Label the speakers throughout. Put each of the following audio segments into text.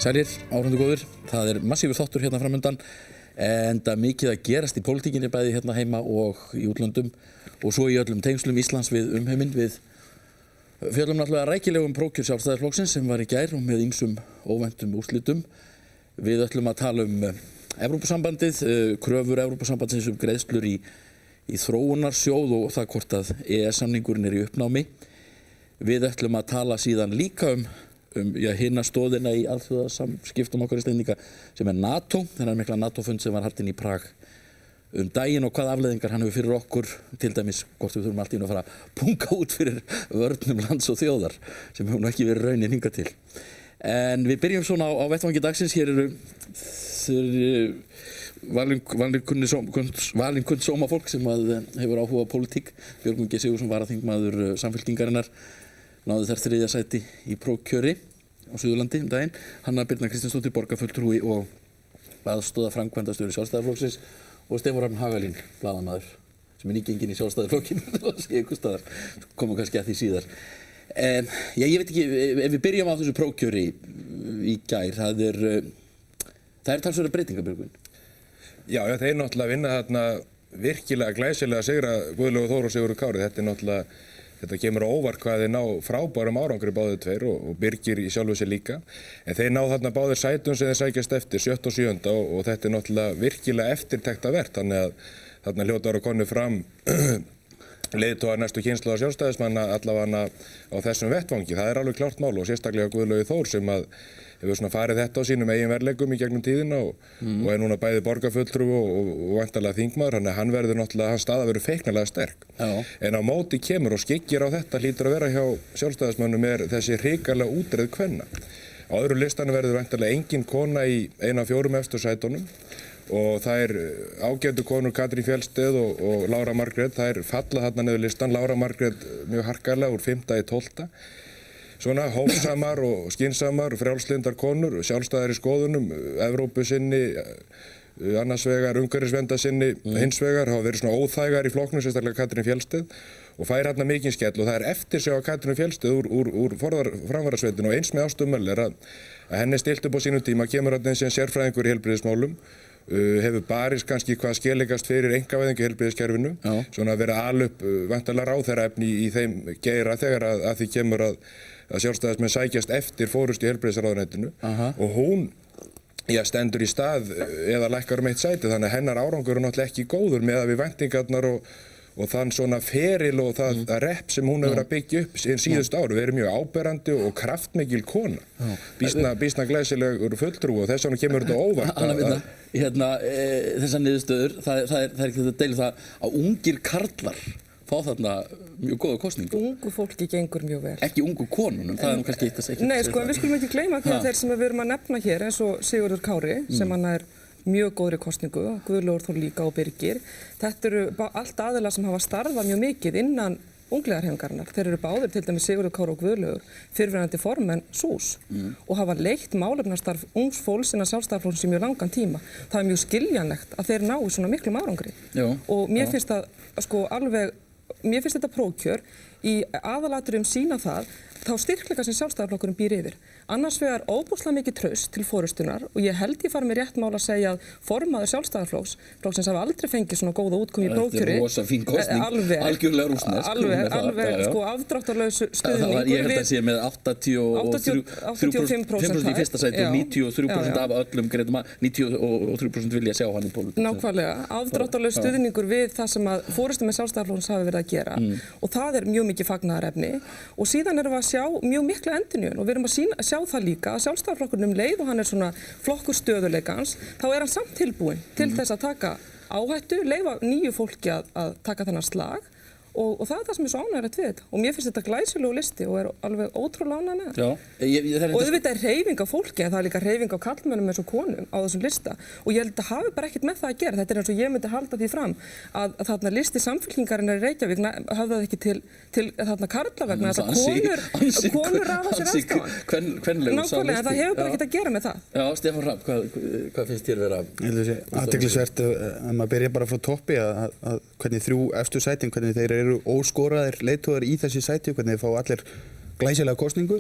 Speaker 1: Sælir, áhorfendur góðir, það massífur þáttur hérna framundan, enda mikið að gerast í pólitíkinni bæði hérna heima og í útlöndum og svo í öllum tengslum Íslands við umheiminn. Við fjöllum náttúrulega rækilegum prófkjör Sjálfstæðisflokksins sem var í gær og með ýmsum óvæntum úrslitum. Við ætlum að tala Evrópusambandið, kröfur Evrópusambandsins greiðslur í þróunarsjóð og það hvort að EES-samningurinn í uppnámi. Við ætlum að tala síðan líka hina stóðina í alþjóðasamskiptum okkar Íslendinga sem NATO, þennan mikla NATO-fund sem var haldinn í Prag daginn og hvaða afleiðingar hann hefur fyrir okkur, til dæmis hvort við þurfum allt í einu að fara að punga út fyrir vörnum lands og þjóðar sem hefur nú ekki verið raunin hingað til. En við byrjum svona á vettvangi dagsins. Hér eru valinkunn sómafólk sem hefur áhuga á pólitík. Björgvin G. Sigurðsson varaþingmaður Samfylkingarinnar náði þar 3. sæti í prófkjöri á Suðurlandi daginn. Hanna Birna Kristinsdóttir, borgarfulltrúi og aðstoða framkvæmdastjóri Sjálfstæðisflokksins og Stefán Rafn Hagalín, blaðamaður sem nýgenginn í Sjálfstæðisflokkinn og sé einhvers staðar, komum kannski að því síðar. Ég veit ekki, ef við byrjum á þessu prófkjöri í gær, það er talsverðar breytingar, Björgvin.
Speaker 2: Já, þeir náttúrulega vinna þarna virkilega glæsilega sigra Guðlaugur Þór og Sigurður Kári. Þetta kemur á óvart hvað þeir ná frábærum árangri báðir tveir og Birgir í sjálfu sér líka. En þeir ná þarna báðir sætum sem þeir sækjast eftir, 7. og 7. og þetta náttúrulega virkilega eftirtektarvert. Þannig að þarna hljóta ára konu fram leiðtogar næstu kynslóðar sjálfstæðismanna allavega á þessum vettvangi. Það er alveg klárt mál og sérstaklega Guðlaugur Þór sem hefur svona farið þetta á sínum eigin verðleikum í gegnum tíðina og er núna bæði borgarfulltrúi og væntanlega þingmaður, þannig að hann verður náttúrulega, hans staða verður feiknarlega sterk. Já. En á móti kemur og skyggir á þetta hlýtur að vera hjá sjálfstæðismönnum þessi hrikalega útreið kvenna. Á öðru listanum verður væntanlega engin kona í 1 af 4 efstu sætunum og það ágætu konur Katrín Fjeldsted og Lára Margrét, það falla þarna niður listan. Lára Margrét mjög harkalega úr 5. í 12. Svona hófsamar og skynsamar, frjálslyndar konur, sjálfstæðar í skoðunum, Evrópu sinni, annars vegar umhverfisvernda sinni, hins vegar, hafa verið svona óþægar í flokknum, sérstaklega Katrín Fjeldsted og fær hérna mikinn skell og það eftir sig á Katrín Fjeldsted úr framvarasveitin og eins með Ástu Möller að henni stilt upp á sínum tíma, kemur hérna eins og sérfræðingur í heilbrigðismálum, hefur barist kannski hvað skelegast fyrir einkavæðingu í heilbrigðiskerfinu, svona að vera alveg væntanlega ráðherraefni í þeim geira þegar að því kemur að sjálfstæðismenn sækjast eftir forystu í heilbrigðisráðuneytinu og hún stendur í stað eða lækkar um 1 sæti, þannig að hennar árangur náttúrulega ekki góður með að við væntingarnar og þann svona feril og það repp sem hún hefur að byggja upp síðustu ári verið mjög áberandi og kraftmikil kona. Býsna glæsilegur fulltrúi og þess vegna kemur þetta óvart.
Speaker 1: Þessar niðurstöður, það er ekki þetta deilum það að ungir karlar fá þarna mjög góða kosningu.
Speaker 3: Ungu fólki gengur mjög vel.
Speaker 1: Ekki ungu konunum, það nú kannski eitt að segja.
Speaker 3: Nei, sko, en við skulum ekki gleyma því að þeir sem við erum að nefna hér, eins og Sigurður Kári, sem hann mjög góðri kosningu, Guðlaugur Þór líka og Birgir. Þetta eru allt aðilar sem hafa starfað mjög mikið innan ungliðarhreyfingarinnar. Þeir eru báðir, til dæmis Sigurður Kári og Guðlaugur, fyrrverandi formenn SÚS og hafa leitt málefnastarf ungs fólks innan Sjálfstæðisflokksins í mjög langan tíma. Það er mjög skiljanlegt að þeir nái svona miklum árangri. Og mér finnst þetta prófkjör í aðalatriðum sýna það þá styrkleika sem Sjálfstæðisflokkurinn býr yfir. Annars vegar óbúslega mikið traust til forystunar og ég held ég fari með rétt mál að segja að formaður Sjálfstæðisflokksins hafa aldrei fengið svona góða útkomu í prófkjöri.
Speaker 1: Þetta rosa fín kosning, algjörlega rússnesk.
Speaker 3: Alveg, sko, afdráttarlaus stuðningur.
Speaker 1: Ég held að sé með 85% í fyrsta sæti og 93% af öllum greiðum, 93% vilja sjá hann í pólitík.
Speaker 3: Nákvæmlega, afdráttarlaus stuðningur við það sem að forystumenn Sjálfstæðisflokksins hafi verið að gera og það mjög mikið fagnaðarefni og síðan erum við að sjá mjög mikla endurnýjun og við erum að sjá það líka að Sjálfstæðisflokkurinn leið og hann svona flokkur stöðuleikans, þá hann samt tilbúinn til þess að taka áhættu, leyfa nýju fólki að taka þennan slag og það er það sem er svo ánægilegt við þetta og mér finnst þetta glæsilegu listi og er alveg ótrúlega ánægð með það. Og auðvitað er hreyfing á fólki en það er líka hreyfing á karlmönnum eins og konum á þessum lista og ég held að hafi bara ekkert með það að gera. Þetta er eins og ég myndi halda því fram að þarna listi Samfylkingarinnar í Reykjavík höfðaði ekki til þarna karla vegna þess að konur raða sér aðstæðan. Nákvæmlega, það hefur bara ekkert að gera með það.
Speaker 1: Já, Stefán Hrafn, hvað finnst þér vera?
Speaker 4: Ég held að það sé athyglisvert að maður byrja bara frá toppi að hvernig 3 efstu sætin, hvernig þeir eru óskoraðir leiðtogar í þessi sæti og hvernig þeir fá allir glæsilega kosningu.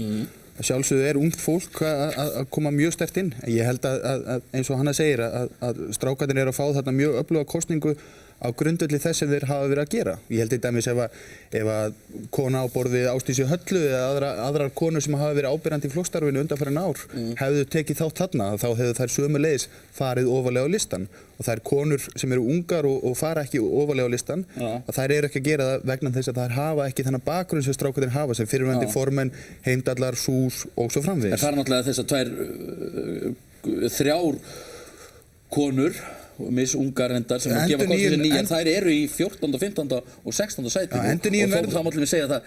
Speaker 4: Sjálfsögðu er ungt fólk að koma mjög sterkt inn. Ég held að eins og Hanna segir að strákarnir eru að fá þarna mjög öfluga kosningu á grundvelli þess sem þeir hafa verið að gera. Ég held í dæmis ef að kona á borð við Ásdísi Höllu eða aðrar konur sem hafa verið ábyrjandi í flokkstarfinu undanfarin ár hefðu tekið þátt þarna, þá hefðu þær sömuleiðis farið ofarlega á listan. Og þær konur sem eru ungar og fara ekki ofarlega á listan, að þær eru ekki að gera það vegna þess að þær hafa ekki þennan bakgrunn sem strákarnir hafa, sem fyrirverandi formenn, Heimdallar, Sús og svo framvegis.
Speaker 1: En það er náttúrulega þessar 3 konur misungar endar sem að gefa kostur sér nýjar, þær eru í 14., 15. og 16. sæti og þá mátlum við segja það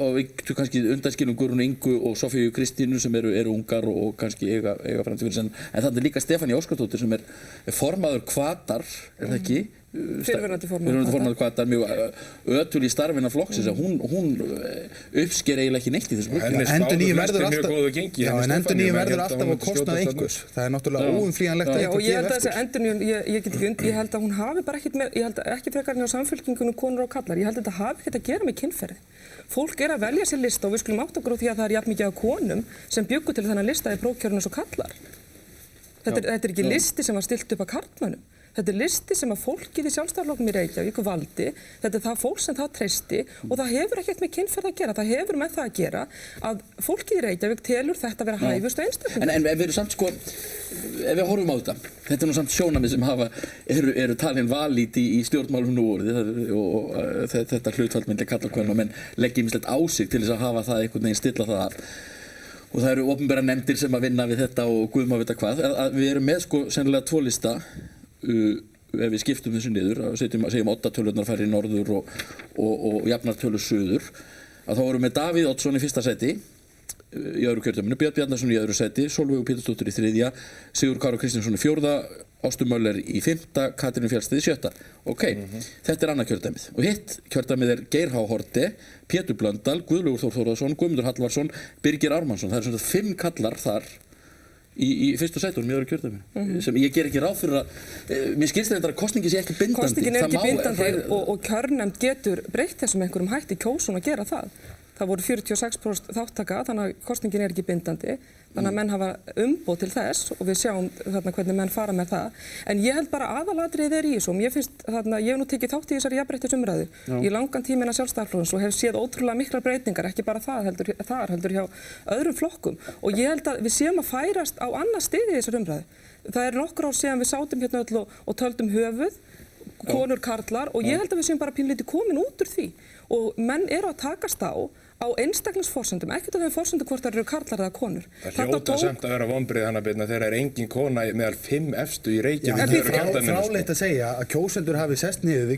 Speaker 1: og við kannski undanskilum Guðrúnu Ingu og Soffíu Kristínu sem eru ungar og kannski eiga framtíð fyrir senn en þannig líka Stefáníu Óskarsdóttir sem er formaður Hvatar, er það ekki?
Speaker 3: Fyrrverandi formaður
Speaker 1: Hvatar, mjög ötul í starfina flokksins að hún uppsker eiginlega ekki neitt í þessu
Speaker 2: blökkum.
Speaker 4: En endurnýjun verður alltaf á kostnað einhvers. Það er náttúrulega óumflýjanlegt að
Speaker 3: eitthvað gefa eftir. Og ég held að hún hafi bara ekkert með, ég held ekki frekar en á Samfylkingunum konur og kallar, ég held að þetta hafi ekkert að gera með kynferði. Fólk er að velja sér lista og við skulum átta okkur á því að það er jafn mikið af konum sem bjuggu til þennan lista í prófkjörinu eins og kallar. Þetta er ekki listi sem var stilt upp af karlmönnum. Þetta er listi sem að fólkið í Sjálfstæðisflokknum í Reykjavík valdi, þetta er það fólk sem það treysti og það hefur ekkert með kynferð að gera, það hefur með það að gera að fólkið í Reykjavík telur þetta vera hæfustu einstaklingar.
Speaker 1: En við erum samt sko, ef við horfum á þetta er nú samt sjónarmið sem eru talin valít í stjórnmálum nú orðið og þetta hlutfall milli karla og kvenna og menn leggja ýmislegt á sig til þess að hafa það einhvern veginn stilla það af. Og það eru opinbera nefndir sem að vinna við þetta og guð má vita hvað. Við erum með sko sennilega 2 lista ef við skiptum þessu niður, segjum 8 tölurnar færi í norður og jafnar tölur suður, að þá vorum við Davíð Oddsson í 1. sæti í öðru kjördæminu, Björn Bjarnason í öðru sæti, Sólveigu Pétursdóttir í 3., Sigurður Kári Kristjánsson í 4., Ástu Möller í 5., Katrín Fjallsted í 7. Ok, þetta er annað kjördæmið. Og hitt kjördæmið er Geir H. Haarde, Pétur Blöndal, Guðlaugur Þór Þórðarson, Guðmundur Hallvarðsson, Birgir Ármannsson. Það eru svona 5 kallar þar í fyrstu sætunum í öðru kjördæminu sem ég ger ekki ráð fyrir að mér skilst þetta að kosningin sé ekki bindandi.
Speaker 3: Kosningin er ekki bindandi og kjörnefnd getur breytt þessum einhverjum hætti kjósun að gera það. Það voru 46% þáttaka þannig að kosningin er ekki bindandi þannig að menn hafa umboð til þess og við sjáum þarna hvernig menn fara með það en ég held bara aðalatriðið er í þessu og mér finnst þarna, ég hef nú tekið þátt í þessari jafnréttisumræðu í langan tíma innan Sjálfstæðisflokksins og hef séð ótrúlega miklar breytingar, ekki bara það heldur hjá öðrum flokkum og ég held að við séum að færast á annað stig í þessari umræðu. Það er nokkur ár síðan við sátum hérna öll og töldum höfuð, konur, karlar og ég held að við séum bara pínlítið komin út úr því og menn eru að takast á einstaklingsforsendum, ekkert af þeim forsendum hvort það eru karlar eða konur.
Speaker 2: Það hljóta samt að vera vonbrigði Hanna Birna þegar er engin kona meðal 5 efstu í Reykjavík.
Speaker 4: Það er fráleitt að segja að kjósendur hafi sest niður í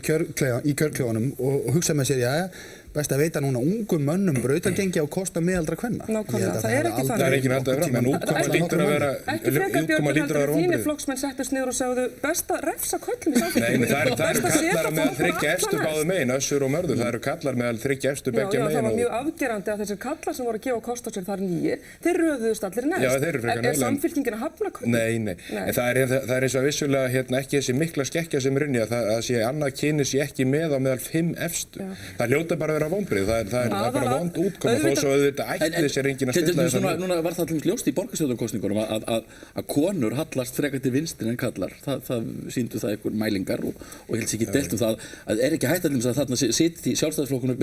Speaker 4: kjörklefanum og hugsað með sér, best að veita núna ungum mönnum brautargengi á kostnað miðaldra kvenna.
Speaker 3: Nákvæmlega, það er ekki þannig.
Speaker 2: Það er ekki haldið fram, en útkoma lítur að vera
Speaker 3: ekki frekar Björn heldur að þínir flokksmenn settust niður og segðu best að refsa köllum í samfélaginu.
Speaker 2: Nei, það eru kallar meðal 3 efstu báðu megin, Össur og Mörður, það eru kallar meðal 3 efstu beggja megin.
Speaker 3: Já, það var mjög afgerandi að þessir kallar sem voru að gefa kost á sér þar nýir, þeir röðuðust allir neðst.
Speaker 2: Já, þeir eru frekar
Speaker 3: Er Samfylkingin að hafna köllum?
Speaker 2: Nei. En það er eins og vissulega ekki þessi mikla skekkja sem er inni að sé annað kyni sé ekki með á meðal 5 efstu. Það hljóta bara að vera vonbrigði. Það er bara vond útkoma þó svo auðvitað ætli sér enginn að stilla þess að
Speaker 1: núna var það til dæmis ljóst í borgarstjórnarkosningunum að konur hallast frekar til vinstri en kallar. Það sýndu það einhver mælingar og held sér ekki deilt það að er ekki hægt að þarna sitja í Sjálfstæðisflokkunum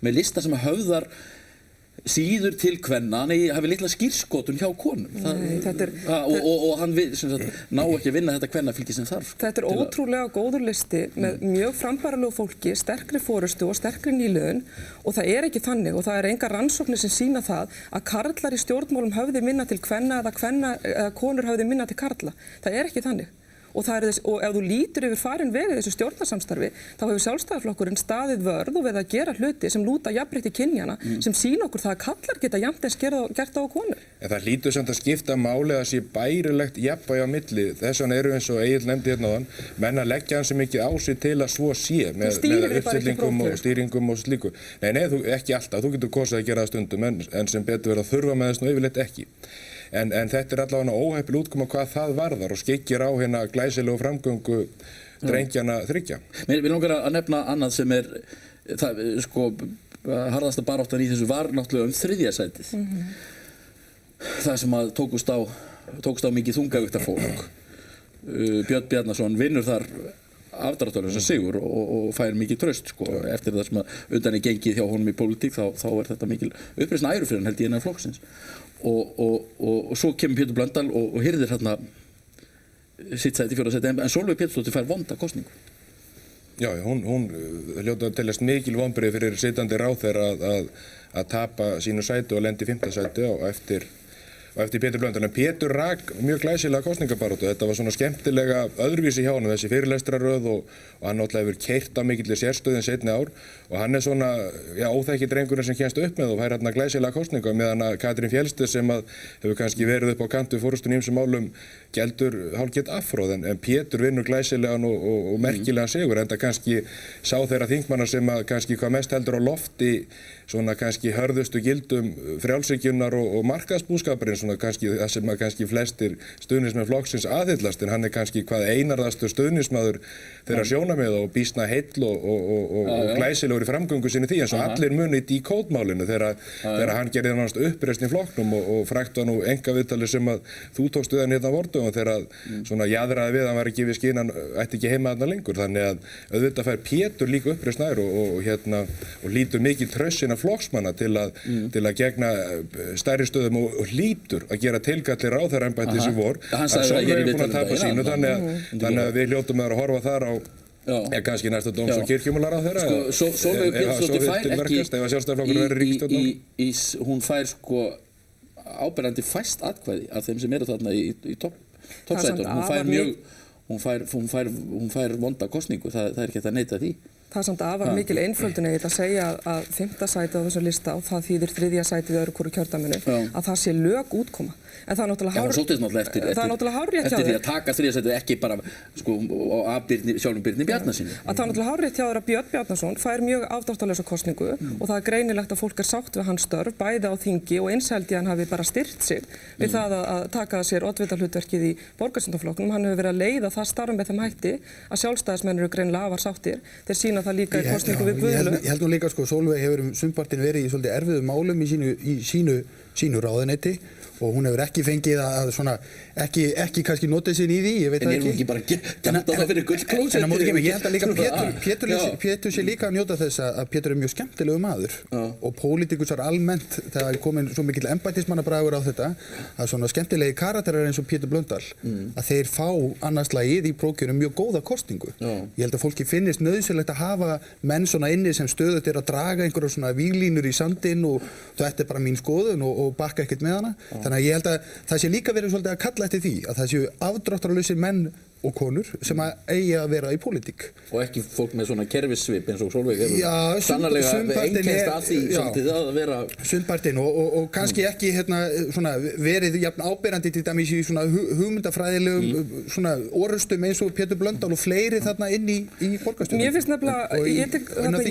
Speaker 1: með lista sem höfðar síður til kvenna, hafi litla skírskotun hjá konum. Og hann ná ekki að vinna þetta kvennafylgi sem þarf.
Speaker 3: Þetta er ótrúlega góður listi með mjög frambærilegu fólki, sterkri forystu og sterkri nýliðun og það er ekki þannig og það er engar rannsóknir sem sýna það að karlar í stjórnmálum höfði minna til kvenna eða konur höfði minna til karla. Það er ekki þannig. og ef þú lítur yfir farin vegið þessu stjórnarsamstarfi þá hefur Sjálfstæðisflokkurinn staðið vörð og verið að gera hluti sem lúta jafnrétti kynjanna sem sýna okkur það að kallar geta jafnt eins gert á konur.
Speaker 2: En það hlýtur samt að skipta máli að sé bærilegt jafnvægi á milli. Þess vegna eru eins og Egill nefndi hérna áðan, menn að leggja ansi mikið á sig til að svo sé með uppstillingum og stýringum og slíku. Nei, ekki alltaf. Þú getur kosið að gera það stundum en sem betur verið að þurfa með þess nú yfirleitt ekki. En þetta er allavega óheppil útkoma hvað það varðar og skeggir á hérna glæsilegu framgöngu drengjana þriggja.
Speaker 1: Mér langar að nefna annað sem harðasta baráttan í þessu var náttúrulega þriðja sætið. Það sem að tókust á mikið þungavigtarfólk. Björn Bjarnason vinnur þar afdráttarlausan sigur og fær mikið traust eftir það sem að undan er gengið hjá honum í pólitík þá er þetta mikil uppreisn æru fyrir hann held ég innan flokksins og svo kemur Pétur Blöndal og hirðir hérna sitt sæti, fjórða sæti en Sólveig Pétursdóttir fær vonda kosningu.
Speaker 2: Já, hún hljóta að teljast mikil vonbrigði fyrir sitjandi ráðherra að tapa sínu sæti og lendi í 5. sæti á eftir Pétur Blöndal. En Pétur rak mjög glæsilega kosningabaráttu. Þetta var svona skemmtilega öðruvísi hjá honum, þessi fyrirlestraröð og hann náttúrulega hefur keyrt á mikilli sérstöðin seinni ár og hann er svona, óþekki drengurinn sem kemst upp með og fær hérna glæsilega kosninga meðan að Katrín Fjeldsted sem að hefur kannski verið upp á kantu fórustun í ýmsum málum geldur hálfgett afhróð en Pétur vinnur glæsilegan og merkilegan sigur enda kannski sá þeirra þingmanna sem að kannski hvað mest heldur á lofti svona kannski hörðustu gildum frjálshyggjunnar og markaðsbúskapurinn svona kannski það sem að kannski flestir stuðningsmenn flokksins aðhyllast en hann er kannski hvað einarðastur stuðningsmaður þeirra sjónarmiða og býsna heill og glæsilegur í framgöngu sinni því eins og allir munið í kódmálinu þegar hann gerði nánast uppreisn í flokknum og fræktu hann úr engaviðtali sem að þú tókst við hann hérna á vordögum þegar svona jaðraði við hann var ekki við skinn hann ætti ekki heima þarna lengur þannig að auðvitað fær Pétur líka uppreisn nær og lítur mikið trössin af flokksmanna til að gegna stærri stöðum og lítur að gera tilkallir ráðherraembætti sem vor að Sólveig er búin að tapa sínu þannig að við hljótum að horfa þar á kannski næsta dóms- og kirkjumálaráðherra
Speaker 1: Sólveig Pétursdóttir fær ekki hún fær áberandi fæst atkvæði af þeim sem eru þarna í toppsætunum hún fær vonda kosningu það er ekki hægt að neita því.
Speaker 3: Það er samt afar mikil einföldun að segja að 5. sætið á þessum lista og það þýðir 3. sætið í öðru hvoru kjördæminu að það sé lög útkoma. En það er náttúrulega hárrétt hjá
Speaker 1: þér. Eftir því að taka 3. sætið ekki bara af sjálfum Birni Bjarnasyni.
Speaker 3: Það er náttúrulega hárrétt hjá þér að Björn Bjarnason fær mjög afdráttarlausa kosningu og það er greinilegt að fólk er sátt við hans störf bæði á þingi og eins held ég hann hafi bara styrkt sig við það að taka sér oddvitahlutverkið í borgarstjórnarflokknum. Hann hefur verið að leiða það starf með þeim hætti að sjálfstæðismenn eru greinilega afar sáttir. Þeir sýna það líka í kosningu við Guðlaug.
Speaker 4: Ég held nú líka Sólveig hefur sumpartinn verið í svolítið erfiðum málum í sínu ráðuneyti og hún hefur ekki fengið að svona ekki kannski notið sín í því, ég veit það ekki.
Speaker 1: En er hún ekki bara gæmt á það fyrir gullklósetti?
Speaker 4: En á móti kemur, ég held að líka Pétur sé líka að njóta þess að Pétur er mjög skemmtilegu maður og pólitíkusar almennt þegar er komin svo mikill embættismannabragur á þetta að svona skemmtilegi karakterar eins og Pétur Blöndal að þeir fá annars lagið í prókjunum mjög góða kosningu. Ég held að fólki finnist nauðsynlegt að hafa menn svona inni sem stöðugt að draga einhverja svona víglínur í sandinn og þetta er bara mín skoðun og bakka ekkert með hana. Þannig að ég held að það sé líka verið svolítið að kalla eftir því að það séu afdráttarlausir menn og konur sem að eigi að vera í pólitík.
Speaker 1: Og ekki fólk með svona kerfissvip eins og Sólveig hefur sannarlega einkennst af því svolítið að vera...
Speaker 4: Sunnpartinn og kannski ekki svona verið jafn áberandi til dæmis í svona hugmyndafræðilegum svona orustum eins og Pétur Blöndal og fleiri þarna inn í borgarstjórnum.
Speaker 3: Mér finnst nefnilega,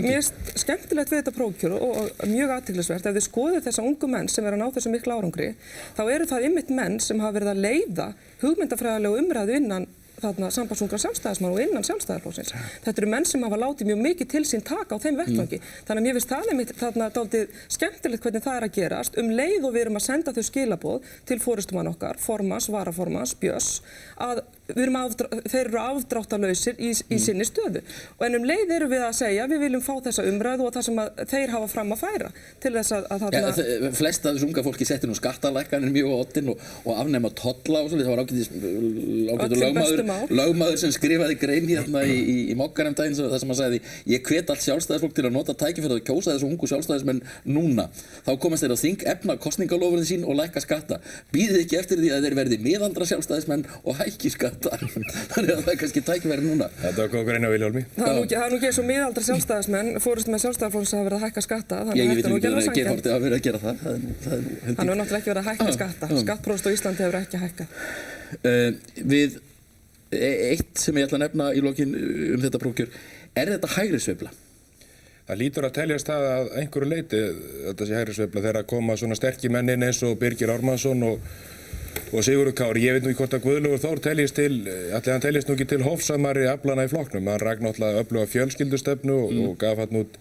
Speaker 3: mér skemmtilegt við þetta prófkjör og mjög athyglisvert ef þið skoðið þessa ungu menn sem eru að ná þessu mikla árangri, þá eru það einmitt menn sem hafa verið að leiða hugmyndafræðilegu umræðu innan þarna sambandsungra sjálfstæðismanna og innan sjálfstæðarflokksins. Þetta eru menn sem hafa látið mjög mikið til sín taka á þeim vettvangi. Þannig að mér finnst það einmitt þarna dálítið skemmtilegt hvernig það er að gerast leið og við erum að senda þau skilaboð til forystumanna okkar, formanns, varaformanns, Björns, að þeir eru afdráttarlausir í sinni stöðu. En leið erum við að segja við viljum fá þessa umræðu og það sem þeir hafa fram að færa til þess að þarna...
Speaker 1: Flest af þessu unga fólki setti nú skattalækkanir mjög á oddinn og afnema tolla og svolítið. Það var ágætis lögmaður sem skrifaði grein hérna í Mogganum daginn þar sem hann sagði ég hvet allt sjálfstæðisfólk til að nota tækifærið að kjósa þessu ungu sjálfstæðismenn núna. Þá komast þeir á þing, efna kosningalofurinn sín og lækka skatta. Bíðið ekki eftir því að þeir verði miðaldra sjálfstæðismenn og hækki skatta. þetta. Þannig að það er kannski tækifæri núna.
Speaker 2: Þetta var góð grein á Vilhjálmi.
Speaker 3: Það er nú ekki eins og miðaldra sjálfstæðismenn, forystumenn Sjálfstæðisflokksins hafa verið að hækka skatta, þannig
Speaker 1: Ég
Speaker 3: að
Speaker 1: veit
Speaker 3: þetta er nú
Speaker 1: ekki
Speaker 3: ekki alveg
Speaker 1: að
Speaker 3: sanngjarnt.
Speaker 1: Geirharður hafi verið að gera það.
Speaker 3: Hann hefur náttúrulega ekki verið að hækka skatta. Skattprósent á Íslandi hefur ekki hækkað.
Speaker 1: Við, eitt sem ég ætla að nefna í lokin þetta prófkjör, þetta hægrisveifla?
Speaker 2: Það lítur að teljast það að einhverju leyti, þetta sé hægrisveifla, þegar koma svona sterkir menn inn eins og Birgir Ármannsson og Sigurður Kári. Ég veit nú ekki hvort að Guðlaugur Þór teljist til, allir hann teljist nú ekki til hófsamari aflana í flokknum. Hann rak náttúrulega öfluga fjölskyldustefnu og gaf hann út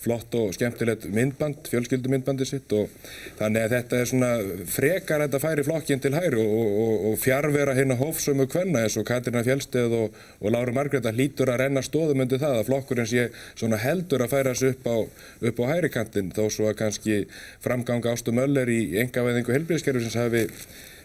Speaker 2: flott og skemmtilegt myndband, fjölskyldumyndbandið sitt, og þannig að þetta er svona frekar þetta færi flokkinn til hægri og fjarvera hinna hófsömu kvenna eins og Katrína Fjeldsted og Láru Margrétar hlýtur að renna stoðum undir það að flokkurinn sé svona heldur að færa sig upp á hægri kantinn, þó svo að kannski framgang Ástu Möller í einkavæðingu heilbrigðiskerfisins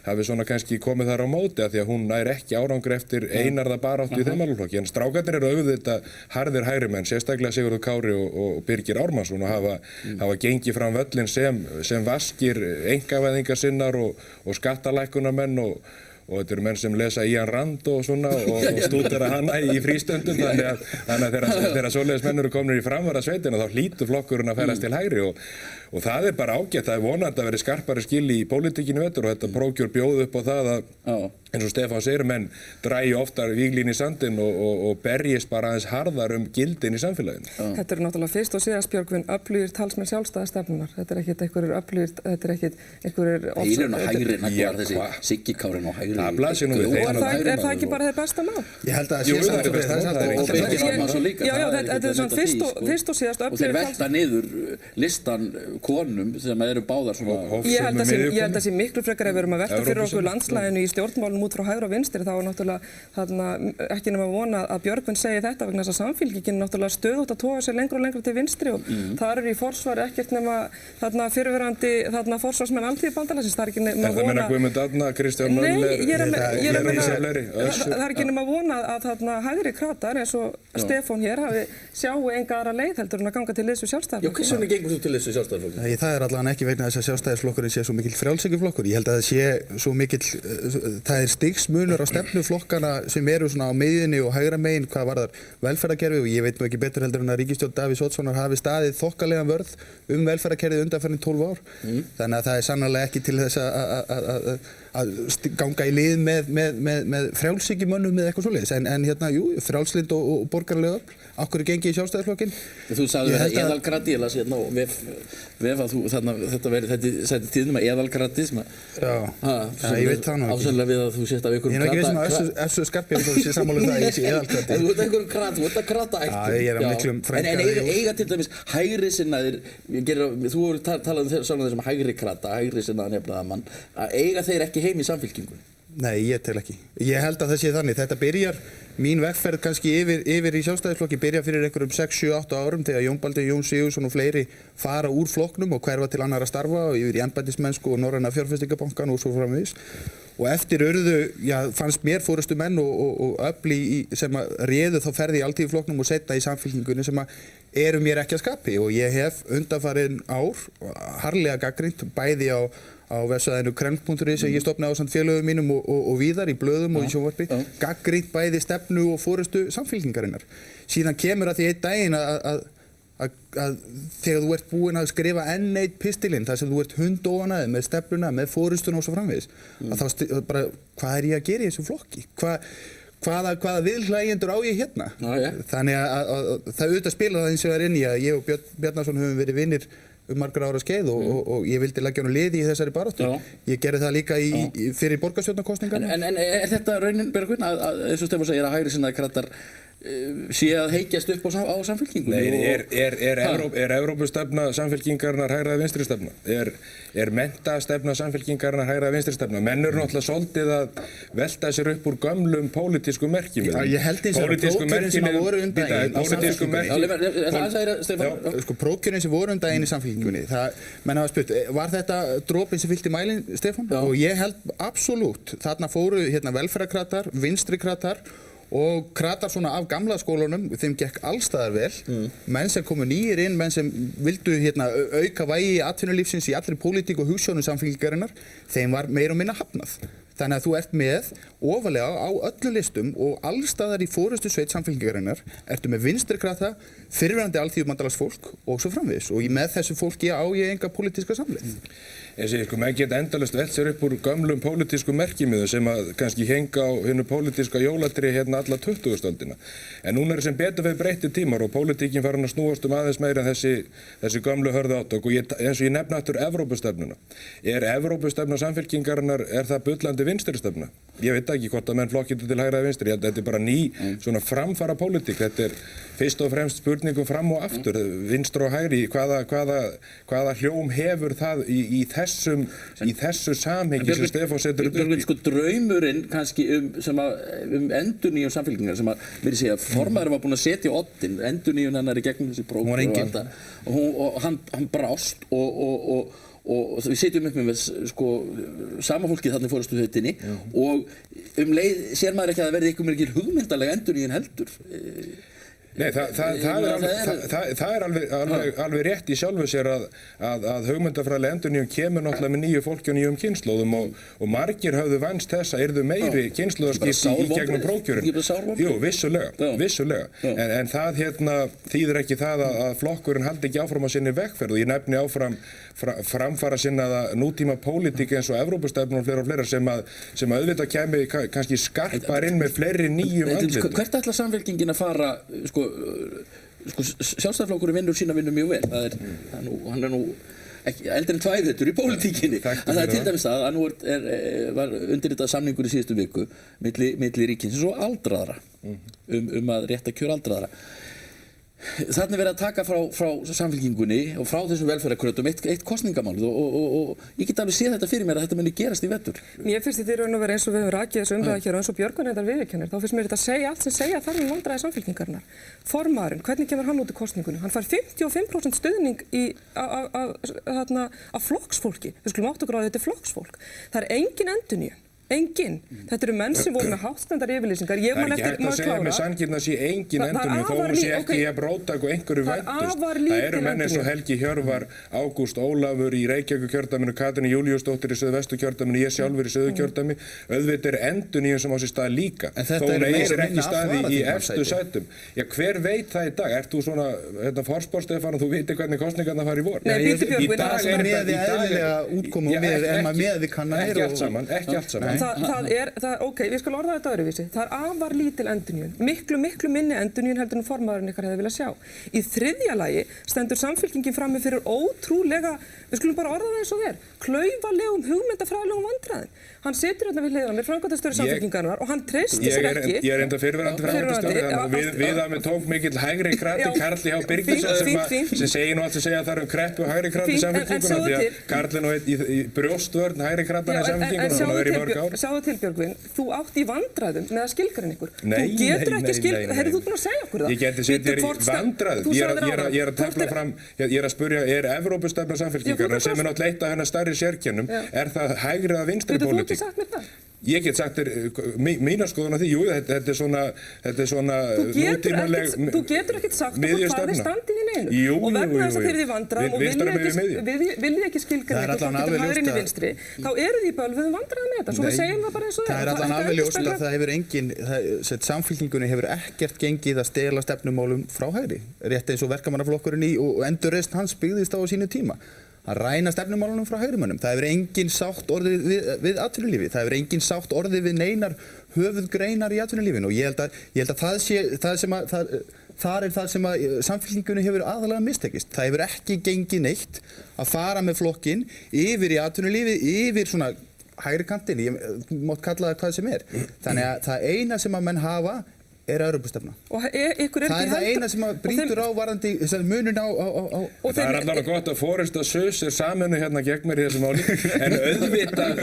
Speaker 2: hafi svona kannski komið þar á móti að því að hún nær ekki árangur eftir einarða baráttu í þeim málaflokki. En strákarnir eru auðvitað harðir hægrimenn, sérstaklega Sigurður Kári og Birgir Ármannsson og hafa gengið fram völlin sem vaskir einkavæðingar sinnar og skattalækkunarmenn og þetta eru menn sem lesa Ian Rand og svona og stúdera hana í frístöndum, þannig að þegar svoleiðis menn eru komnir í framvara sveitina þá hlýtur flokkurinn að ferast til hægri og það er bara ágætt, það er vonandi að vera skarpari skil í pólitíkinu vetur og þetta prófkjör bjóð upp á það að eins og Stefán segir, menn drægi oftar víglín í sandinn og berjist bara aðeins harðar gildin í samfélaginu.
Speaker 3: Þetta eru náttúrulega fyrst og síðast, Björgvin, öflugir talsmenn sjálfstæðisstefnunnar. Þetta er ekkert einhverjir öflugir, þetta er ekkert einhverjir...
Speaker 1: Þeir eru nú hægri naglar, þessi Siggi Kári nú hægri.
Speaker 2: Það blasir nú við þeim.
Speaker 3: Er það ekki bara þeir besta mál?
Speaker 4: Ég held að það sé samt
Speaker 3: Já, þetta er svona fyrst og síðast öflugir...
Speaker 1: Og þeir velta niður listan konum sem eru báðar svona...
Speaker 3: Ég held að sé miklu frekar ef við erum að velta fyrir okkur landslæginu í stjórnmálum út frá hægri og vinstri, þá er náttúrulega ekki nema að vona að Björgvin segi þetta vegna þess að Samfylkingin er náttúrulega stöðugt að toga sér lengra og lengra til vinstri og það eru í forsvari ekkert nema fyrirverandi forsvarsmenn Alþýðubandalagsins. Það er ekki nema að vona...
Speaker 2: Guðmund Árna, Kristján Möller,
Speaker 3: það er ekki nema að vona að hægri kratar eins og Stefán hér sjáu enga aðra leið heldur en að ganga til liðs við Sjálfstæðisflokkinn.
Speaker 1: Já, hvers vegna gengur þú til liðs við Sjálfstæðisflokkinn?
Speaker 4: Það er allavega ekki vegna þess að Sjálfstæðisflokkurinn sé svo mikill frjálshyggjuflokkur. Ég held að það sé svo mikill, það er stigsmunur á stefnuflokkana sem eru svona á miðjunni og hægra megin hvað varðar velferðarkerfi og ég veit nú ekki betur heldur en að ríkisstjórn Davíðs Oddssonar hafi staðið þokkalegan vörð velferðarkerfið undanfarin 12 ár. Þannig að það er sannarlega ekki til þess að ganga í lið með frjálshyggjumönnum eða eitthvað svoleiðis. En hérna, jú, frjálslynd og borgaraleg öfl. Af hverju gengi í Sjálfstæðisflokkinn?
Speaker 1: Þú sagði þetta eðalgrati, ég las hérna og vef að þú þetta sætti tíðnum að eðalgrati sem
Speaker 4: ég veit það nú ekki.
Speaker 1: Ásæðilega við að þú sést af einhverjum
Speaker 4: krata. Ég er nú ekki eins og skarpið að þú sé sammála það að ég sé eðalgrati.
Speaker 1: Þú ert einhverjum krata, þú ert að krata ættum.
Speaker 4: Já, ég er að miklum frænkaði.
Speaker 1: En eiga til dæmis hægri sinnaðir, þú voru talað um þessum hægri krata, hægri sinnaðan jafnaðarmann, að eiga þeir ekki heim í Samfylkingunni?
Speaker 4: Nei, ég tel ekki. Ég held að það sé þannig. Þetta byrjar, mín vegferð kannski yfir í Sjálfstæðisflokki byrja fyrir einhverjum 6, 7, 8 árum þegar Jón Baldur, Jón Sigurðsson og fleiri fara úr flokknum og hverfa til annarra starfa og yfir í embættismennsku og Norræna fjárfestingabankan og svo framvegis. Og eftir fannst mér forystumenn og öfl sem réðu þá ferði í Alþýðuflokknum og seinna í Samfylkingunni sem eru mér ekki að skapi og ég hef undanfarin ár harðlega gagnrýnt bæði á vefsvæðinu kreml.is sem ég stofnaði ásamt félögum mínum og víðar í blöðum og í sjónvarpi, gagnrýnt bæði stefnu og forystu Samfylkingarinnar. Síðan kemur að því einn daginn að þegar þú ert búinn að skrifa enn eitt pistilinn þar sem þú ert hundóanaði með stefnuna, með forystuna og svo framvegis, að þá bara, hvað er ég að gera í þessum flokki? Hvaða viðhlægjendur á ég hérna? Þannig að það auðvitað spila það eins og það er inn í að ég og Bjarnason höfum verið vinnir margra ára skeið og ég vildi leggja honum liði í þessari baráttu. Ég gerði það líka fyrir borgarstjórnarkosningarnar.
Speaker 1: En er þetta raunin, Björgvin, að eins og Stefán segir að hægri sinnaðir kratar sé að heikjast upp á Samfylkingunni?
Speaker 2: Nei, er Evrópustefna Samfylkingarinnar hægraði vinstri stefna? Er menntastefna Samfylkingarinnar hægraði vinstri stefna? Menn eru náttúrulega svolítið að velta sér upp úr gömlum pólitískum merkjum.
Speaker 4: Ég held eins og prófkjörin sem voru undaginn í Samfylkingunni. Prófkjörin sem voru undaginn í Samfylkingunni, menn hafa spurt, var þetta dropinn sem fyllti mælinn, Stefán? Og ég held absolutt, þarna fóru velferðarkratar, vinstri kratar og kratar svona af gamla skólunum, þeim gekk allstaðar vel, menn sem komu nýir inn, menn sem vildu auka vægi atvinnulífsins í allri pólitík og hugsjónum Samfylkingarinnar, þeim var meira og minna hafnað. Þannig að þú ert með ofalega á öllu listum og allstaðar í forystu sveit Samfylkingarinnar ertu með vinstri krata, fyrrverandi alþýðubandalagsfólk og svo framvegis og með þessu fólki á ég enga pólitíska samleið.
Speaker 2: Ég segi, sko, menn geta endalaust velt sér upp úr gömlum pólitískum merkimiðum sem að kannski henga á hinu pólitíska jólatri hérna alla 20. öldina. En núna er sem betur fyrir breyttir tímar og pólitíkin farin að snúast aðeins meira en þessi gömlu hörðu átök og eins og ég nefna aftur Evrópustefnuna. Er Evrópustefna Samfylkingarinnar, er það bullandi vinstristefna? Ég veit ekki hvort að menn flokkið til hægri eða vinstri. Þetta er bara ný svona framfara pólitík. Þetta er fyrst og fremst spurningum fram og aftur. Vinstra og hægri, hvaða hljóm hefur það í þessu samhengi sem Stefán setur upp í?
Speaker 1: Sko draumurinn kannski um endurnýjun Samfylkingar sem að verið segja formaðurinn var búinn að setja oddinn, endurnýjun hennar í gegnum þessi prógram og hann brást og við setjum upp með sko sama fólkið þarna í forystuhautinni og leið sér maður ekki að það verði einhver mikil hugmyndalega endurnýjun heldur.
Speaker 2: Nei, það er alveg rétt í sjálfu sér að hugmyndafræðileg endurnýjun kemur náttúrulega með nýju fólki og nýjum kynslóðum og margir höfðu vænst þess að yrðu meiri kynslóðaskipti í gegnum prófkjörun. Jú, vissulega. En það þýðir ekki það að flokkurinn haldi ekki áfram á sinni vegferð og ég nefni áfram framfara sinnaða nútíma pólitík eins og Evrópustefnu og fleira sem auðvitað kæmi kannski skarpar inn með fleiri nýjum andlitum.
Speaker 1: Hvert ætlar Samfylkingin að fara? Sjálfstæðisflokkurinn vinnur sína vinnu mjög vel. Hann er nú ekki eldri en 2 vetur í pólitíkinni. Það er til dæmis það að nú var undirritað samningur í síðustu viku milli ríkisins og aldraðra að rétta kjör aldraðra. Þarna er verið að taka frá Samfylkingunni og frá þessum velferðarkrötum eitt kosningamálið og ég get alveg séð þetta fyrir mér að þetta muni gerast í vetur.
Speaker 3: Mér finnst þetta í raun og veru eins og við höfum rakið þessu umræðu hér og eins og Björgvin þetta viðurkennir, þá finnst mér þetta að segja allt sem segja þarf vandræði Samfylkingarinnar. Formaðurinn, hvernig kemur hann út í kosningunni? Hann fær 55% stuðning af flokksfólki. Við skulum átta okkur á að þetta er flokksfólk. Það er engin endurnýjun. Engin. Þetta eru menn sem voru með hástendar yfirlýsingar. Ég man eftir,
Speaker 2: maður klára. Það er ekki hægt að segja með sanngirni að sé engin endurnýjun þó hún sé ekki jafn róttæk og einhverju væntust. Það eru menn eins og Helgi Hjörvar, Ágúst Ólafur í Reykjavíkurkjördæminu, Katrín Júlíusdóttir í Suðvesturkjördæminu, ég sjálfur í Suðurkjördæmi. Auðvitað er endurnýjun sem á sér stað líka. Þó hún er ekki staði í efstu sætum. Já, hver veit það í dag? Ert þú svona forspár, Stefán, og þú viti hvernig kosningarnar fara í vor? Ekki allt saman.
Speaker 3: Ok, við skulum orða þetta öðruvísi. Það er afar lítil endurnýjun. Miklu minni endurnýjun heldur en formaðurinn ykkar hefði viljað sjá. Í þriðja lagi stendur Samfylkingin frammi fyrir ótrúlega, við skulum bara orða það eins og þér, klaufalegum hugmyndafræðilegum vandræðum. Hann situr hérna við hliðina, framkvæmdastjóri Samfylkingarinnar og hann treystir sér ekki.
Speaker 2: Ég er enda fyrrverandi framkvæmdastjóri, við að við tók mikill hægri krati, Karl H. Birgisson sem segir nú allt sem segja að það hægri hægri krati í Samfylkingunum því að Karl er nú í brjóstvörn hægri kratana í Samfylkingunum og hann verið í mörg ár.
Speaker 3: Sjáðu til Björgvin, þú átt í vandræðum með að skilgreina ykkur. Þú getur ekki skilgreina, heyrðu þú búin að segja okkur það?
Speaker 2: Ég geti setið þér í vandræðum. Ég er að tefla fram, ég er að spurja, er Evrópustefna Samfylkingarinnar sem er náttúrulega eitt af hennar stærri sérkennum, er það hægri eða vinstri pólitík?
Speaker 3: Þú sagt mér það?
Speaker 2: Ég get sagt þér mína skoðun á því, jú, þetta er svona nútímaleg miðjustefna.
Speaker 3: Þú getur ekkert sagt okkur hvað er standið í neinu.
Speaker 2: Jú.
Speaker 3: Og vegna þess að þið eruð í vandræðum og viljið ekki skilgreina ykkur hvort þetta hægri inni vinstri, þá eru þið bölvuðum vandræðum með þetta. Svo við segjum það bara eins og
Speaker 4: það er allan alveg ljóst að það hefur engin, Samfylkingunni hefur ekkert gengið að stela stefnumálum frá hægri. Rétt eins og verkamannaflokkurinn og endurreisn hans byggðist á sínu tíma. Að ræna stefnumálunum frá hægrimönnum. Það hefur engin sátt orðið við atvinnulífi. Það hefur engin sátt orðið við neinar höfuðgreinar í atvinnulífinu og ég held að það sé þar er það sem að Samfylkingunni hefur aðalega mistekist. Það hefur ekki gengið neitt að fara með flokkinn yfir í atvinnulífið, yfir svona hægri kantinn, þú mátt kalla það hvað sem er. Þannig að það eina sem að menn hafa er Evrópustefna. Það er það eina sem brýtur á varðandi munun á...
Speaker 2: Það er allavega gott að forysta Sus er saminu hérna gegn mér í þessu máli, en auðvitað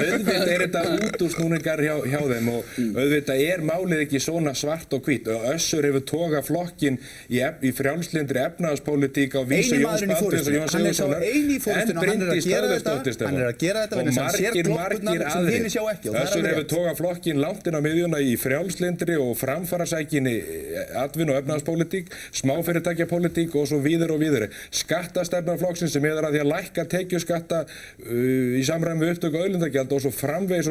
Speaker 2: er þetta útúrsnúningar hjá þeim og auðvitað er málið ekki svona svart og hvít. Össur hefur togað flokkinn í frjálslyndri efnahagspólitík á vísu Jóns Baldvins og Jóns Sigurðssonar, en Bryndís Hlöðversdóttir,
Speaker 4: hann er að gera þetta vegna þess að hann sér gloppurnar sem hinir sjá ekki.
Speaker 2: Össur hefur togað flokkinn langt inn á miðjuna í frjálslyndri og framfarasæki aukinni atvinnu- og efnahagspólitík, smáfyrirtækjapólitík og svo víðar og víðar. Skattastefna flokksins sem miðar að því að lækka tekjuskatta í samræmi við upptöku auðlindagjald og svo framvegis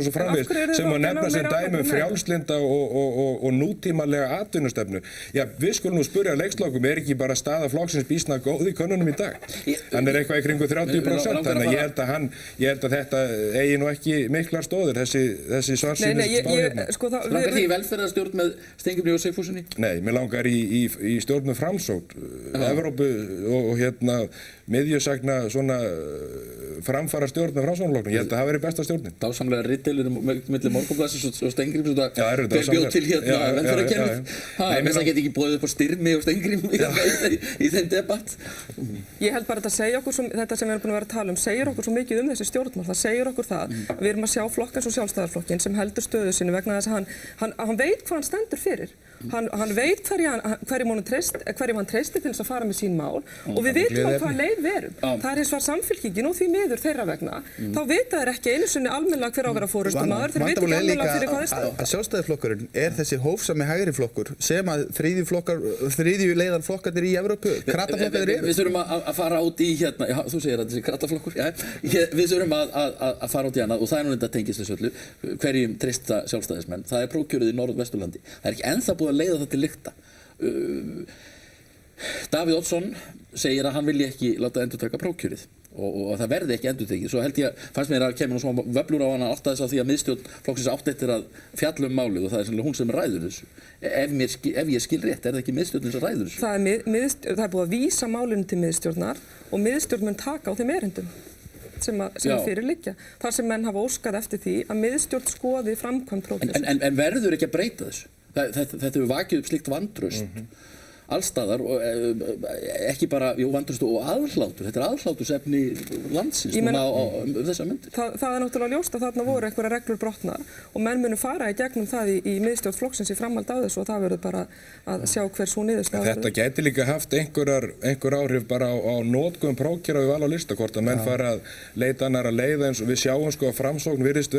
Speaker 2: sem að nefna sem dæmi frjálslynda og nútímalega atvinnustefnu. Já, við skulum nú spyrja leikslokum, ekki bara staða flokksins býsna góð í könnunum í dag? Hann eitthvað í kringu 30%, þannig að ég held að þetta eigi nú ekki miklar stóðir, þessi svarsýnis spá hérna.
Speaker 1: Langar því í velferðarstjórn með Steingrími J. Sigfússyni?
Speaker 2: Nei, mér langar í stjórn með Framsókn, Evrópu og miðjusagna svona framfara stjórn með Framsóknarflokknum. Ég held að það veri besta stjórnin.
Speaker 1: Dásamlega riddeilur milli Morgunblaðsins og Steingríms og hver bjóð til velferðarkerfið. Það geti ekki boðið upp á Styrmi og Steingrími í þeim debatt.
Speaker 3: Ég held bara að þetta segja okkur, þetta sem við erum búin að vera að tala segir okkur svo mikið þessi stjórnmál. Það segir okkur það að við erum að sjá flokk eins og Sjálfstæðisflokkinn sem heldur stöðu sinni vegna þess að hann veit hvað hann stendur fyrir. Hann veit hverjum hann treystir til þess að fara með sín mál og við vitum á hvað leið við erum. Það hins vegar Samfylkingin og því miður þeirra vegna. Þá vita þeir ekki einu sinni almennilega hver á að vera forystumaður, þeir vita ekki almennilega fyrir hvað þeir standa.
Speaker 4: Sjálfstæðisflokkurinn þessi hófsami hægri flokkur sem að þriðju leiðarflokkarnir í Evrópu, krataflokkarnir eru.
Speaker 1: Við þurfum að fara út í þú segir að þessi krataflokkur, við þurfum að fara út í annað og það nú þetta tengist þessu öllu, hverjum treysta sjálfstæðismenn. Það prófkjörið í Norðvesturlandi. Það ekki ennþá búið að leiða það til lykta. Davíð Oddsson segir að hann vilji ekki láta endurtaka prófkjörið og það verði ekki endurtekið. Svo fannst mér að kemur smá vöflur á hana alltaf þess að því að miðstjórn flokksins átti eftir að fjalla málið og það er sannlega hún sem ræður þessu. Ef ég skil rétt, það ekki miðstjórnin sem ræður þessu?
Speaker 3: Það er búið að vísa málinu til miðstjórnar og miðstjórn mun taka á þeim erindum sem fyrir liggja. Þar sem menn hafa óskað eftir því að miðstjórn skoði framkvæmd prófkjörsins.
Speaker 1: En verður ekki að breyta þessu? Þetta hefur vakið upp slíkt vantraust allstaðar og ekki bara vantraust og aðhlátur. Þetta er aðhlátursefni landsins núna á þessa myndir.
Speaker 3: Það er náttúrulega ljóst að þarna voru einhverjar reglur brotnar og menn munu fara í gegnum það í miðstjórn flokksins í framhald á þessu og það verður bara að sjá hver svo niðurstaða verður.
Speaker 2: Þetta gæti líka haft einhver áhrif bara á notkun prófkjara við val á lista, hvort að menn fara að leita annarra leiða eins og við sjáum að Framsókn virðist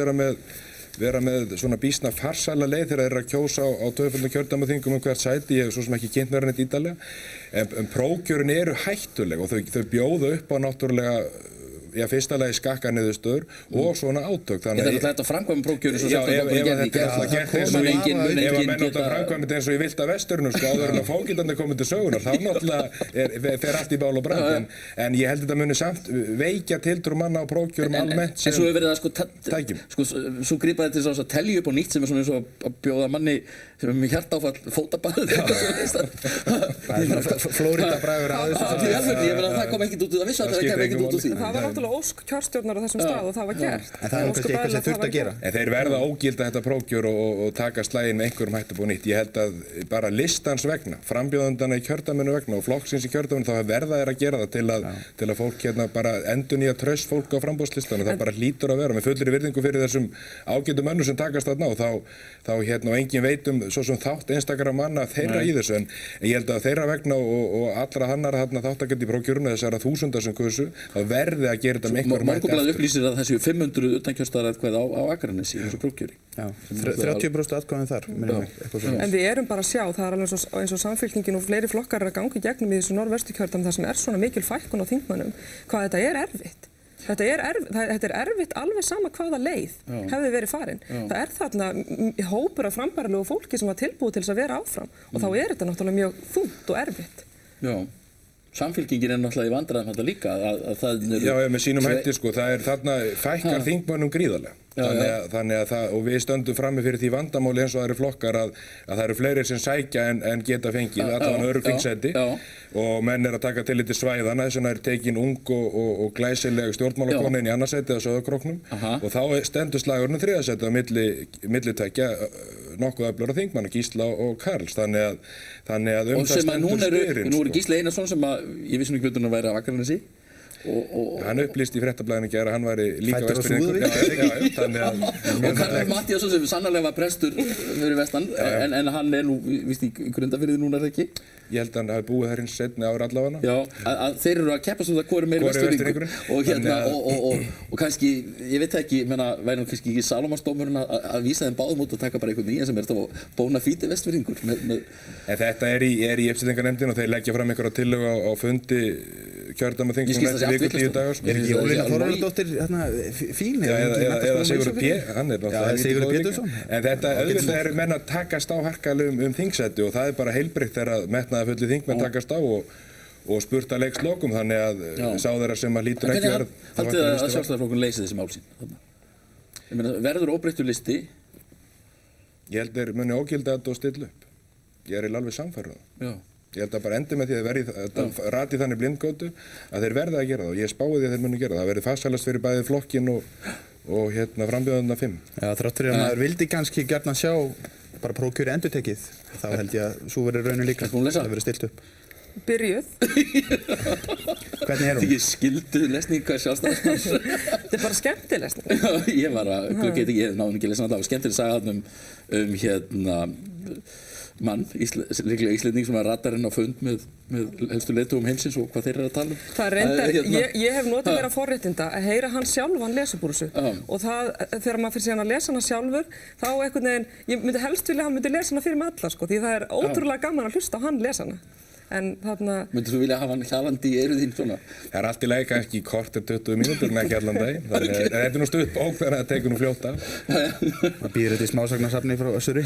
Speaker 2: vera með svona býsna farsæla leið þegar þeir eru að kjósa á tvöföldum kjördæmaþingum hvert sæti. Ég hef svo sem ekki kynnt mér neitt ítarlega. En prófkjörin eru hættuleg og þau bjóða upp á náttúrulega fyrsta lagi skakka niðurstöður og svona átök.
Speaker 1: Þannig að þetta framkvæmum prófkjörin svo
Speaker 2: ef menn átt að framkvæmum eins og í villta vesturinu áður en að fágildandi komið til sögunar þá náttúrulega fer allt í bál og brand en ég held að þetta muni samt veikja tiltrú manna á prófkjörum almennt
Speaker 1: sem svo hefur verið
Speaker 2: tækjum.
Speaker 1: Svo grípa þetta til að telja upp á nýtt sem er svona eins og að bjóða manni sem er með hjartaáfall fótabæð
Speaker 4: Flórída bragur að
Speaker 1: það kom ekkert út úr það vissu að það kemur ekkert út úr því.
Speaker 3: Það var náttúrulega ósk kjörstjórnar á þessum stað og það var gert.
Speaker 4: En það er kannski eitthvað sem þurft að gera.
Speaker 2: En þeir verða ógilda þetta prófkjör og taka slaginn með einhverjum hættu búið nýtt. Ég held að bara listans vegna, frambjóðandana í kjördæminu vegna og flokksins í kjördæminu þá verða þeir að gera það til að fólk bara endurnýja traust fólk á framboðslistanum. Það bara hlýtur að vera með fullri virðingu fyrir þessum ágætu mönnum sem takast þarna og þá og engin veit svo sem þátt einstakara manna þeirra í þessu en ég held að þeirra vegna og allra annarra þáttakandi í prófkjörinu þessara þúsundar sem kusu þá verði að gera þetta með einhverjum hætti.
Speaker 1: Morgunblaðið upplýsir að þessu 500 utankjörstaðaratkvæði á Akranesi í þessu prófkjöri.
Speaker 4: 30% atkvæðin þar.
Speaker 3: En við erum bara að sjá, það er alveg eins og Samfylkingin og fleiri flokkar er að ganga í gegnum í þessu norðvesturkjördæmi þar sem er svona mikil fækkun á þingmönnum, hvað þetta er erfitt. Þetta er erfitt alveg sama hvaða leið hefði verið farin. Það er þarna hópur af frambærilegu fólki sem var tilbúið til þess að vera áfram og þá er þetta náttúrulega mjög þungt og erfitt.
Speaker 1: Já. Samfylkingin er náttúrulega í vandræðum þetta líka að það
Speaker 2: Já, með sínum hætti það er þarna fækkar þingmönnum gríðarlega. Þannig að og við stöndum frammi fyrir því vandamáli eins og það eru flokkar að það eru fleiri sem sækja en geta fengið allavega örugg þingsæti og menn er að taka tillit til svæðana þess vegna er tekin ung og glæsileg stjórnmálakona inn í annarsæti eða Sauðárkróknum og þá stendur slagurinn þriðasæti á milli tveggja nokkuð öflugra þingmanna, Gísla og Karls þannig að það stendur spyrin.
Speaker 1: Nú eru Gísli Einarsson sem ég vissi nú ekki betur en að væri af Akranesi
Speaker 2: Hann upplýsti í fréttablaðinu í gær að hann væri líka
Speaker 4: Fæddur á
Speaker 2: Vestfirðingur.
Speaker 4: Súðavík?
Speaker 2: Já, þannig að
Speaker 1: Og Karl Matthíasson sem sannarlega var prestur fyrir vestan, en hann nú, víst í Grundarfirði núna ekki?
Speaker 2: ég held að hann hafi búið þar hins seinni ár allavega.
Speaker 1: Já, að þeir eru að keppast hvor er meiri
Speaker 2: Hvor er
Speaker 1: Vestfirðingur og kannski, ég veit ekki, væri nú kannski ekki Salómonsdómurinn að vísa þeim báðum út og taka bara einhvern nýjan sem þá bóna fíti Vestfirðingur.
Speaker 2: En þetta er í uppsetningarnefndin og þeir leggja fram einhverja tillögu á fundi kjördæmaþings
Speaker 1: Ég skil það sé allt
Speaker 2: viku 10 dagar.
Speaker 4: Er ekki Ólína Þórðardóttir fín?
Speaker 2: Eða Sigurður P. Hann er náttúrulega
Speaker 4: Sigurður
Speaker 2: líka góður
Speaker 4: Pétursson.
Speaker 2: líka. En þetta auðvitað eru menn að takast á harkalega þingsæti og það er bara heilbrigt þegar metnaðarfullir þingmenn takast á og spurta leikslokum þannig að sá þeirra sem að hlýtur ekki verð.
Speaker 1: Haldið að Sjálfstæðisflokkurinn leysi þessi mál sín? Ég meina, verður óbreyttur listi?
Speaker 2: Ég held þeir muni ógilda þetta og stilla upp. Ég er alveg samfærður.
Speaker 1: Já.
Speaker 2: Ég held að bara endi með því að þetta rati þannig blindgótu að þeir verða að gera það og ég spái því að þeir muni gera það. Það verði farsælast fyrir bæði flokkin og frambjóðandana 5.
Speaker 4: Já, þrátt fyrir að maður vildi kannski gjarnan sjá bara prófkjöri endurtekið, þá held ég að svo verður raunin líka.
Speaker 1: Ertu búin að lesa?
Speaker 4: Það verður stilt upp.
Speaker 3: Byrjuð.
Speaker 4: Hvernig er hún?
Speaker 1: Ekki skildu lesning hvað Sjálfstæðismanns.
Speaker 3: Þetta er bara skemmtileg lesning.
Speaker 1: Ég var að, ég náði ekki að lesa þetta, það var skemmtileg saga mann, líklega Íslending sem var radarinn á fund með helstu leiðtogum heimsins og hvað þeir eru að tala um.
Speaker 3: Það reyndar, ég hef notið meira forréttinda að heyra hann sjálfan lesa úr þessu og það, þegar maður fyrir síðan að lesa hana sjálfur, þá einhvern veginn, ég myndi helst vilja að hann myndi lesa hana fyrir mig alla sko, því það er ótrúlega gaman að hlusta á hann lesa hana. En þarna... Myndir
Speaker 1: þú vilja hafa hann hjalandi í eyru þín svona?
Speaker 2: Það er allt í lagi kannski korter 20 mínútur en ekki allan dag. Þetta er nú stutt bók þannig að það tekur nú fljótt af.
Speaker 4: Það býður þetta í smásagnasafni frá Össuri.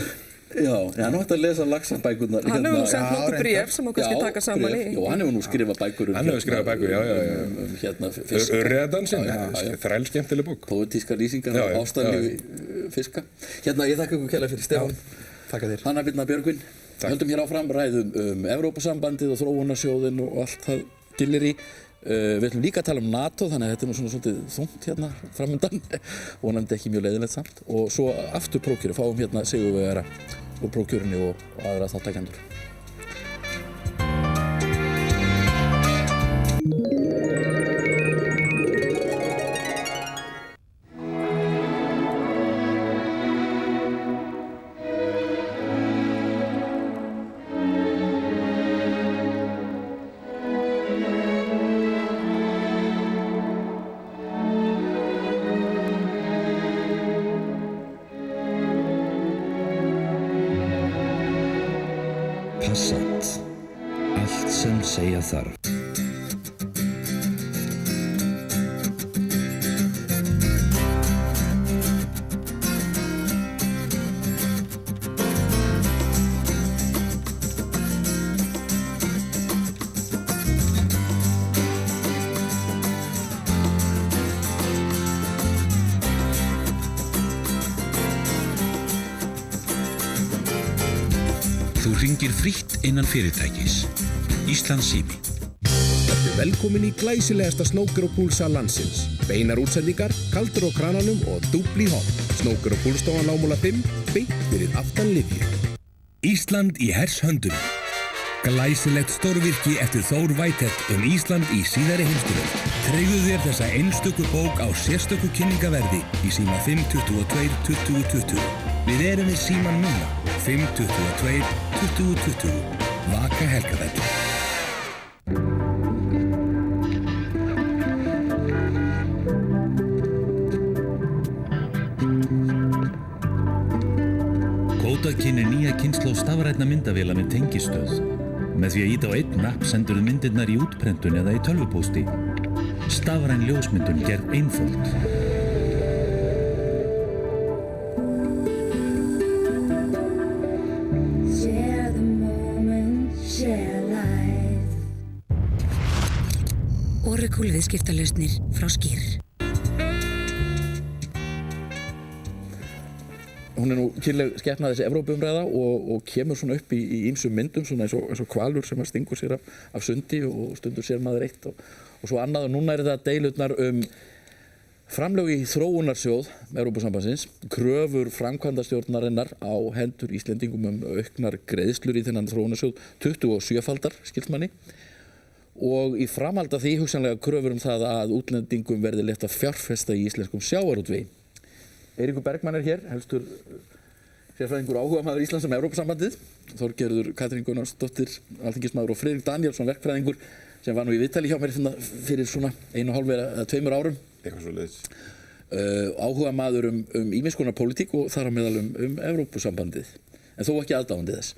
Speaker 1: Já, hann átti að lesa laxabækurnar.
Speaker 3: Hann hefur nú sendt nokkuð bréf sem hann kannski taka saman í.
Speaker 1: Já, hann hefur nú skrifað bækur
Speaker 2: Hann hefur skrifað bækur, já.
Speaker 1: Fiska.
Speaker 2: Urriðadansinn, þræl skemmtileg bók.
Speaker 1: Póetískar lýsingar á ástæðlífi fiska. Ég þakka ykkur kærlega fyrir Stefán.
Speaker 4: Þakka þér.
Speaker 1: Hanna Birna Björgvin. Höldum hér áfram, ræðum Evrópusambandið og þróunarsjóðinn og allt það gillir í. Við ætlum líka að tala um NATO, þannig að þetta er nú svona svolítið þungt hérna framundan, vonandi ekki mjög leiðinlegt samt. Og svo aftur prófkjöri, fáum hérna sigurvegara úr prófkjörinni og aðra þáttakendur.
Speaker 5: Passat. Allt sem segja þarf.
Speaker 6: Þú hringir frítt innan fyrirtækis. Íslandssími.
Speaker 7: Vertu velkomin í glæsilegasta snóker og púlsa landsins. Beinar útsendingar, kaldur á krananum og dúbl í hopp. Snóker og púlstofan Lágmúla 5, beint fyrir aftan Lyfju.
Speaker 6: Ísland í hers höndum. Glæsilegt stórvirki eftir Þór Whitehead Ísland í síðari heimsstyrjöld. Tryggðu þér þessa einstöku bók á sérstöku kynningaverði í síma 522 2020. Við erum við síman núna, 522 2020. Vaka Helgavelli. Kóda kynnir nýja kynslóð stafrænna myndavéla með tengistöð. Með því að ýta á einn napp sendurðu myndirnar í útprentun eða í tölvupósti. Stafræn ljósmyndun gerð einföld.
Speaker 8: Oracle viðskiptalausnir frá Skýr.
Speaker 1: Hún er nú kynleg skepna þessi Evrópuumræða og kemur svona upp í ýmsum myndum, svona eins og hvalur sem stingur sér af sundi og stundur sér maður eitt og svo annað. Og núna er þetta deilurnar framlög í þróunarsjóð Evrópusambandsins, kröfur framkvæmdastjórnarinnar á hendur Íslendingum auknar greiðslur í þennan þróunarsjóð 27-faldar, skilst manni. og í framhald af því hugsanlega kröfur það að útlendingum verði leyft að fjárfesta í íslenskum sjávarútvegi. Eiríkur Bergmann hér, helstur sérfræðingur áhugamaður Íslands Evrópusambandið, Þorgerður Katrín Gunnarsdóttir, alþingismaður og Friðrik Danielsson, verkfræðingur, sem var nú í viðtali hjá mér fyrir svona 1,5 eða 2 árum.
Speaker 9: Eitthvað svoleiðis.
Speaker 1: Áhugamaður ýmiss konar pólitík og þar á meðal Evrópusambandið, en þó ekki aðdáandi þess.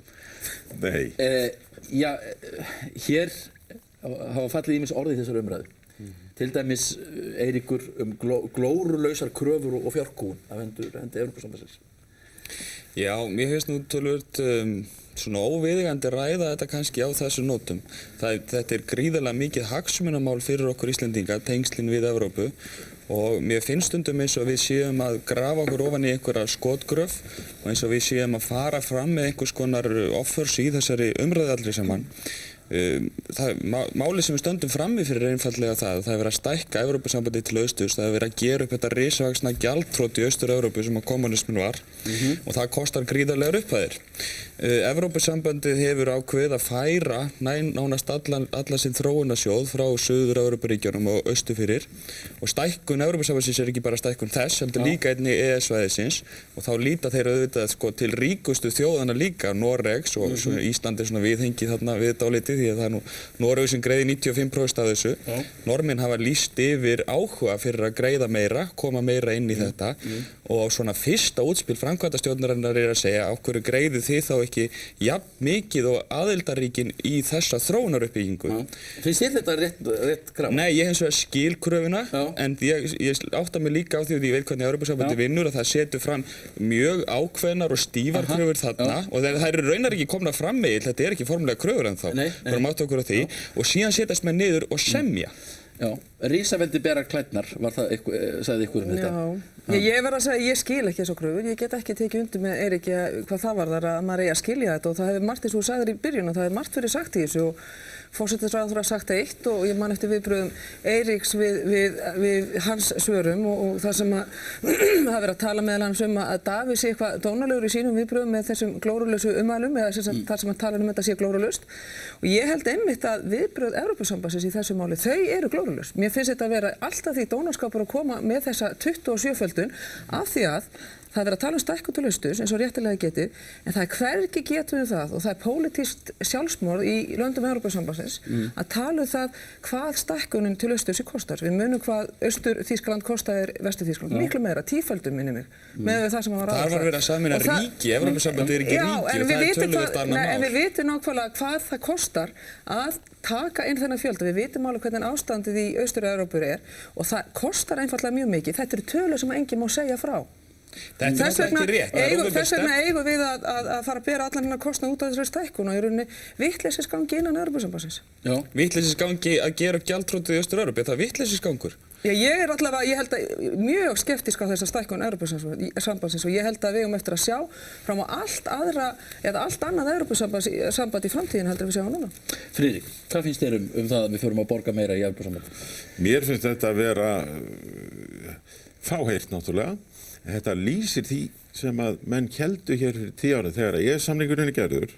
Speaker 9: Nei.
Speaker 1: Hér hafa fallið ýmis orð í þessari umræðu. Til dæmis Eiríkur glórulausar kröfur og fjárkúgun af hendi Evrópusambandsins.
Speaker 10: Já, mér finnst nú töluvert svona óviðeigandi ræða þetta kannski á þessum nótum. Þetta gríðarlega mikið hagsmunamál fyrir okkur Íslendinga, tengslin við Evrópu, og mér finnst stundum eins og við séum að grafa okkur ofan í einhverja skotgröf og eins og við séum að fara fram með einhvers konar offers í þessari umræðu allri saman. Málið sem við stöndum frammi fyrir er einfaldlega það er verið að stækka Evrópusambandið til austurs, það er verið að gera upp þetta risavaxna gjaldþrot í Austur-Evrópu sem að kommunismin var og það kostar gríðarlegar upphæðir. Evrópusambandið hefur ákveðið að færa nánast alla sinn þróunarsjóð frá Suður-Evrópuríkjunum og austur fyrir, og stækkun Evrópusambandsins er ekki bara stækkun þess, heldur líka einnig EES-svæðisins, og þá líta þeir auðvitað til ríkustu þjóðana líka, Noregs og Ísland er svona viðhengið þarna við dálítið, því að það nú Noregur sem greiði 95% af þessu. Norðmenn hafa lýst yfir áhuga fyrir að greiða meira, koma meira inn í þetta, og svona fyrsta útspil framkvæmdastjórnarinnar er að segja á hverju greiðið þið þá ekki jafn mikið og aðildarríkin í þessa þróunaruppbyggingu.
Speaker 1: Finnst þér þetta rétt krafa?
Speaker 10: Nei, ég hins vegar skil kröfuna, en ég átta mig líka á því að ég veit hvernig Evrópusambandið vinnur, að það setur fram mjög ákveðnar og stífar kröfur þarna, og það eru raunar ekki komna fram með, þetta er ekki formulega kröfur ennþá. Bara mátt okkur á því, og síðan setjast með niður og semja.
Speaker 1: Já, risaveldi bera klærnar, sagði ykkur þetta.
Speaker 3: Já, ég verð að segja, ég skil ekki þessu kröfur, ég get ekki tekið undir með Eiríki hvað það varðar að maður eigi að skilja þetta, og það hefur margt eins og þú sagðir í byrjun, og það hefur margt verið sagt í þessu, og forsætisráðherra sagt eitt, og ég man eftir viðbrögðum Eiríks við hans svörum, og það sem að það verið að tala meðal hans að Davíð sé eitthvað dónalegur í sínum viðbrögðum með þessum glórulausu ummælum, eða þar sem að tala þetta sé glórulaust, og ég held einmitt að viðbrögð Evrópusambandsins í þessu máli, þau eru glórulaus. Mér finnst þetta að vera alltaf því dónaskapur að koma með þessa 27-földun, af því að það er verið að tala stækkun til austurs, eins og réttilega getið, en það hvergi getum við það, og það pólitískt sjálfsmorð í löndum Evrópusambandsins að tala það hvað stækkunin til austurs kostar. Við munum hvað Austur-Þýskaland kostaðir Vestur-Þýskaland, miklu meira, 10-földum minnum mig, með það sem var aðeins.
Speaker 10: Það var verið að sameina ríki, Evrópusambandið er ekki ríki, og það er töluvert annað mál.
Speaker 3: En við vitum nákvæmlega hvað það kostar að taka inn þennan fjölda. Við vitum alveg hvernig ástandið í Austur-Evrópu og það kostar einfaldlega mjög mikið. Þetta eru tölur sem enginn má segja frá. Þess vegna eigum við að fara að bera allan hennar kostnað út af þessari stækkun og í rauninni vitleysisgangi innan Evrópusambandsins.
Speaker 10: Já, vitleysisgangi að gera gjaldþrotið í Austur-Evrópu, það er vitleysisgangur.
Speaker 3: Já, ég held að mjög skeptísk á þessa stækkun Evrópusambandsins, og ég held að við eigum eftir að sjá fram á allt annað Evrópusamband í framtíðin heldur við sjáum núna.
Speaker 1: Friðrik, hvað finnst þér um það að við förum að borga meira í Evrópusambandið?
Speaker 9: Mér finnst þetta að vera fáheyrt náttúrulega. Þetta lýsir því sem að menn héldu hér fyrir 10 ára þegar EES-samningurinn er gerður.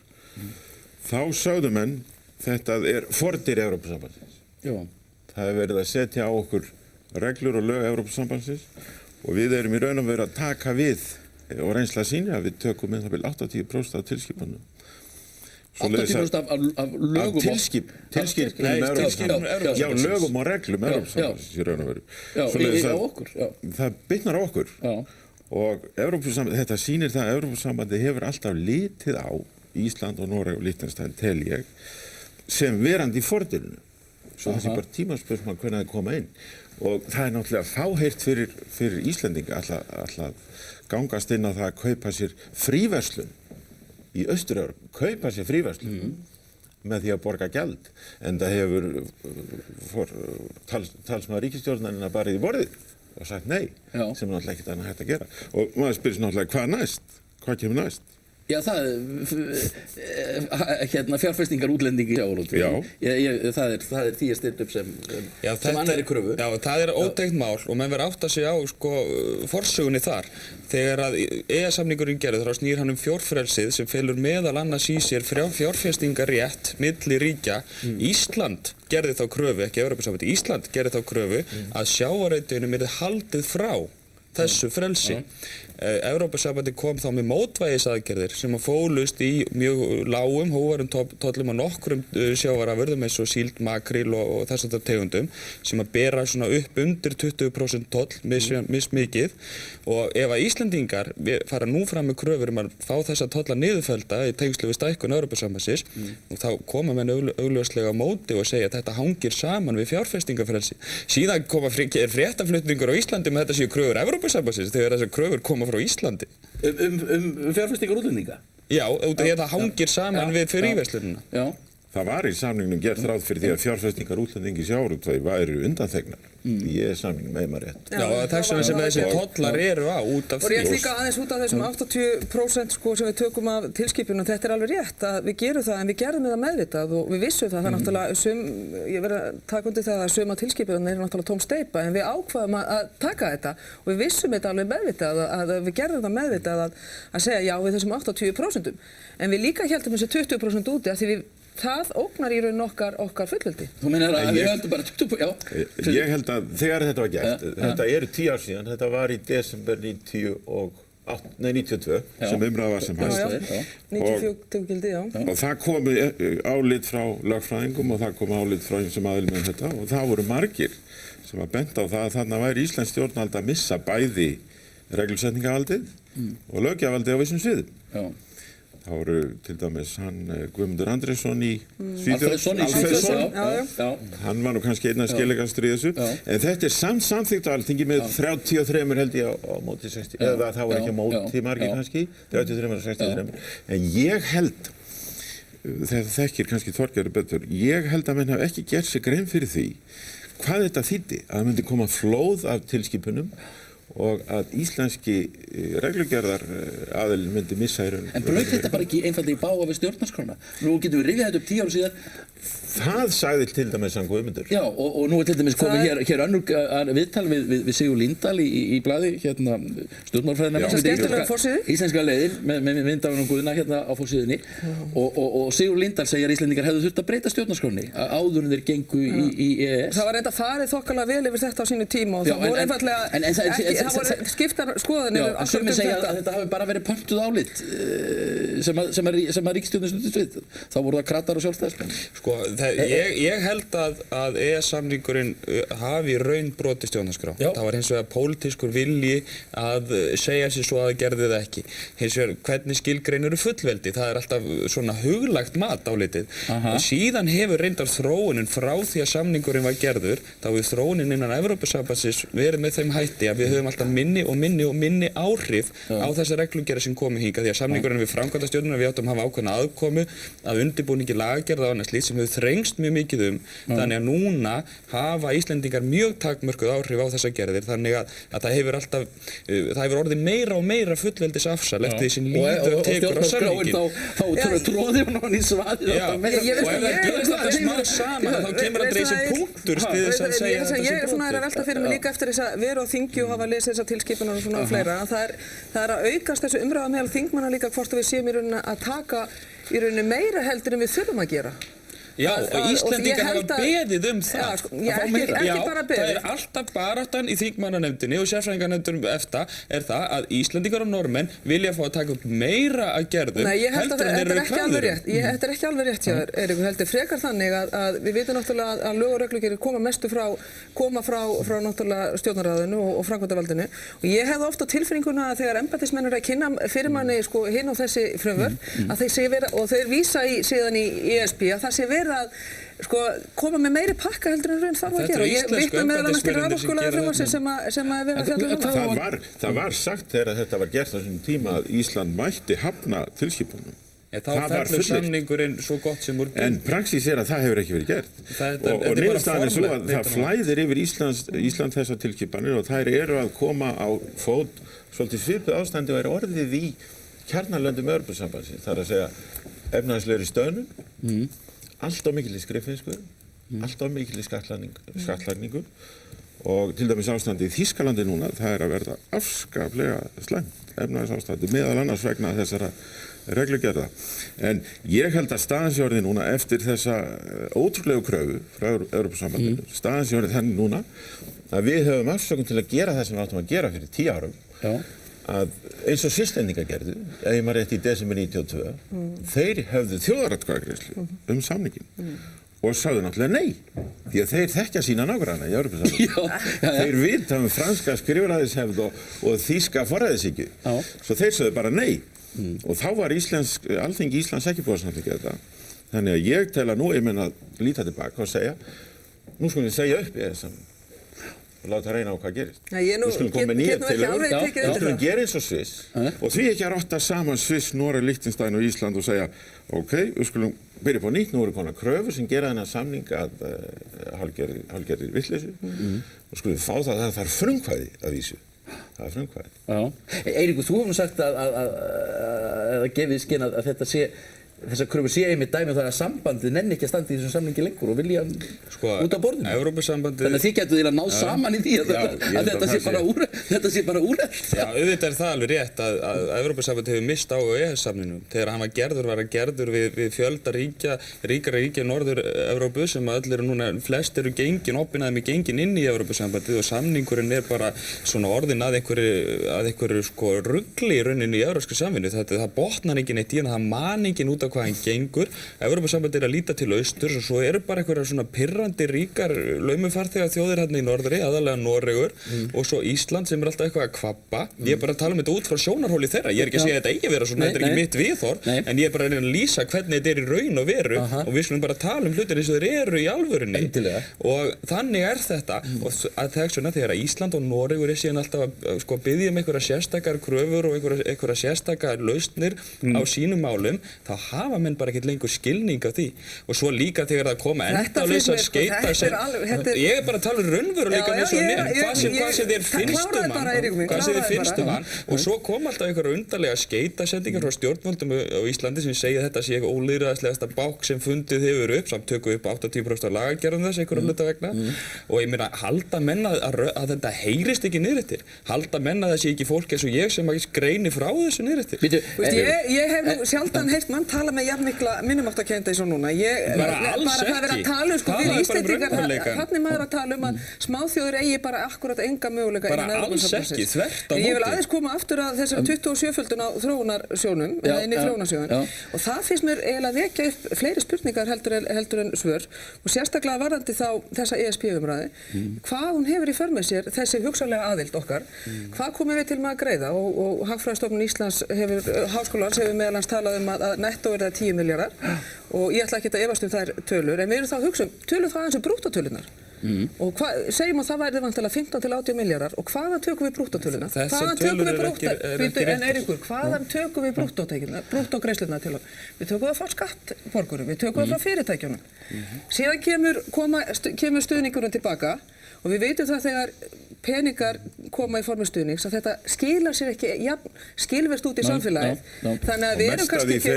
Speaker 9: Þá sögðu menn þetta er fordýr Evrópusambandsins. Það er verið að setja á okkur reglur og lög Evrópusambandsins og við erum í raun og veru að taka við og reynsla sýnir að við tökum með það vel 80% af tilskipunum.
Speaker 1: 80% af lögum
Speaker 9: Já, lögum og reglum Evrópusambandsins í raun og veru.
Speaker 1: Já, á okkur.
Speaker 9: Það bitnar á okkur. Og þetta sýnir það að Evrópusambandið hefur alltaf litið á Ísland og Noreg og Liechtenstein, tel ég, sem verandi í fordilinu. Svo það sé bara tímaspursmál hvernig það koma inn. Og það er náttúrulega fáheyrt fyrir Íslendinga alltaf gangast inn á það að kaupa sér fríverslun í Austur-Evrópu, kaupa sér fríverslun með því að borga gjald. En það hefur talsmaður ríkisstjórnarinnar bara í borðið og sagt nei, sem náttúrulega ekkert annað hægt að gera. Og maður spyrir náttúrulega hvað næst? Hvað kemur næst?
Speaker 1: Já, það fjárfestingar útlendingi í sjávarútvegi. Það er því að stillt upp sem annarri kröfu.
Speaker 10: Já, það er ótengd mál og menn verður átt að sig á forsögunni þar. Þegar að EES-samningurinn gerður þá snýr hann fjórfrelsið sem felur meðal annars í sér fjárfestingarétt milli ríkja. Ísland gerði þá kröfu, ekki Evrópusambandið, Ísland gerði þá kröfu að sjávarútveginum yrði haldið frá þessu frelsi. Evrópusambandið kom þá með mótvægisaðgerðir sem fólust í mjög lágum, hóvarum tollum og nokkrum sjávarafurðum eins og síld, makril og þess að tegundum sem að bera svona upp undir 20% toll mismikið og ef að Íslendingar fara nú fram með kröfur að fá þessa tolla niðurfellda í tengslu við stækkun Evrópusambandsins þá koma menn augljóslega á móti og segja að þetta hangir saman við fjárfestingafrelsi. Síðan er fréttaflutningur á Íslandi með þetta séu kröfur Evrópusambandsins þegar þessar kröfur koma frá Íslandi.
Speaker 1: Fjárfestingar útlendinga?
Speaker 10: Já, það hangir saman við fríverslunina.
Speaker 1: Já.
Speaker 9: Það var í samningnum gert ráð fyrir því að fjárfestingar útlendingi í sjávarútvegi væru undanþegnar í EES-samningnum ef maður rétt.
Speaker 10: Já, þessum sem þessi tollar eru á út af því.
Speaker 3: Og rétt líka aðeins út af þessum 80% sem við tökum af tilskipunum, þetta er alveg rétt að við gerum það en við gerðum það meðvitað og við vissum það. Það er náttúrulega ég verð að taka undir það að suma tilskipunum er náttúrulega tóm steypa en við ákvaðum að taka þetta og við vissum þetta alveg meðvitað að við gerðum það meðvitað að segja já við þessum 80% en við líka héldum þessi 20% úti af því það ógnar í raun okkar fullveldi.
Speaker 1: Þú meinar að við höldum bara 20%, já.
Speaker 9: Ég held að þegar þetta var gert, þetta eru 10 ár síðan, þetta var í desember 92 sem umræða var sem hæst.
Speaker 3: 94 tegur gildi, já.
Speaker 9: Og það komu álit frá lögfræðingum og það kom álit frá sem aðilum með þetta og það voru margir sem var bent á það að þarna væri Íslands stjórnvald að missa bæði reglusetningavaldið og löggjafaldið á vissum sviðum. Já. Það voru til dæmis hann Guðmundur Andrésson í Svíþjóð. Hann var nú kannski einn af skeilegastur í þessu. En þetta er samþykkt á Alþingi með 33 held ég á móti 60. Eða það voru ekki á móti margir kannski. 33 og 63. En ég held, þegar þekkir kannski Þorgerður betur, ég held að menn hafa ekki gert sig grein fyrir því hvað þetta þýddi. Að það myndi koma flóð af tilskipunum og að íslenski reglugerðar aðilinn myndi missa í raun.
Speaker 1: En braut þetta bara ekki einfaldlega í bága við stjórnarskrána? Nú getum við rifjað þetta upp 10 árum síðan.
Speaker 9: Það sagði til dæmis hann Guðmundur.
Speaker 1: Já, og nú til dæmis komið hér önnur viðtal við Sigur Líndal í blaði, stjórnmálafræðinefnd. Íslenska leiðin með myndafinn Guðna á fórsíðunni. Og Sigur Líndal segir að Íslendingar hefðu þurft að breyta stjórnarskránni áður en þeir gengu í EES.
Speaker 3: Það var reynda farið þokkalega vel yfir þetta á sínu tíma og það voru einfaldlega það voru skiptar skoðanir
Speaker 1: Sumir segja að þetta hafi bara verið pöntuð álit sem að ríkisstjórnin stundist við. Þá voru það kratar og sjálfstæðismenn.
Speaker 10: Sko, ég held að EES-samningurinn hafi í raun brotið stjórnarskrá. Það var hins vegar pólitískur vilji að segja sér svo að það gerði það ekki. Hins vegar hvernig skilgrein eru fullveldi. Það er alltaf svona huglagt mat álitið. Og síðan hefur reyndar þróunin frá því að samningurinn var gerður, þá hefur þróunin innan Evrópusambandsins verið með þeim hætti að við höfum alltaf minni áhrif á þessa reglugerðir sem komu hingað því að samningurinn við framkvæmdastjórnina við áttum að hafa ákveðna aðkomu að undirbúningi lagagerða og annað slíkt sem hefur þrengst mjög mikið þannig að núna hafa Íslendingar mjög takmörkuð áhrif á þessa gerðir þannig að það hefur orðið meira og meira fullveldisafsal eftir því sem líður tekur á samningin.
Speaker 1: Þá tróðir hún hann í svaðið
Speaker 10: og ef það gerist alltaf smá saman þá kemur aldrei þessi punktur til þess að segja þetta sem
Speaker 3: punktur. Ég er að velta fyrir mig líka eftir þess að vera á þingi og hafa lesið þessar tilskipanir og svona og fleira. Það er að aukast þessu umræða meðal þingmanna líka hvort við séum í rauninni að taka í rauninni meira heldur en við þurfum að gera.
Speaker 10: Já, og Íslendingar hafa beðið það.
Speaker 3: Ekki bara beðið.
Speaker 10: Það er alltaf baráttan í þingmannanefndinni og sérfræðinganefndinum EFTA er það að Íslendingar og Norðmenn vilja fá að taka upp meira að gerðum heldur en þeir eru krafðir.
Speaker 3: Þetta er ekki alveg rétt hjá þér, Eiríkur, heldur frekar þannig að við vitum náttúrulega að lög og reglugerðir koma frá náttúrulega stjórnarráðinu og framkvæmdarvaldinu og ég hefði oft á tilfinninguna að þegar embættismenn eru að kynna fyrir manni hinn á þessi frumvörp að þeir sé vera og þeir vísa síðan í ESB að það sé vera að koma með meiri pakka heldur en raun þarf að gera. Ég vitna meðal annars til raforkulaga frumvarpsins sem að vera að fjalla um.
Speaker 9: Það var sagt þegar þetta var gert á þessum tíma að Ísland mætti hafna tilskipunum.
Speaker 10: Þá fellur samningurinn svo gott sem úr búin.
Speaker 9: En praxís er að það hefur ekki verið gert. Og niðurstaðan er svo að það flæðir yfir Ísland þessar tilskipanir og þær eru að koma á fót svolítið svipuð ástandi og er orðið í kjarnalöndum Evrópusambandsins, það er að segja efnahagslegri stöðnun, allt á mikilli skriffinsku, allt á mikilli skattlagningu og til dæmis ástandi í Þýskalandi núna, það er að verða afskaplega slæmt efnahagsástandi, meðal annars vegna þessara reglugerða. En ég held að staðan sé orðið núna eftir þessa ótrúlegu kröfu frá Evrópusambandinu, staðan sé orðið þannig núna að við höfum afsökun til að gera það sem við áttum að gera fyrir 10 árum. Já. Að eins og Svisslendingar gerðu, ef ég maður rétt í desember 92, þeir höfðu þjóðaratkvæðagreiðslu samninginn og sagðu náttúrulega nei, því að þeir þekkja sína nágranna í Evrópusambandinu. Þeir vita franska skrifræðishefð og þýska forræðishyggju, svo þeir sögðu bara nei. Og þá var Alþingi Íslands ekki búið að samþykkja þetta. Þannig að ég tel að nú ég menn að líta tilbaka og segja, nú skulum við segja upp í þessum og láta reyna á hvað gerist. Við skulum koma með nýjar tillögur, við skulum gera eins og Sviss og því ekki að rotta saman Sviss, Noreg, Liechtenstein og Ísland og segja ok, við skulum byrja på nýtt, nú eru konar kröfur sem gera þennan samning að hálfgerðir vitleysu og skulum við fá það að það þarf frumkvæði að vísu. Það er frumkvæði.
Speaker 1: Eiríkur, þú hefur sagt að gefið í skyn að þetta sé þessar kröfur sé einmitt dæmi það að sambandið nenni ekki að standa í þessum samningi lengur og vilja út á borðinu.
Speaker 10: Evrópusambandið...
Speaker 1: Þannig að þið getur eiginlega náð saman í því að þetta sé bara úrelt.
Speaker 10: Já, auðvitað er það alveg rétt að Evrópusambandið hefur mist á EES-samningnum. Þegar hann var gerður við fjölda ríkara ríkja Norður-Evrópu sem öll eru núna, flest eru gengin, opinaði með gengin inn í Evrópusambandið og samningurinn er bara svona orðin að einhverju sko rugli í rauninni í evrópskri samvinnu. Það botnar enginn eitt í hann, það man enginn út hvað hann gengur. Evrópusambandið er að líta til austurs og svo eru bara einhverjar svona pirrandi ríkar laumufarþega þjóðir hérna í norðri, aðalega Noregur og svo Ísland sem er alltaf eitthvað að kvabba. Ég er bara að tala um þetta út frá sjónarhóli þeirra. Ég er ekki að segja að þetta eigi að vera svona, þetta er ekki mitt viðhorf, en ég er bara að reyna að lýsa hvernig þetta er í raun og veru og við skulum bara tala um hlutir eins og þeir eru í alvörunni. Og þannig er þetta og þess vegna þegar Ísland og Noregur er síðan alltaf að sko biðja um einhverjar sérstakar kröfur og einhverjar sérstakar lausnir á sínum málum, þá hafa menn bara ekkert lengur skilning af því og svo líka þegar það koma endalausar skeyta ég er bara að tala um raunveruleikann eins og nefn hvað sem þér finnst um hann og svo kom alltaf einhverja undarlega skeytasendingar frá stjórnvöldum á Íslandi sem segja þetta sé eitthvað ólýðræðislegasta bák sem fundið hefur upp samt tökum upp 80% af lagagerðum þess einhverja hluta vegna og ég meina halda menn að þetta heyrist ekki niður eftir halda menn að það sé ekki fólk eins og ég sem greini frá þessu niður eftir
Speaker 3: Ég hef nú sjaldan heyrt mann tala með jafn mikla minnumáttakennda eins og núna. Bara það verið að tala um, sko, við Íslendingar, þannig maður að tala um að smáþjóðir eigi bara akkurat enga möguleika
Speaker 10: innan Evrópusambandsins. Þvert á móti.
Speaker 3: Ég vil aðeins koma aftur að þessari 27-földun á þróunarsjónum, eða inn í þróunarsjóðun, og það finnst mér eiginlega að vekja upp fleiri spurningar heldur en svör, og sérstaklega varðandi þá þessa ESP-umræðu, hvað hún hefur í för með sér, þessi hugsanlega aðild okkar, hvað komum við til með að greiða, og Hagfræðistofnun Íslands Háskólans hefur meðal annars talað um að nettó er það 10 milljarðar og ég ætla ekki að efast þær tölur en við erum þá að hugsa tölum það aðeins brúttótölunar og segjum að það væri vantilega 15 til 80 milljarðar og hvaðan tökum við brúttótöluna? Hvaðan tökum við brúttógreiðslurnar til við tökum það frá skattborgurum, við tökum það frá fyrirtækjunum síðan kemur stuðningurinn tilbaka og við veitum það þegar peningar koma í formi stuðnings að þetta skilar sér ekki skilverst út í samfélagið þannig að við erum kannski ekki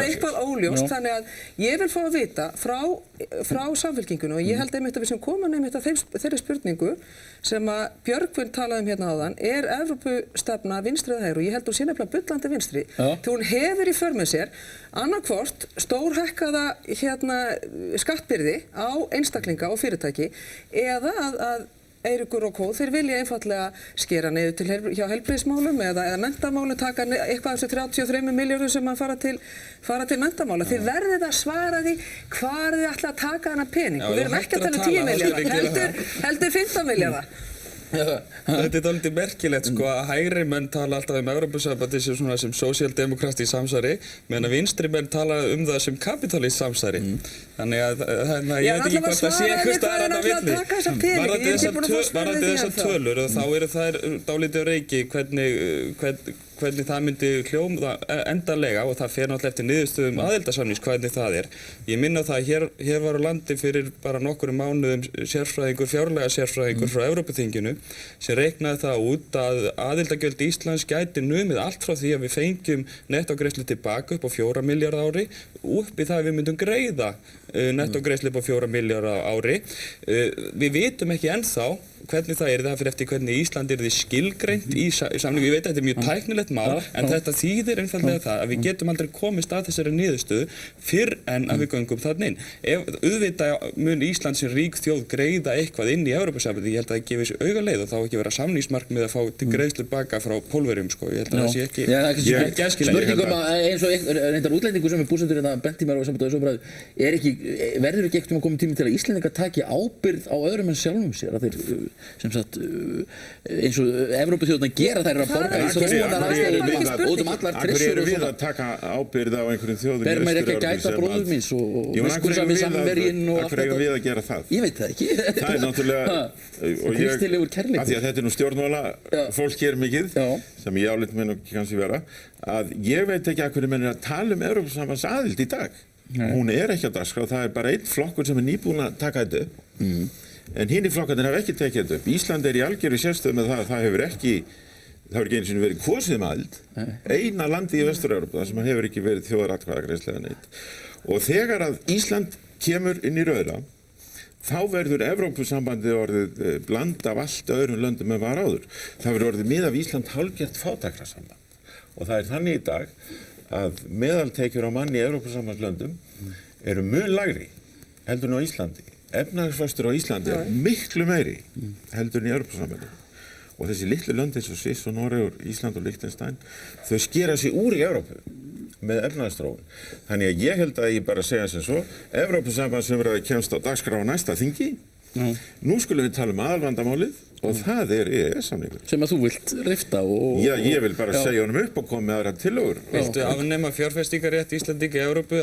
Speaker 3: eitthvað óljóst þannig að ég vil fá að vita frá samfélkingunum og ég held einmitt að við sem komum einmitt að þeirri spurningu sem að Björgvin talaði um hérna áðan er Evrópustefna vinstri eða hægri og ég held hún sé nefnilega bullandi vinstri því hún hefur í för með sér annarkvort stórhækkaða skattbyrði á einstaklinga og fyrirtæki eða að Eiríkur og Kó, þeir vilja einfallega skera niður hjá heilbrigðismálum eða menntamálum, taka eitthvað af þessu 33 milljörðum sem að fara til menntamála. Þið verðið að svara því hvar þið ætla að taka þennan pening. Og við erum ekki að tala 10 milljarða, heldur 15 milljarða.
Speaker 10: Þetta er dálítið merkilegt sko að hægri menn tala alltaf um Evrópusambandið sem sósíaldemókratískt samsæri meðan að vinstri menn tala um það sem kapítalískt samsæri þannig að ég veit ekki hvort það sé eitthvað staðar á milli varðandi þessar tölur og þá eru þær dálítið á reiki hvernig það myndi hljóma endanlega og það fer náttúrulega eftir niðurstöðum aðildarsamnings hvernig það er. Ég minna það að hér var á landi fyrir bara nokkrum mánuðum fjárlega sérfræðingur frá Evrópuþinginu sem reiknaði það út að aðildargjöld Íslands gæti numið allt frá því að við fengjum nettógreiðslu tilbaka upp á 4 milljarða ári upp í það að við myndum greiða nettógreiðslu upp á 4 milljarða ári. Við vitum ekki ennþá hvernig það fyrir eftir hvernig Ísland því skilgreint í samningu. Ég veit að þetta mjög tæknilegt mál, en þetta þýðir einfaldlega það að við getum aldrei komist að þessari niðurstöðu fyrr en að við göngum þarna inn. Auðvitað mun Ísland sem rík þjóð greiða eitthvað inn í Evrópusambandið, ég held að það gefi sér auga leið og þá ekki vera samningsmarkmið að fá til greiðslur baka frá Pólverjum, sko. Ég held að það sé ekki æskilegt.
Speaker 1: Eins og reyndar útlendingur sem búsettur hérna bent í mér á þessu umræðu, verður ekki ekkert komið tími til að Íslendingar taki ábyrgð á öðrum en sjálfum sér, að þeir sem sagt eins og Evrópuþjóðirnar gera þær að borga í þróunar aðstæður út allar trissur og
Speaker 9: við að taka ábyrgð á einhverjum þjóðum
Speaker 1: ber maður ekki að gæta bróður míns og miskunnsami samvergin og allt þetta.
Speaker 9: Af hverju við að gera það?
Speaker 1: Ég veit það ekki.
Speaker 9: Það er náttúrulega
Speaker 1: kristilegur kærleikur.
Speaker 9: Af því að þetta er nú stjórnmála fólk hér mikið sem ég álit með nú kannski vera að ég veit ekki af hverju menn að tala Evrópusambands aðild í dag. Hún ekki á dagskrá, það bara einn flokkur sem nýbúinn að taka þetta upp. En hinir flokkarnir hafa ekki tekið þetta upp. Ísland í algjörri sérstöðu með það að það hefur ekki einu sinni verið kosið aðild. Eina landi í Vestur-Evrópu þar sem hefur ekki verið þjóðaratkvæðagreiðsla eða neitt. Og þegar að Ísland kemur inn í röðina, þá verður Evrópusambandið orðið bland af allt öðrum löndum en var áður. Það verður orðið mið af Ísland hálfgert fátækrasamband. Og það þannig í dag að meðaltekjur á mann í Evrópusambandslöndum eru mun lægri heldur en á Íslandi. Efnahagsvöxtur á Íslandi miklu meiri heldur en í Evrópusambandinu. Og þessi litlu lönd eins og Sviss og Noregur, Ísland og Liechtenstein, þau skera sig úr í Evrópu með efnahagsþróun. Þannig að ég held að ég bara segja sem svo, Evrópusambandsumræða kemst á dagskrá á næsta þingi. Nú skulum við tala áðurvandamálið og það EES-samningur.
Speaker 1: Sem að þú vilt rifta og...
Speaker 9: Já, ég vil bara segja honum upp og koma með aðra tillögur.
Speaker 10: Viltu afnema fjárfestingarétt Íslendinga í Evrópu,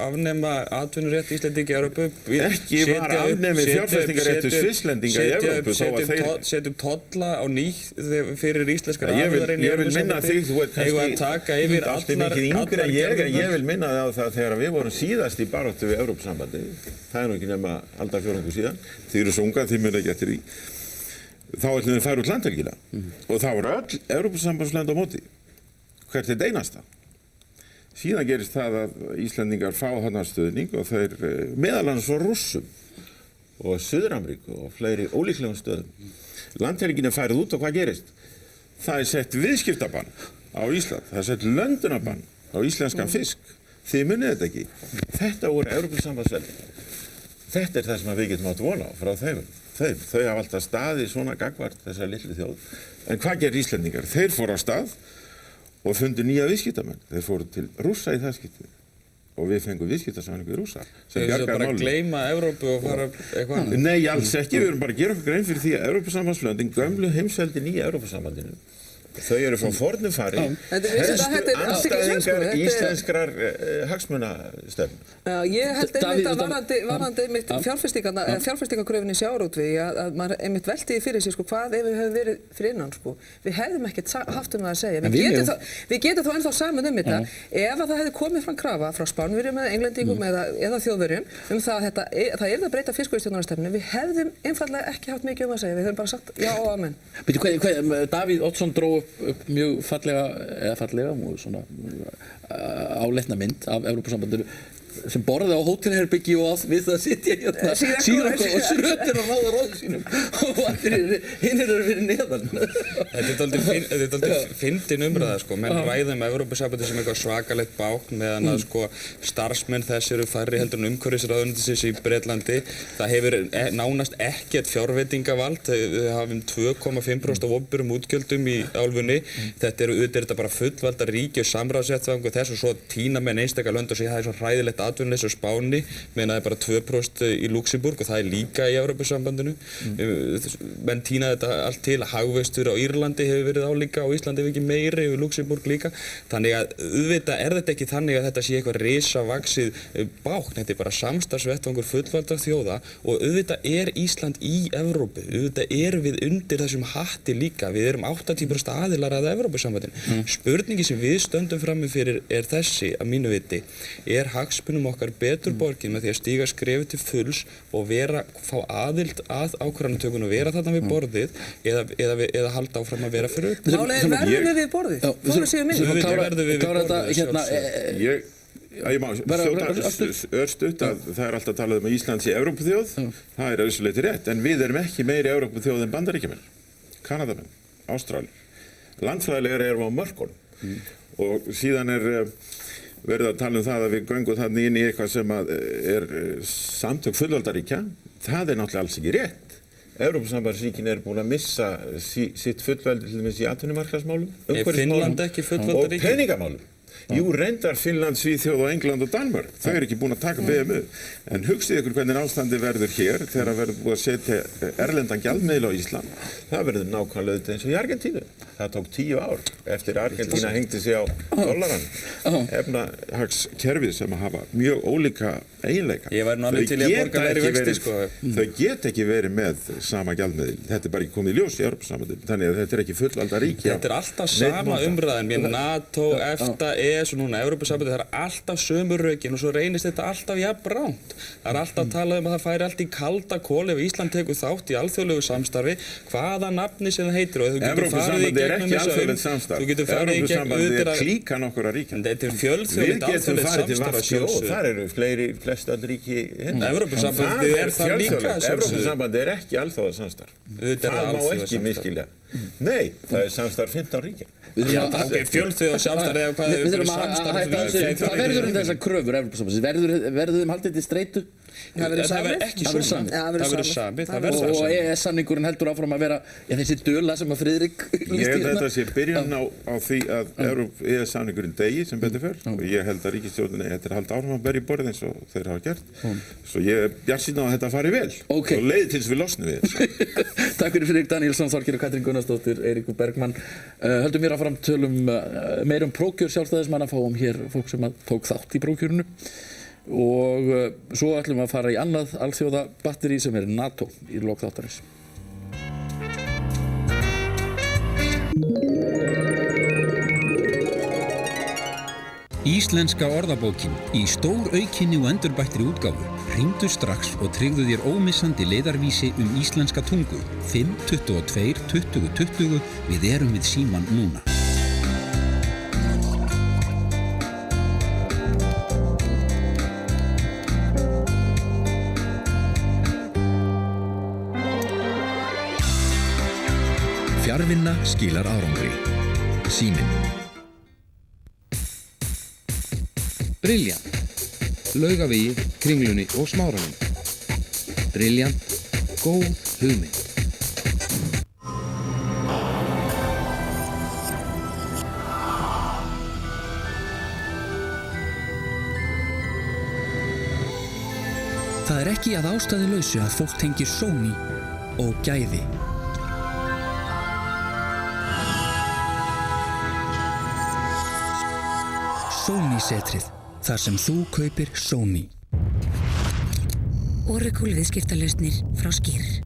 Speaker 10: afnema atvinnurétt Íslendinga í Evrópu?
Speaker 9: Ekki var afnemið fjárfestingaréttu Svisslendinga í Evrópu þó að þeir...
Speaker 10: Setjum tolla á fyrir íslenskar afurðar
Speaker 9: Ég vil minna þig, þú kannski ég vil minna þig á það þegar við vorum síðast í baráttu við Evrópusambandið. Það nú ekki nema aldarfjórðungur síðan. Þið eru svo unga, þið munu ekki eftir því. Þá ætlum við að fara út landhelgina og þá voru öll Evrópusambandslönd á móti. Hvert einasta. Síðan gerist það að Íslendingar fá þarna stuðning og þeir meðal annars frá Rússum og Suður-Ameríku og fleiri ólíklegum stöðum. Landhelgin færið út og hvað gerist? Það sett viðskiptabann á Ísland. Það sett löndunabann á íslenskan fisk. Þið munið þetta ekki. Þetta voru Evrópusambandslöndin. Þetta það sem við getum átt vona á frá þeim. Þau hafa alltaf staðið svona gagvart þessar litlu þjóð. En hvað gerir Íslendingar? Þeir fóru á stað og fundu nýja viðskiptamenn. Þeir fóru til Rússa í það skiptið. Og við fengum viðskiptasamning við Rússa.
Speaker 10: Þeir eru bara að gleyma Evrópu og fara eitthvað annað?
Speaker 9: Nei, alls ekki. Við erum bara að gera okkur grein fyrir því að Evrópusambandslöndin gömlu heimsveldin í Evrópusambandinu. Þau eru frá fornu fari, helstu andstæðingar íslenskrar hagsmunastefnu.
Speaker 3: Ég held einmitt að varðandi fjárfestingakröfin í sjávarútvegi að maður einmitt velti fyrir sig hvað ef við hefum verið fyrir innan. Við hefðum ekkert haft það að segja. Við getum þó ennþá saman þetta. Ef það hefði komið fram krafa frá Spánverjum eða Englendingum eða Þjóðverjum það það að breyta fiskveiðistjórnarstefnu, við hefðum einfaldlega ekki haft mikið að segja. Við höfum bara sagt já og amen.
Speaker 1: Davíð Oddsson dró upp mjög fallega og svona áleitna mynd af Evrópusambandinu sem borði á hótelherbyggi og við það sitja hérna síðan og srötir að ráða ráðu sínum og hinn eru fyrir neðan.
Speaker 10: Þetta er dálítið fyndin umræða sko, menn ræða Evrópusambandið sem eitthvað svakalegt bákn meðan að sko starfsmenn þess eru færri heldur en umhverfisráðuneytisins í Bretlandi. Það hefur nánast ekkert fjárveitingavald, við hafum 2,5% af opinberum útgjöldum í álfunni. Þetta er bara fullvalda ríki og samráðsvettvangur þess og svo tína menn einstaka lönd og segja það er svo hræðilegt atvinnuleysi á Spáni, meðan það er bara þróast í Luxemburg og það líka í Evrópusambandinu. Menn tína þetta allt til að hagvöxtur á Írlandi hefur verið álíka, á Íslandi hefur ekki meiri, og Luxemburg líka. Þannig að auðvitað þetta ekki þannig að þetta sé eitthvað risavaxið bákn, þetta bara samstarfsvettvangur fullvalda þjóða og auðvitað Ísland í Evrópu, auðvitað við undir þessum hatti líka, við erum 80% aðilar að Evrópusambandinu. Spurningi sem við stöndum frammi fyrir þessi, að mínu viti, hagsmunum okkar betur borgin með því að stíga skrefið til fulls og fá aðild að ákvarðanatökunni og vera þarna við borðið eða halda áfram að vera fyrir upp.
Speaker 3: Málið verðum við borðið? Fóru séu minn?
Speaker 10: Verðum við borðið,
Speaker 9: Ég má örstutt að það alltaf talað að Ísland sé Evrópuþjóð, það að þessu leyti rétt, en við erum ekki meiri Evrópuþjóð en Bandaríkjamenn, Kanadamenn, Ástralir. Landfræðilega erum við á mörkunum og síðan verið að tala það að við göngum þannig inn í eitthvað sem samtök fullvaldaríkja, það náttúrulega alls ekki rétt. Evrópusambandsríkin búin að missa sitt fullveldi til dæmis í atvinnumarkaðsmálum, umhverfismálum og peningamálum. Jú, reyndar Finnland, Svíþjóð og England og Danmörk, þau ekki búin að taka BMU. En hugsið ykkur hvernig ástandi verður hér þegar verður búið að setja erlendan gjaldmiðil á Ísland. Það verður nákvæmlega eins og í Argentínu. Það tók 10 ár eftir Argentína hengdi sig á dollarann. Efnahagskerfið sem hafa mjög ólíka eiginleika.
Speaker 10: Ég væri nú alveg til að borga meiri vexti, sko.
Speaker 9: Þau geta ekki verið með sama gjaldmiðil. Þetta bara ekki komið í ljós í Evrópusambandinu. Þannig að þetta ekki fullvalda ríki.
Speaker 10: Þetta alltaf sama umræðan. Mér NATO, EFTA, ES og núna Evrópusambandið, það alltaf sömu rökin og svo reynist þetta alltaf jafn rangt. Það alltaf talað að það færi allt í kalda kol ef Ísland tekur þátt í alþjóðlegu samstarfi, hvaða nafni sem það heitir og þú getur farið í gegnum
Speaker 9: þú getur farið í gegnum Evrópusambandið klíkan okkur að ríkja.
Speaker 10: Þetta fjölþjóðlegt alþjóðlegt samstarf að
Speaker 9: sjálfsögðu. Þar eru flest öll ríki
Speaker 10: Evrópusambandið það líka.
Speaker 9: Evrópusambandið ekki alþjóðasamstarf. Það má ekki misskilja. Nei, það samstarf 15 ríkja.
Speaker 10: Fjölþjóða samstarf eða hvað
Speaker 1: við þurfum að hætta þessu. Hvað verður þessar kröfur Evrópusambandsins? Verður haldið til streitu?
Speaker 10: Það verður ekki samið. Það verður samið.
Speaker 1: Og EES-samningurinn heldur áfram að vera þessi döla sem að Friðrik
Speaker 9: lísti. Ég held að þetta sé byrjun á því að EES-samningurinn degi sem betur fer og ég held að ríkisstjórninni þetta halda áfram að berja í borðið eins og þeir hafa gert. Svo ég bjartsýn á að þetta fari vel og leiði til þess við losnum við þessu.
Speaker 1: Takk fyrir Friðrik Danielsson, Þorgeir og Katrín Gunnarsdóttir, Eiríkur Bergmann. Höldum mér áfram tölum meir prófkjör sjálfstæðismanna, fáum hér fólk sem tók þátt í prófkjörinu og svo ætlum við að fara í annað alþjóða batteri sem NATO í lok þáttarins.
Speaker 11: Íslenska orðabókin í stór aukinni og endurbættri útgáfu. Hringdu strax og tryggðu þér ómissandi leiðarvísi íslenska tungu 5 22 20 20. Við erum við símann núna. Fjarvinna skilar árangri. Síminn.
Speaker 7: Brilliant. Laugavegi, Kringlunni og Smáranum. Brilliant. Góð hugmynd.
Speaker 12: Það ekki að ástæðulausu að fólk tengir sóni og gæði. Sóni-setrið, þar sem þú kaupir Sóni.
Speaker 8: Oracle viðskiptalausnir frá Skýr.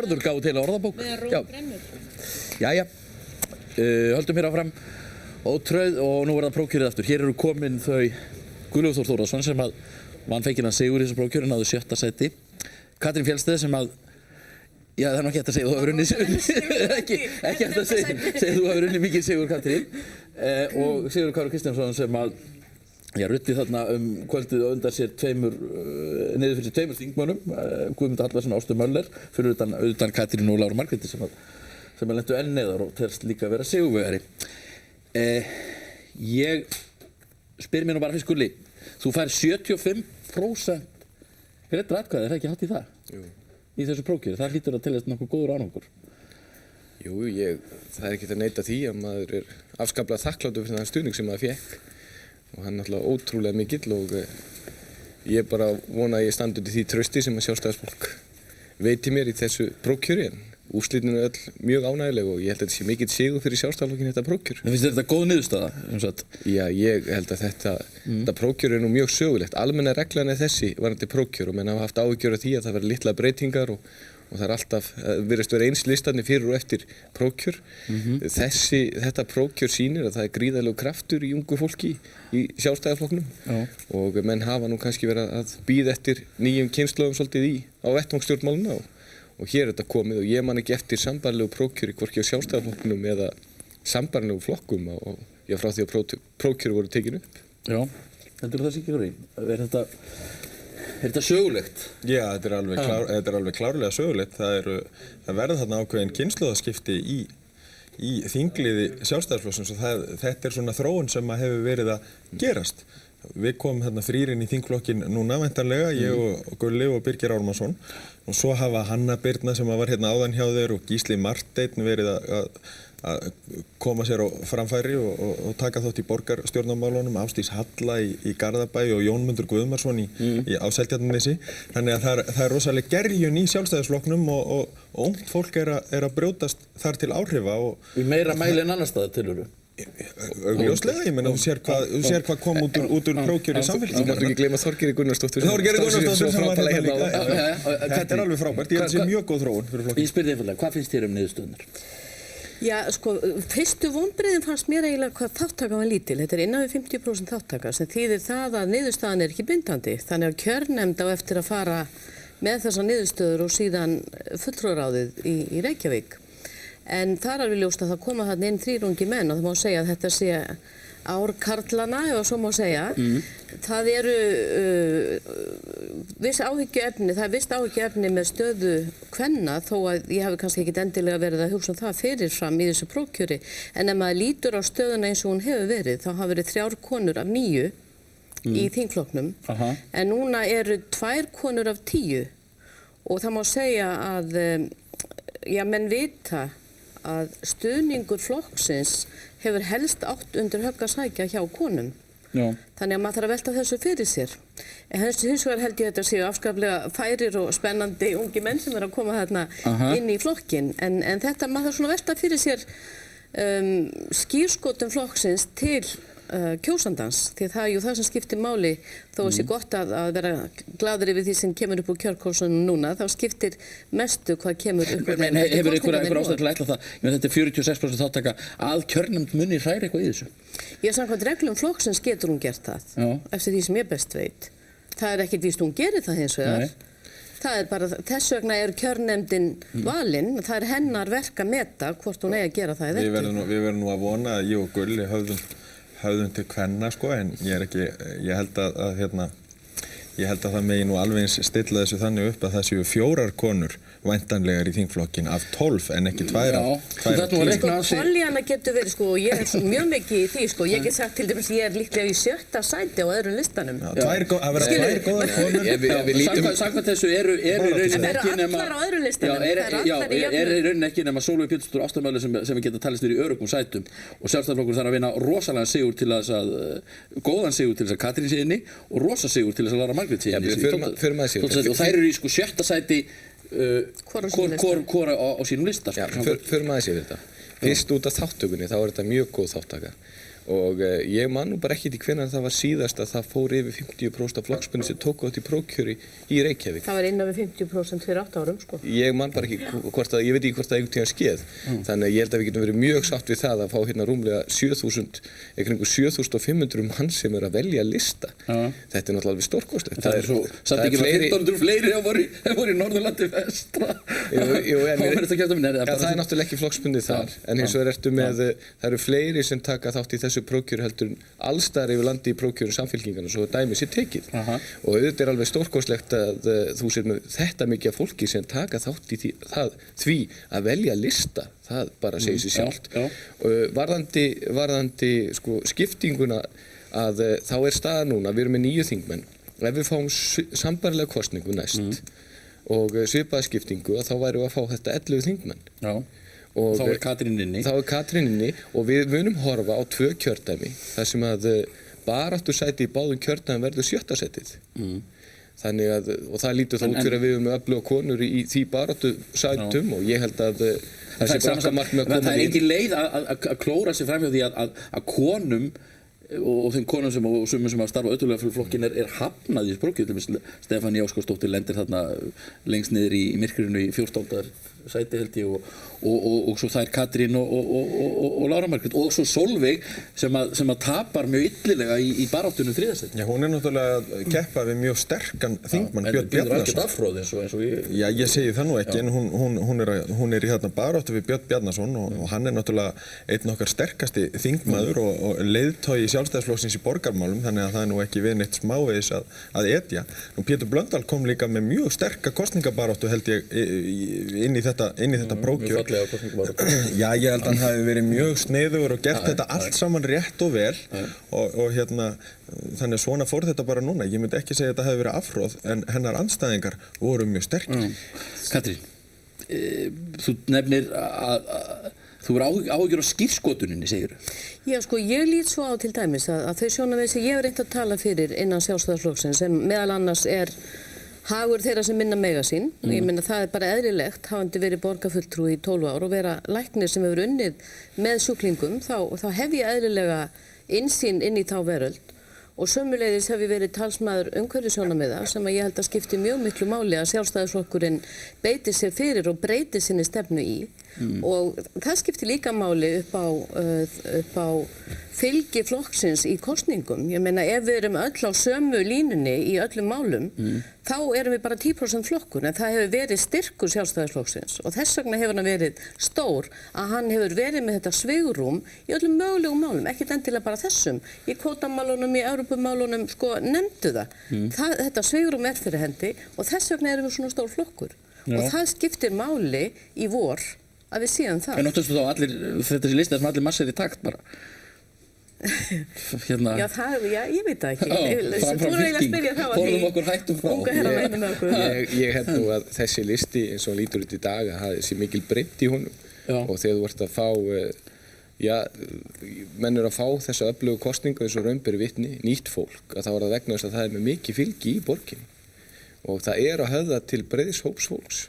Speaker 1: Hörður gáði til orðabók. Jæja, höldum hér áfram ótrauð og nú það prófkjörið aftur. Hér eru komin þau Guðlaugur Þór Þórðarson sem að vann fenginan sigur í þessu prófkjöri, náðu 7. sæti. Katrín Fjeldsted sem að, já það er nú ekki hægt að segja þú hefur unnið, ekki hægt að segja þú hefur unnið mikið sigur Katrín. Og Sigurður Kári Kristjánsson sem að, já, ruddi þarna kvöldið og undan sér niður fyrir 2 þingmönnum, Guðmund Hallvarðsson og Ástu Möller, fyrir utan Katrín og Láru Margréti sem að lentu enn neðar og telst líka að vera sigurvegari. Ég spyr mér nú bara fyrst Gulli, þú fær 75% greiddra atkvæði, það ekki hátt í það? Jú. Í þessu prófkjöri, það hlýtur að teljast nokkuð góður árangur.
Speaker 2: Jú, það er ekkert að neita því að maður er afskaplega þakklátur fyrir þann stuðning sem maður fékk og hann er náttúrulega ótrúlega mikill og ég bara vona að ég standi undir því trausti sem að Sjálfstæðisfólk veiti mér í þessu prófkjöri en úrslitinu er öll mjög ánægileg og ég held að þetta sé mikill sigur fyrir Sjálfstæðisflokkinn þetta prófkjör.
Speaker 1: En finnst þér þetta góð niðurstaða?
Speaker 2: Já, ég held að þetta prófkjör er nú mjög sögulegt. Almenna reglan er þessi varðandi prófkjör og menn hafa haft áhyggjur af því að það verður litlar breytingar og það er alltaf, virðist vera eins listanir fyrir og eftir prófkjör. Þetta prófkjör sýnir að það er gríðarlegur kraftur í ungu fólki í Sjálfstæðisflokknum og menn hafa nú kannski verið að bíða eftir nýjum kynslóðum svolítið á vettvangsstjórnmáluna og hér er þetta komið og ég man ekki eftir sambærilegu prófkjöri hvorki á Sjálfstæðisflokknum eða sambærilegu flokkum frá því að prófkjöri voru tekin upp.
Speaker 1: Já, heldur það sé ekki verið? Er þetta sögulegt?
Speaker 13: Já, þetta er alveg klárlega sögulegt. Það verður þarna ákveðin kynslóðaskipti í þingliði Sjálfstæðisflokksins og þetta er svona þróun sem hefur verið að gerast. Við komum þarna þrír inn í þingflokkin núna væntanlega, ég og Gulli og Birgir Ármannsson og svo hafa Hanna Birna sem var hérna áðan hjá þér og Gísli Marteinn verið að koma sér á framfæri og taka þátt í borgarstjórnarmálunum, Ásdís Halla í Garðabæ og Jónmundur Guðmarsson á Seltjarnarnesi. Þannig að það er rosalega gerjun í Sjálfstæðisflokknum og ungt fólk er að brjótast þar til áhrifa.
Speaker 1: Í meira mæli en annars staðar tilurðu?
Speaker 13: Augljóslega, ég menna, þú sér hvað kom út úr prófkjöri Samfylkingarinnar.
Speaker 2: Þú máttu ekki gleyma Þorgerði Gunnarsdóttur.
Speaker 13: Þorgerði Gunnarsdóttur sem var hérna. Þetta er alveg frábært, ég held að það sé mjög góð þróun fyrir flokkinn.
Speaker 1: Ég spyr þig einfaldlega, hvað finnst þér niðurstöðurnar?
Speaker 14: Já, sko, fyrstu vonbrigðin fannst mér eiginlega hvað þáttaka var lítil. Þetta er innan við 50% þáttaka sem þýðir það að niðurstaðan er ekki bindandi. Þannig að kjörnefnd á eftir að fara með þessar niðurstöður og síðan fulltrúaráðið í Reykjavík. En það er alveg ljóst að það koma þarna inn 3 ungi menn og það má segja að þetta sé ár karlana, ef svo má segja. Það eru viss áhyggjuefni með stöðu kvenna þó að ég hafi kannski ekkit endilega verið að hugsa það fyrirfram í þessu prófkjöri. En ef maður lítur á stöðuna eins og hún hefur verið, þá hafa verið 3 konur af 9 í þingflokknum. En núna eru 2 konur af 10 og það má segja að, menn vita að stuðningur flokksins hefur helst átt undir högg að sækja hjá konum. Já. Þannig að maður þarf að velta þessu fyrir sér. En hins vegar held ég þetta séu afskaplega færir og spennandi ungi menn sem er að koma þarna inn í flokkinn. En þetta maður þarf svona að velta fyrir sér skírskotum flokksins til kjósandans, því það er jú það sem skiptir máli þó að sé gott að vera gladur yfir því sem kemur upp úr kjörkossunum núna, þá skiptir mestu hvað kemur upp úr þeim.
Speaker 1: Hefur einhver ástæðu til að ætla það? Þetta er 46% þáttaka að kjörnefnd muni hræra eitthvað í þessu?
Speaker 14: Ég samkvæmt reglum flokksins getur hún gert það, eftir því sem ég best veit. Það er ekkert víst hún gerir það hins vegar. Það er bara, þess vegna er kjörnefndin valinn, það er hennar verk að meta hvort hún eigi að gera það eða ekki.
Speaker 13: Við verðum nú að vona að ég og Gulli höfðum til kvenna sko, en ég held að það megi nú alveg eins stilla þessu þannig upp að það séu 4 konur væntanlegar í þingflokkin af 12 en ekki 2 af 10.
Speaker 14: Pollyanna getur verið sko, og ég er mjög mikið í því sko, ég get sagt til dæmis ég er líklega í 7. sæti á öðrum listanum.
Speaker 13: Að vera 2 góðar konur.
Speaker 1: Samkvæmt þessu eru í rauninni ekki nema...
Speaker 14: Það eru allar á öðrum listanum.
Speaker 1: Eru í rauninni ekki nema Sólveig Pétursdóttir og Ásta Möller sem geta talist verið í öruggum sætum og Sjálfstæðisflokkurinn þarf að vinna rosalega sigur til góðan sigur til þess að Katrín sé inni og rosa sigur til þess að Lára Margrét sé inni. Og þær eru í sko 7. sæti hvora á sínum lista.
Speaker 2: Förum aðeins yfir þetta. Fyrst út af þáttökunni þá er þetta mjög góð þáttaka og ég man nú bara ekkert í hvenær það var síðast að það fór yfir 50% af flokksmönnum sem tóku þátt í prófkjöri í Reykjavík.
Speaker 14: Það var innan við 50% fyrir 8 árum, sko.
Speaker 2: Ég man bara ekki ég veit ekki hvort það einhvern tíðan skeð. Þannig að ég held að við getum verið mjög sátt við það að fá hérna rúmlega 7.500 mann sem að velja lista. Þetta er náttúrulega alveg stórkostlegt.
Speaker 1: Það er svo, samt ekki var 1500 fleiri að voru í Norðurlandi vestra.
Speaker 2: Jú, það er náttúrulega ekki flokksbundið þar, en hins vegar ertu með, það eru fleiri sem taka þátt í þessu prófkjöri heldur en alls staðar yfir landi í prófkjörum samfylkingarna svo dæmi sé tekið. Og auðvitað er alveg stórkostlegt að þú sér með þetta mikið af fólki sem taka þátt í því að velja lista. Það bara segir sig sjálft. Varðandi sko, skiptinguna að þá er staðan núna, við erum með 9 þingmenn. Ef við fáum sambærilega kosningu næst og svipaða skiptingu þá værum við að fá þetta 11 þingmenn. Og
Speaker 1: þá er Katrín inni.
Speaker 2: Þá er Katrín inni og við munum horfa á 2 kjördæmi þar sem að baráttusæti í báðum kjördæmum verður 7. sætið. Þannig að, og það lítur þá út fyrir að við erum með öfluga konur í því baráttusætum og ég held að það sé bara okkar markmið að koma inn.
Speaker 1: Það er ekki leið að klóra sig fram hjá því að konum og þeim konum sem hafa starfað ötullega fyrir flokkin er hafnað í prófkjöri. Stefáni Óskarsdóttir lendir þarna lengst niður í myrkrinu í 14. sæti held ég og svo það er Katrín og Lára Margrét og svo Sólveig sem að tapar mjög illilega í baráttunum 3. sæti.
Speaker 13: Já, hún er náttúrulega að keppa við mjög sterkan þingmann, Björn Bjarnason.
Speaker 1: Það er ekkert afhróð eins og ég.
Speaker 13: Já, ég segi það nú ekki, en hún er í hérna baráttu við Björn Bjarnason og hann er náttúrulega einn okkar sterkasti þingmaður og leiðtogi Sjálfstæðisflokksins í borgarmálum, þannig að það er nú ekki við neitt smávegis að etja. Nú Pétur Blöndal kom líka með mjög sterka kosningabaráttu held ég inn í þetta prófkjör. Já, ég held að hann hafi verið mjög sneiðugur og gert þetta allt saman rétt og vel og hérna, þannig að svona fór þetta bara núna. Ég myndi ekki segja að þetta hafi verið afhróð en hennar andstæðingar voru mjög sterkir.
Speaker 1: Katrín, þú nefnir að þú er áhyggjur á skírskotuninni, segirðu?
Speaker 14: Já, sko, ég lít svo á til dæmis að þau sjónarmið sem ég hef reynt að tala fyrir innan Sjálfstæðisflokksins sem meðal annars er hagur þeirra sem minna mega sín. Ég meina það er bara eðlilegt hafandi verið borgarfulltrúi í 12 ár og vera læknir sem hefur unnið með sjúklingum þá hef ég eðlilega innsýn inn í þá veröld og sömuleiðis hef ég verið talsmaður umhverfissjónarmiða sem að ég held að skipti mjög miklu máli að Sjálfstæðisflokkurinn beiti sér fyrir og breyti sinni stefnu í og það skipti líka máli upp á fylgi flokksins í kosningum. Ég meina ef við erum öll á sömu línunni í öllum málum þá erum við bara 10% flokkur en það hefur verið styrkur Sjálfstæðisflokksins og þess vegna hefur hann verið stór að hann hefur verið með þetta svigrúm í öllum mögulegum málum, ekkert endilega bara þessum. Í kvótamálunum, í Evrópumálunum, sko, nefndu það. Þetta svigrúm er fyrir hendi og þess vegna erum við svona stór flokkur. Og það skiptir máli í vor að við séum það.
Speaker 1: En óttastu þá allir, þetta sé listað sem allir massir í takt bara? Hérna.
Speaker 14: Já, ég veit það ekki. Þú eru eiginlega að spyrja þá að því.
Speaker 1: Forðum okkur hættum frá.
Speaker 14: Unga herra meina með okkur.
Speaker 2: Ég held nú að þessi listi eins og hann lítur út í dag að það sé mikil breidd í honum og þegar þú ert að fá, menn eru að fá þessa öflugu kosningu eins og raun ber vitni, nýtt fólk, að þá er það vegna þess að það er með mikið fylgi í borginni og það er að höfða til breiðs hóps fólks.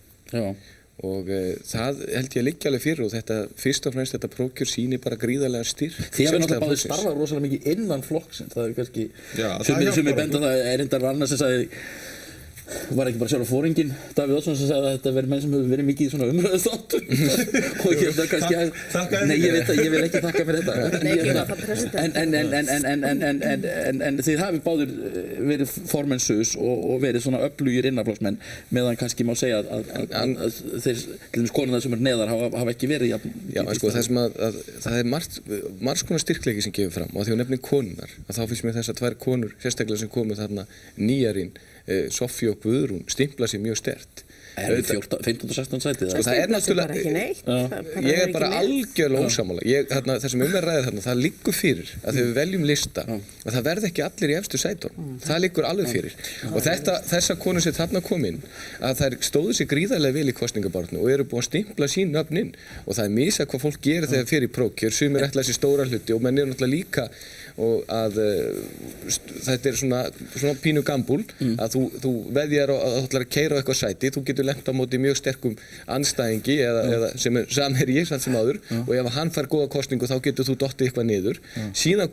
Speaker 2: Og það held ég liggja alveg fyrir og þetta, fyrst og fremst þetta prófkjör sýnir bara gríðarlega styrk.
Speaker 1: Þið hefur náttúrulega báðir starfað rosalega mikið innan flokksins, það er kannski, sem er benda það er reyndar annar sem sagði, var ekki bara sjálf foringinn, Davíð Oddsson sem sagði að þetta verið menn sem hefur verið mikið í svona umræðuþáttum og ég held að kannski nei, ég veit að ég vil ekki þakka fyrir þetta en þið hafi báðir verið formenn SUS og verið svona öflugir innanflokksmenn meðan kannski má segja að þeir, til dæmis konurnar sem neðar hafa ekki verið
Speaker 2: Já, sko, það er margs konar styrkleiki sem gefur fram og því hún nefnir konurnar að þá finnst mér þess að 2 konur sérstaklega sem komu þarna nýjarinn Soffía og Guðrún stimpla sér mjög sterkt.
Speaker 1: Er við 15 og 16 sætið?
Speaker 2: Sko það er náttúrulega
Speaker 14: ekki neitt.
Speaker 2: Ég er bara algjörlega ósammála. Það sem er ræðið þarna, það liggur fyrir að þegar við veljum lista að það verði ekki allir í efstu sætunum. Það liggur alveg fyrir. Og þessar konur sem þarna kom inn að þær stóðu sig gríðarlega vel í kosningabaráttunni og eru búin að stimpla sín nöfn inn og það er misjafnt hvað fólk gerir þegar fyrir prófkjör, sumir ætla þessi stóra hluti og menn eru náttúrulega líka og að þetta er svona pínu gambúl að þú veðjar og þú ætlar að keyra á eitthvað sæti, þú getur getur lent á móti mjög sterkum andstæðingi eða sem samherji samt sem áður og ef hann fær góða kosningu þá getur þú dottið eitthvað niður. Síðan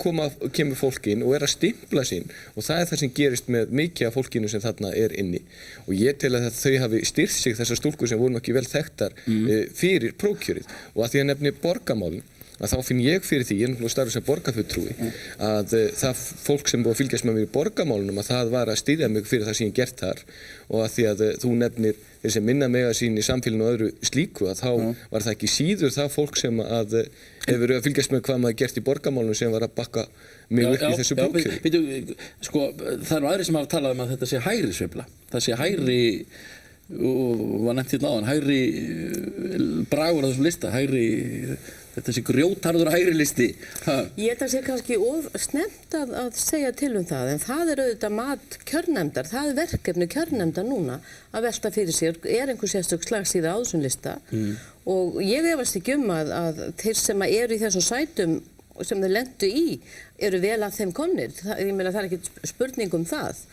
Speaker 2: kemur fólk inn og að stimpla sín og það það sem gerist með mikið af fólkinu sem þarna inni. Og ég tel að þau hafi styrkt sig þessar stúlkur sem voru ekki vel þekktar fyrir prófkjörið og að því að nefni borgarmálin að þá finn ég fyrir því, ég er náttúrulega starfur sem borgarfulltrúi, að það fólk sem búið að fylgjast með mér í borgarmálunum að það var að styðja mig fyrir það sem ég gert þar og að því að þú nefnir þeir sem minna mega sín í samfélaginu og öðru slíku að þá var það ekki síður það fólk sem að hefur verið að fylgjast með hvað maður gert í borgarmálunum sem var að bakka mig upp í þessu prófkjöri.
Speaker 1: Sko, það eru aðrir sem hafa talað um að þetta sé hægri sveifla, það sé hægri og var nefnt hérna áðan, hægri bragur á þessum lista, hægri þetta sé grjótharður hægri listi.
Speaker 14: Ég held að sé kannski of snemmt að segja til það, en það auðvitað mat kjörnefndar, það verkefni kjörnefndar núna að velta fyrir sér, einhver sérstök slagsíða á þessum lista og ég efast ekki að þeir sem eru í þessum sætum sem þeir lentu í eru vel að þeim komnir. Ég meina það ekki spurning það,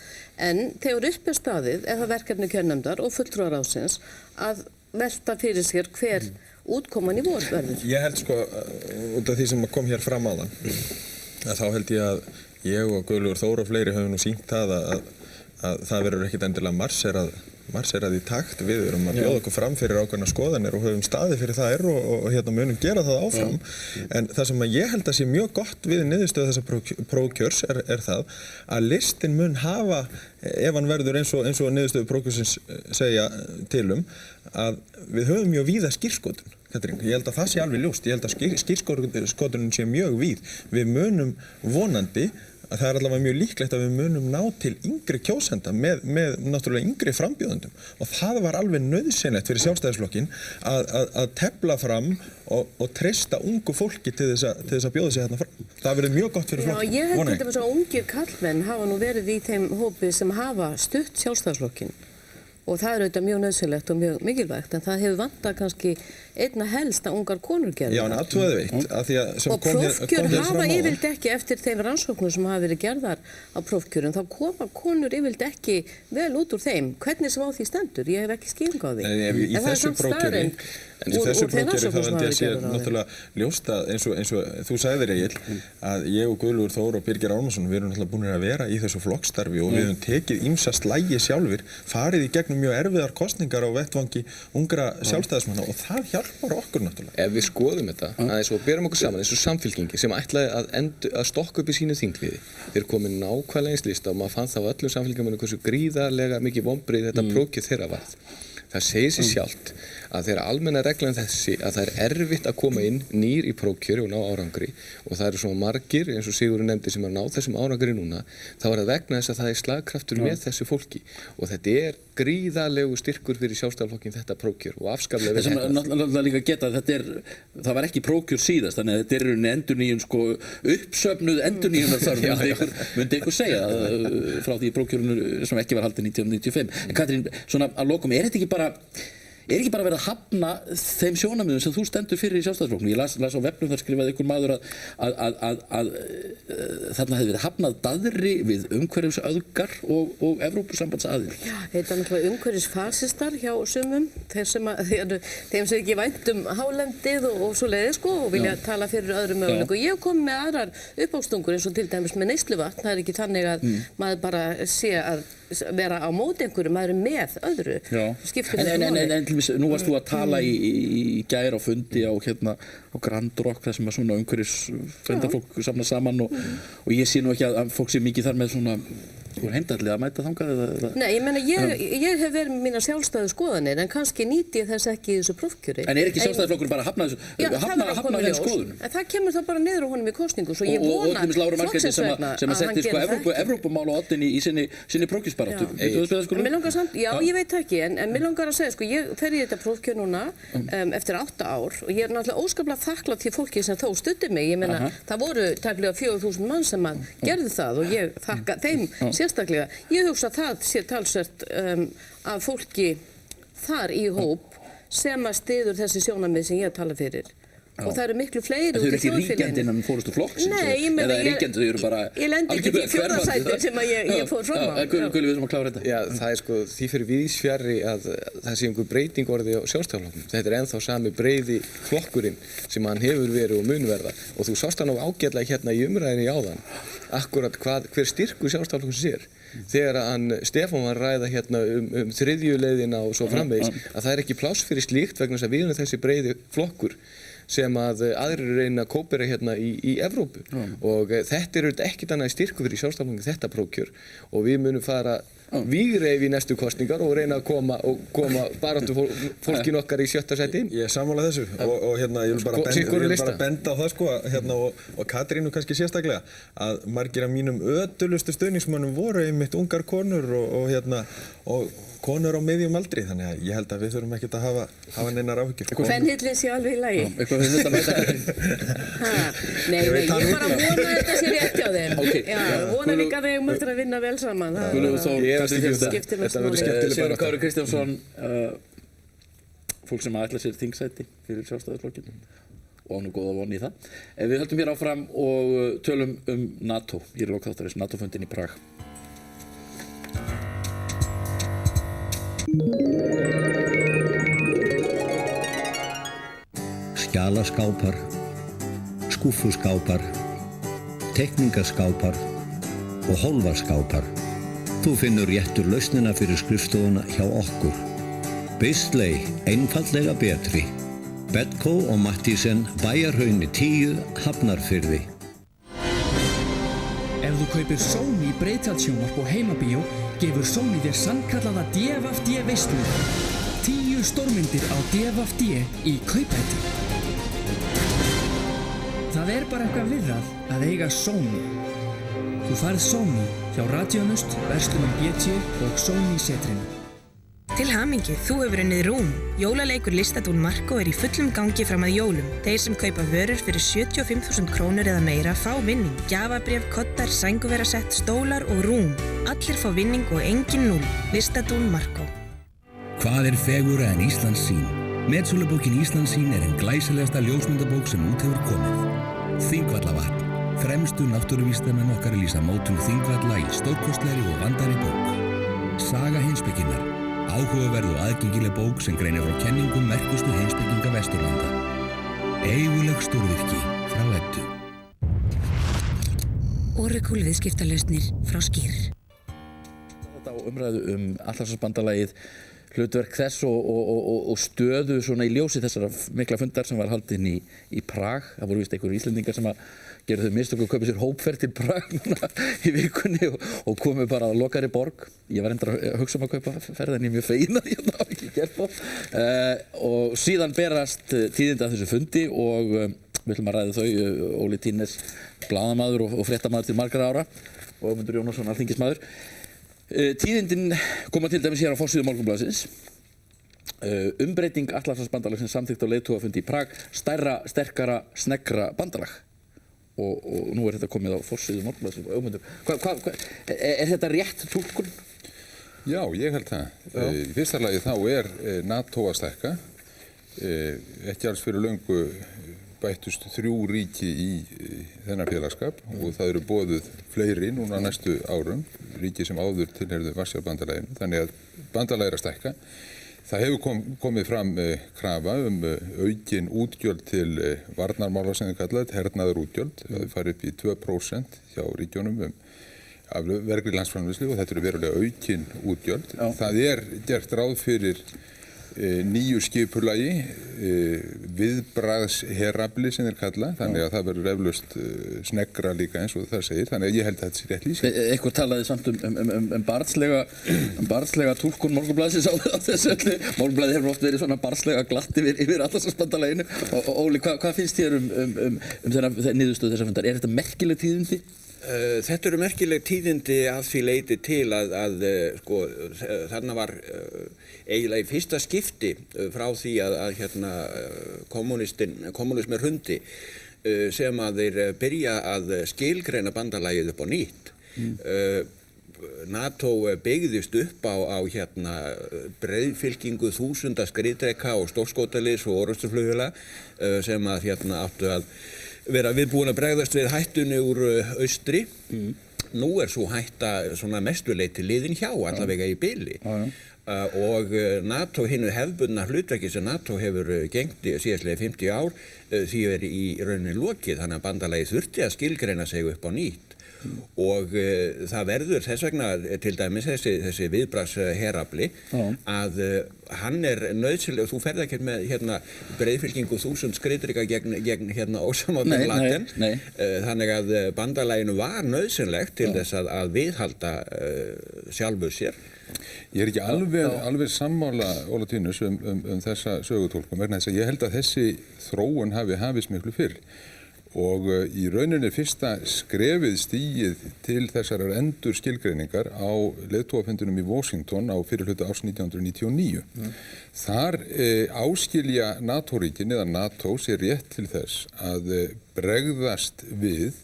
Speaker 14: en þegar upp staðið það verkefni kjörnefndar og fulltrúaráðsins að velta fyrir sér hver útkoman í vor verður.
Speaker 13: Ég held sko, út af því sem kom hér fram áðan, að þá held ég að ég og Guðlaugur Þór og fleiri höfum nú sýnt það að það verður ekkit endilega marserað í takt. Við erum að bjóða okkur fram fyrir ákveðnar skoðanir og höfum staðið fyrir þær og hérna munum gera það áfram. En það sem ég held að sé mjög gott við niðurstöðu þessa prófkjörs er það að listin mun hafa, ef hann verður eins og niðurstöðu prófkjörsins segja til að við höfum mjög víða skírskotun. Katrín, ég held að það sé alveg ljóst. Ég held að skírskotunin sé mjög víð. Við munum vonandi að það allavega mjög líklegt að við munum ná til yngri kjósenda með náttúrulega yngri frambjóðendum og það var alveg nauðsynlegt fyrir Sjálfstæðisflokkinn að tefla fram og treysta ungu fólki til þess að bjóða sig þarna fram. Það verður mjög gott fyrir flokkinn.
Speaker 14: Já, ég held að þess að ungir karlmenn hafa nú verið í þeim hópi sem hafa stutt Sjálfstæðisflokkinn og það auðvitað mjög nauðsynlegt og mjög mikilvægt en það hefur vantað kannski einna helst að ungar konur gerðu.
Speaker 13: Já, en aðtöðu veitt að því að sem
Speaker 14: og prófkjör hafa yfirleitt ekki eftir þeim rannsóknum sem hafa verið gerðar á prófkjörum þá koma konur yfirleitt ekki vel út úr þeim. Hvernig sem á því stendur? Ég hef ekki skýring á því.
Speaker 13: Í þessu prófkjöri þá held ég að sé náttúrulega ljóst að eins og þú sagðir Egill að ég og Guðlaugur Þór og Birgir Ármannsson við erum náttúrulega búin að vera í þessu flokkstarfi og við höfum tekið ýmsa slægi sjálfir, farið í gegnum mjög erfiðar kosningar á vettvangi ungra sjálfstæðismanna og það hjálpar okkur náttúrulega.
Speaker 2: Ef við skoðum þetta aðeins og berum okkur saman eins og Samfylkingi sem ætlaði að stokka upp í sínu þingliði þeir komið nákvæmlega eins lista og maður fann það á öllum samfylkingamönnum hversu gríðarlega mikið vonbrigði þetta prófkjör þeirra varð. Það segir sig sjálft að þeirra almenna reglan þessi að það er erfitt að koma inn nýr í prófkjöri og ná árangri og það eru svona margir eins og Sigurður nefndi sem ná þessum árangri núna þá er það vegna þess að það er slagkraftur með þessu fólki og þetta er gríðarlegu styrkur fyrir Sjálfstæðisflokkinn þetta prófkjör og afskaplega vel heppnað.
Speaker 1: Náttúrulega líka geta að það var ekki prófkjör síðast þannig að þetta er endurnýjun sko uppsöfnuð endurnýjunarþörf myndi ykkur segja frá því prófkjörinu sem ekki var haldið 1995. En Katrín, svona að lokum, er ekki bara verið að hafna þeim sjónarmiðum sem þú stendur fyrir í Sjálfstæðisflokknum? Ég las á vefnum þar skrifaði einhver maður að þarna hefði verið hafnað daðri við umhverfisöfgar og Evrópusambandsaðild.
Speaker 14: Já, þetta er náttúrulega umhverfisfasistar hjá sumum, þeim sem ekki vænt hálendið og svo leiðis sko og vilja tala fyrir öðrum möguleikum. Ég hef komið með aðrar uppástungur eins og til dæmis með neysluvatn, það er ekki þannig að maður bara sé að vera á móti einhverju, maður er með öðru.
Speaker 1: En nú varst þú að tala í gær á fundi á Grand Rock þar sem að svona umhverfisfrendafólk safnast saman og ég sé nú ekki að fólk sé mikið þar með svona heimdallið að mæta þangað eða...
Speaker 14: Nei, ég meina, ég hef verið með mínar sjálfstæðu skoðanir en kannski nýti ég þess ekki í þessu prófkjöri.
Speaker 1: En er ekki Sjálfstæðisflokkur bara að hafna þeim skoðunum?
Speaker 14: En það kemur þá bara niður á honum í kosningu svo ég vona flokksins vegna
Speaker 1: að hann gera það ekki. Evrópumál á oddinni í sinni prófkjörsbaráttu.
Speaker 14: Mér langar samt, já, ég veit ekki, en mér langar að segja, sko, ég fer í þetta prófkjör núna eftir 8 ár og ég er náttúrulega óskaplega þakklát því fólki sem þó studdi mig. Ég meina, það voru tæplega 4.000 manns sem að gerðu það og ég þakka þeim sérstaklega. Ég hugsa að það sé talsvert af fólki þar í hóp sem að styður þessi sjónarmið sem ég tala fyrir og það eru miklu fleiri
Speaker 1: út í þjóðfélaginu. Þau eru ekki ríkjandi innan forystu flokksins?
Speaker 14: Nei, ég meina,
Speaker 1: eða ríkjandi, þau eru bara
Speaker 14: ég lendi ekki í 4. sæti sem að ég fór fram á.
Speaker 1: Gulli, við sem að klára þetta.
Speaker 15: Já, það er sko því fyrir víðsfjarri að það sé einhver breyting orðið á Sjálfstæðisflokknum. Þetta er ennþá sami breiði flokkurinn sem hann hefur verið og mun verða og þú sást hann á ágætlega hérna í umræðinni áðan akkurat hver styrkur Sjálfstæðisflokksins er. Þegar hann Stefán var ræða hérna þriðju leiðina og svo framvegis að það er ekki pláss fyrir slíkt vegna þess að við erum þessi breiði flokkur sem að aðrir reyna að kópera hérna í Evrópu og þetta er ekkert annað styrku fyrir Sjálfstæðisflokkinn þetta prófkjör og við munum fara vígreif í næstu kosningar og reyna að koma baráttu fólkin okkar í 7. sæti.
Speaker 13: Ég er sammála þessu og hérna ég vil bara benda á það sko hérna og Katrínu kannski sérstaklega að margir af mínum ötulustu stuðningsmönnum voru einmitt ungar konur og hérna og konur á miðjum aldri, þannig að ég held að við þurfum ekkert að hafa neinar áhyggjur.
Speaker 14: Kvenhillin sé alveg í lagi.
Speaker 1: Eitthvað við þetta með þetta?
Speaker 14: Nei, ég bara vona að þetta sé rétt hjá þeim. Já, vona líka að við möttum að vinna vel saman. Það skiptir mest máli.
Speaker 1: Sigurður Kári Kristjánsson, fólk sem ætlar sér þingsæti fyrir Sjálfstæðisflokkinn og á nú góða von í það. Við höldum hér áfram og tölum NATO. Ég er lok þáttarins NATO-fundin í Prag.
Speaker 16: Skjalaskápar, skúffuskápar, teikningaskápar og hólfaskápar. Þú finnur réttur lausnina fyrir skrifstofuna hjá okkur. Beistley, einfallega betri. Betko og Mattísen, Bæjarhrauni 10, Hafnarfirði.
Speaker 12: Ef þú kaupir Sony breiðtjaldsjónvarp og heimabíó, gefur Sony þér sannkallaða DFD veislu. 10 stórmyndir á DFD í kaupæti. Það er bara eitthvað við það að eiga Sony. Þú færð Sony hjá Radionust, verslunum BT og Sony-setrinu.
Speaker 8: Til hamingju, þú hefur unnið Rúm. Jólaleikur Listadún Marko í fullum gangi fram að jólum. Þeir sem kaupa vörur fyrir 75.000 krónur eða meira fá vinning. Gjafabréf, koddar, sænguvérasett, stólar og Rúm. Allir fá vinning og engin núll. Listadún Marko.
Speaker 6: Hvað er fegurra en Íslands sýn? Metsölubókin Íslands sýn er einn glæsilegasta ljósmyndabók sem út hefur komið. Þingvallavatn. Fremstu náttúruvísindamenn okkar lýsa mótun Þingvalla í stórkostlegri og vandaðri bók. Saga heimspekinnar. Áhugaverð og aðgengileg bók sem greinir frá kenningum merkustu heimspekinga Vesturlanda. Eiguleg stórvirki frá Eddu.
Speaker 8: Oracle viðskiptalausnir frá Skýr.
Speaker 1: Þetta á umræðu Atlantshafsbandalagið, hlutverk þess og stöðu svona í ljósi þessara mikla fundar sem var haldinn í Prag. Það voru vist einhverjir Íslendingar sem að gera þau mistök og kaupa sér hópferð til Prag núna í vikunni og komu bara að lokaðri borg. Ég var reyndar að hugsa að kaupa ferð en ég er mjög fegin að ég hafi ekki gert það. Og síðan berast tíðindi af þessu fundi og við ætlum að ræða þau, Óli Tínes, blaðamaður og fréttamaður til margra ára og Ögmundur Jónasson, alþingismaður. Tíðindin koma til dæmis hér á forsíðu Morgunblaðsins. Umbreyting Atlantshafsbandalagsins samþykkt á leiðtogafundi í Prag, stærra, sterkara, sneggra bandalag. Og nú er þetta komið á forsíðu Morgunblaðsins. Ögmundur, er þetta rétt túlkun?
Speaker 17: Já, ég held það. Í fyrsta lagi þá er NATO að stækka. Ekki alls fyrir löngu bættust 3 ríki í þennan félagskap og það eru boðuð fleiri núna næstu árum, ríki sem áður tilheyrðu Varsjárbandalaginu, þannig að bandalagið er að stækka. Það hefur komið fram krafa aukin útgjöld til varnarmála sem þið kallaði, hernaðar útgjöld, það fari upp í 2% hjá ríkjónum af vergri landsframleiðslu og þetta eru verulega aukin útgjöld. Já. Það er gert ráð fyrir nýju skipulagi, viðbragðsherafli sem þeir kalla, þannig að það verður eflaust sneggra líka eins og það segir, þannig að ég held að þetta sé rétt lýsing.
Speaker 1: Eitthvað talaði samt barnslega túlkun Morgunblaðsins á þessu öllu. Morgunblaðið hefur oft verið svona barnslega glatt yfir Atlantshafsbandalaginu. Óli, hvað finnst þér niðurstöðu þessa fundar? Er þetta merkileg tíðindi?
Speaker 18: Þetta eru merkileg tíðindi að því leyti til að sko, þarna var eiginlega í fyrsta skipti frá því að kommunismi hrundi sem að þeir byrja að skilgreina bandalagið upp á nýtt. NATO byggðist upp á hérna breiðfylkingu þúsunda skriðdreka og stórskotaliðs og orrustuflugvéla sem að hérna áttu að vera viðbúin að bregðast við hættunni úr austri. Nú svo hætta svona mestuleyti liðin hjá, allavega í bili. Og NATO, hinu hefðbundna hlutverki sem NATO hefur gegnt síðastlega 50 ár, því í rauninni lokið, þannig að bandalagið þurfti að skilgreina sig upp á nýtt. Og það verður þess vegna til dæmis þessi viðbragðsherafli að hann nöðsynlegur, þú ferð ekki með hérna breiðfylkingu 1000 skriðdreka gegn hérna Osama bin Laden, þannig að bandalaginu var nöðsynlegt til þess að viðhalda sjálfu sér.
Speaker 17: Ég ekki alveg sammála Óla Tínus þessa sögutólkum vegna þess að ég held að þessi þróun hafi hafist miklu fyrr. Og í rauninni fyrsta skrefið stigið til þessarar endur skilgreiningar á leiðtogafundinum í Washington á fyrirhluta árs 1999. Þar áskilja NATO-ríkin eða NATO sér rétt til þess að bregðast við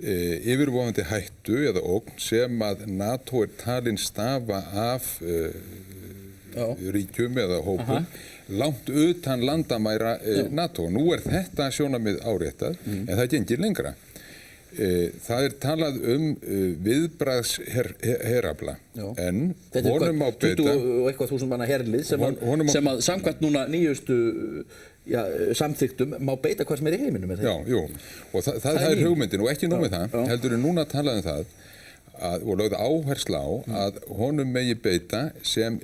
Speaker 17: yfirvofandi hættu eða ógn sem að NATO talin stafa af ríkjum eða hópum langt utan landamæra NATO. Nú þetta sjónarmið áréttað, en það gengir lengra. Það talað viðbragðsherafla, en honum má beita... Þetta
Speaker 1: 20 og eitthvað þúsund manna herlið sem að samkvæmt núna nýjustu samþyktum má beita hvað sem í heiminum.
Speaker 17: Já, og það hugmyndin og ekki nóg með það, heldur núna talað það og lögð áhersla á að honum megi beita sem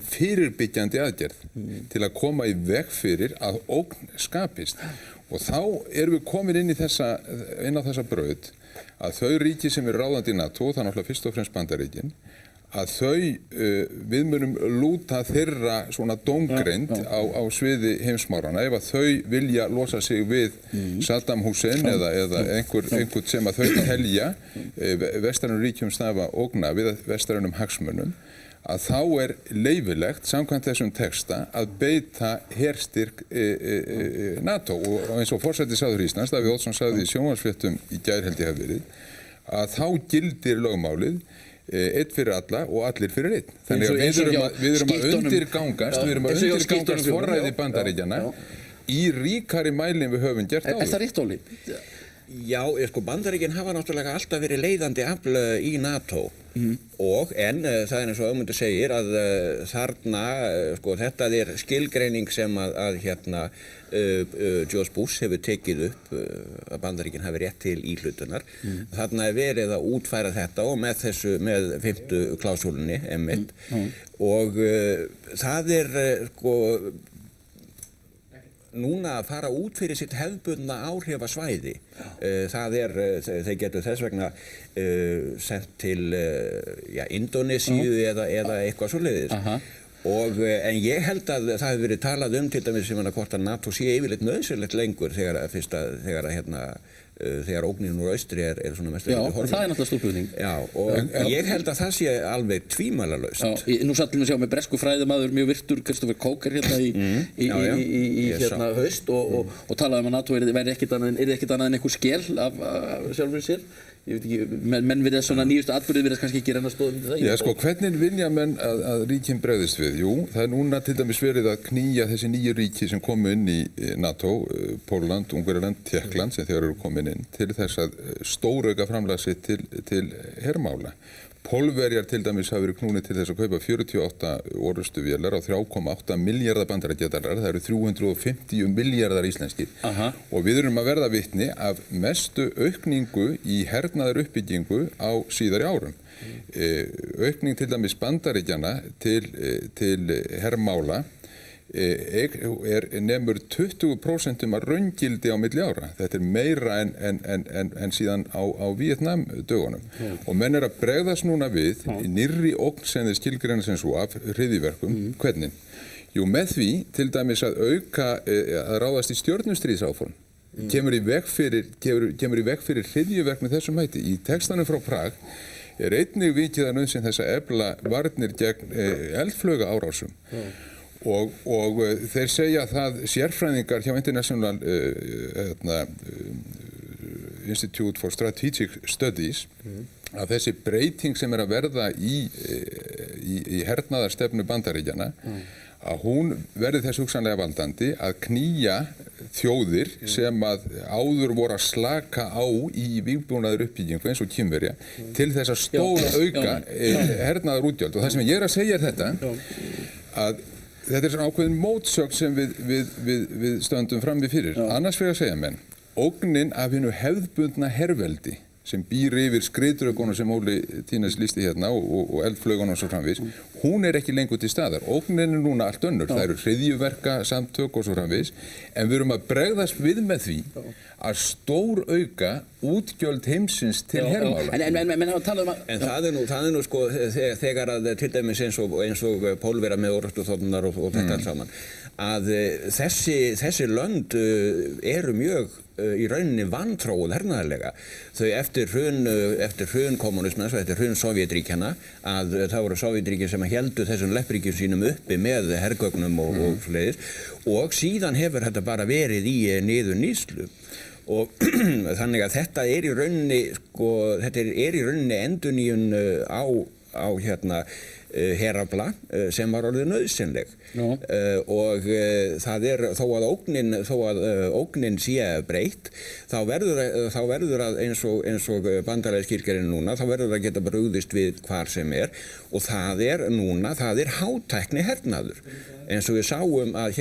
Speaker 17: fyrirbyggjandi aðgerð til að koma í veg fyrir að ógn skapist. Og þá erum við komin inn á þessa braut að þau ríki sem ráðandi í NATO, það náttúrulega fyrst og fremst Bandaríkin, að við munum lúta þeirra svona dómgreind á sviði heimsmárana ef að þau vilja losa sig við Saddam Hussein eða einhvern sem að þau telja vestrænum ríkjum stafa ógna við vestrænum hagsmunum, að þá leyfilegt samkvæmt þessum texta að beita herstyrk NATO. Og eins og forsætisráðherra Íslands, Davíð Oddsson sagði í sjónvarpsfréttum í gær held ég hafi verið, að þá gildir lögmálið einn fyrir alla og allir fyrir einn. Þannig að við erum að undirgangast forræði Bandaríkjanna í ríkari mæli en við höfum gert áður.
Speaker 1: Það rétt, Óli?
Speaker 18: Já, Bandaríkin hafa náttúrulega alltaf verið leiðandi afl í NATO en það eins og Ögmundur segir að þarna, þetta skilgreining sem að hérna George Bush hefur tekið upp að Bandaríkin hafi rétt til íhlutunar. Þarna verið að útfæra þetta og með 5. klásúlunni einmitt og það núna að fara út fyrir sitt hefðbundna áhrifasvæði. Þeir getur þess vegna sendt til Indónesíu eða eitthvað svoleiðis. En ég held að það hefur verið talað til dæmis sem hvort að NATO sé yfirleitt nauðsynlegt lengur þegar ógnin úr austri svona mestu horfin.
Speaker 1: Já, það náttúrulega stórspurning.
Speaker 18: Já, og ég held að það sé alveg tvímælalaust.
Speaker 1: Nú satt við að sjá með bresku fræðimaður mjög virtur, Christopher Coker hérna í haust og talaði að NATO yrði ekkert annað en einhver skel af sjálfur sér. Ég veit ekki, menn við svona nýjustu atburðir virðast kannski ekki reyna stóðum til það.
Speaker 17: Já, hvernig vilja menn að ríkin bregðist við? Jú, það núna til dæmis verið að knýja þessi nýju ríki sem komu inn í NATO, Pólland, Ungverjaland, Tékkland sem þegar eru komin inn, til þess að stórauka framlag sitt til hermála. Pólverjar til dæmis hafa verið knúnir til þess að kaupa 48 orrustuvélar á 3,8 milljarða bandaríkjadalar, það eru 350 milljarðar íslenskir. Og við erum að verða vitni af mestu aukningu í hernaðaruppbyggingu á síðari árum. Aukning til dæmis Bandaríkjanna til hermála nemur 20% að raungildi á milli ára. Þetta meira en síðan á Víetnam dögunum. Og menn að bregðast núna við nýrri ógn sem þeir skilgreina sem svo af hryðjuverkum. Hvernig? Jú, með því til dæmis að auka að ráðast í stjörnustríðsáform. Kemur í veg fyrir hryðjuverk með þessum hætti. Í textanum frá Prag einnig vikið að nauðsyn þess að efla varnir gegn eldflauga árásum. Og þeir segja það sérfræðingar hjá International Institute for Strategic Studies að þessi breyting sem að verða í hernaðarstefnu Bandaríkjanna að hún verði þess hugsanlega valdandi að knýja þjóðir sem að áður voru að slaka á í vígbúnaður uppbyggingu eins og Kínverja til þess að stóra auka hernaðar útgjöld og það sem ég að segja þetta að þetta svona ákveðin mótsögn sem við stöndum frammi fyrir. Annars fyrir að segja menn, ógnin af hinu hefðbundna herveldi sem býr yfir skriðdraugunum sem Óli Tínes lýsti hérna og eldflaugunum svo framvís, hún ekki lengur til staðar. Ógnin núna allt önnur, það eru hryðjuverka, samtök og svo framvís, en við erum að bregðast við með því að stór auka útgjöld heimsins til hermála.
Speaker 1: En hafa talað um að...
Speaker 18: En það nú sko, þegar að til dæmis eins og pólvera með orrustuþotnar og þetta allt saman, að þessi lönd eru mjög í rauninni vanþróuð hernaðarlega. Þau eftir hrun kommunismans og eftir hrun Sovétríkjanna að það voru Sovétríkin sem héldu þessum leppríkjum sínum uppi með hergögnum og svoleiðis og síðan hefur þetta bara verið í niðurníðslu. Og þannig að þetta í rauninni endurnýjun á herafla sem var orðið nauðsynleg og það þó að ógnin sé breytt þá verður að eins og bandalagi skilgreinin núna þá verður að geta brugðist við hvar sem og það er hátækni hernaður eins og við sáum að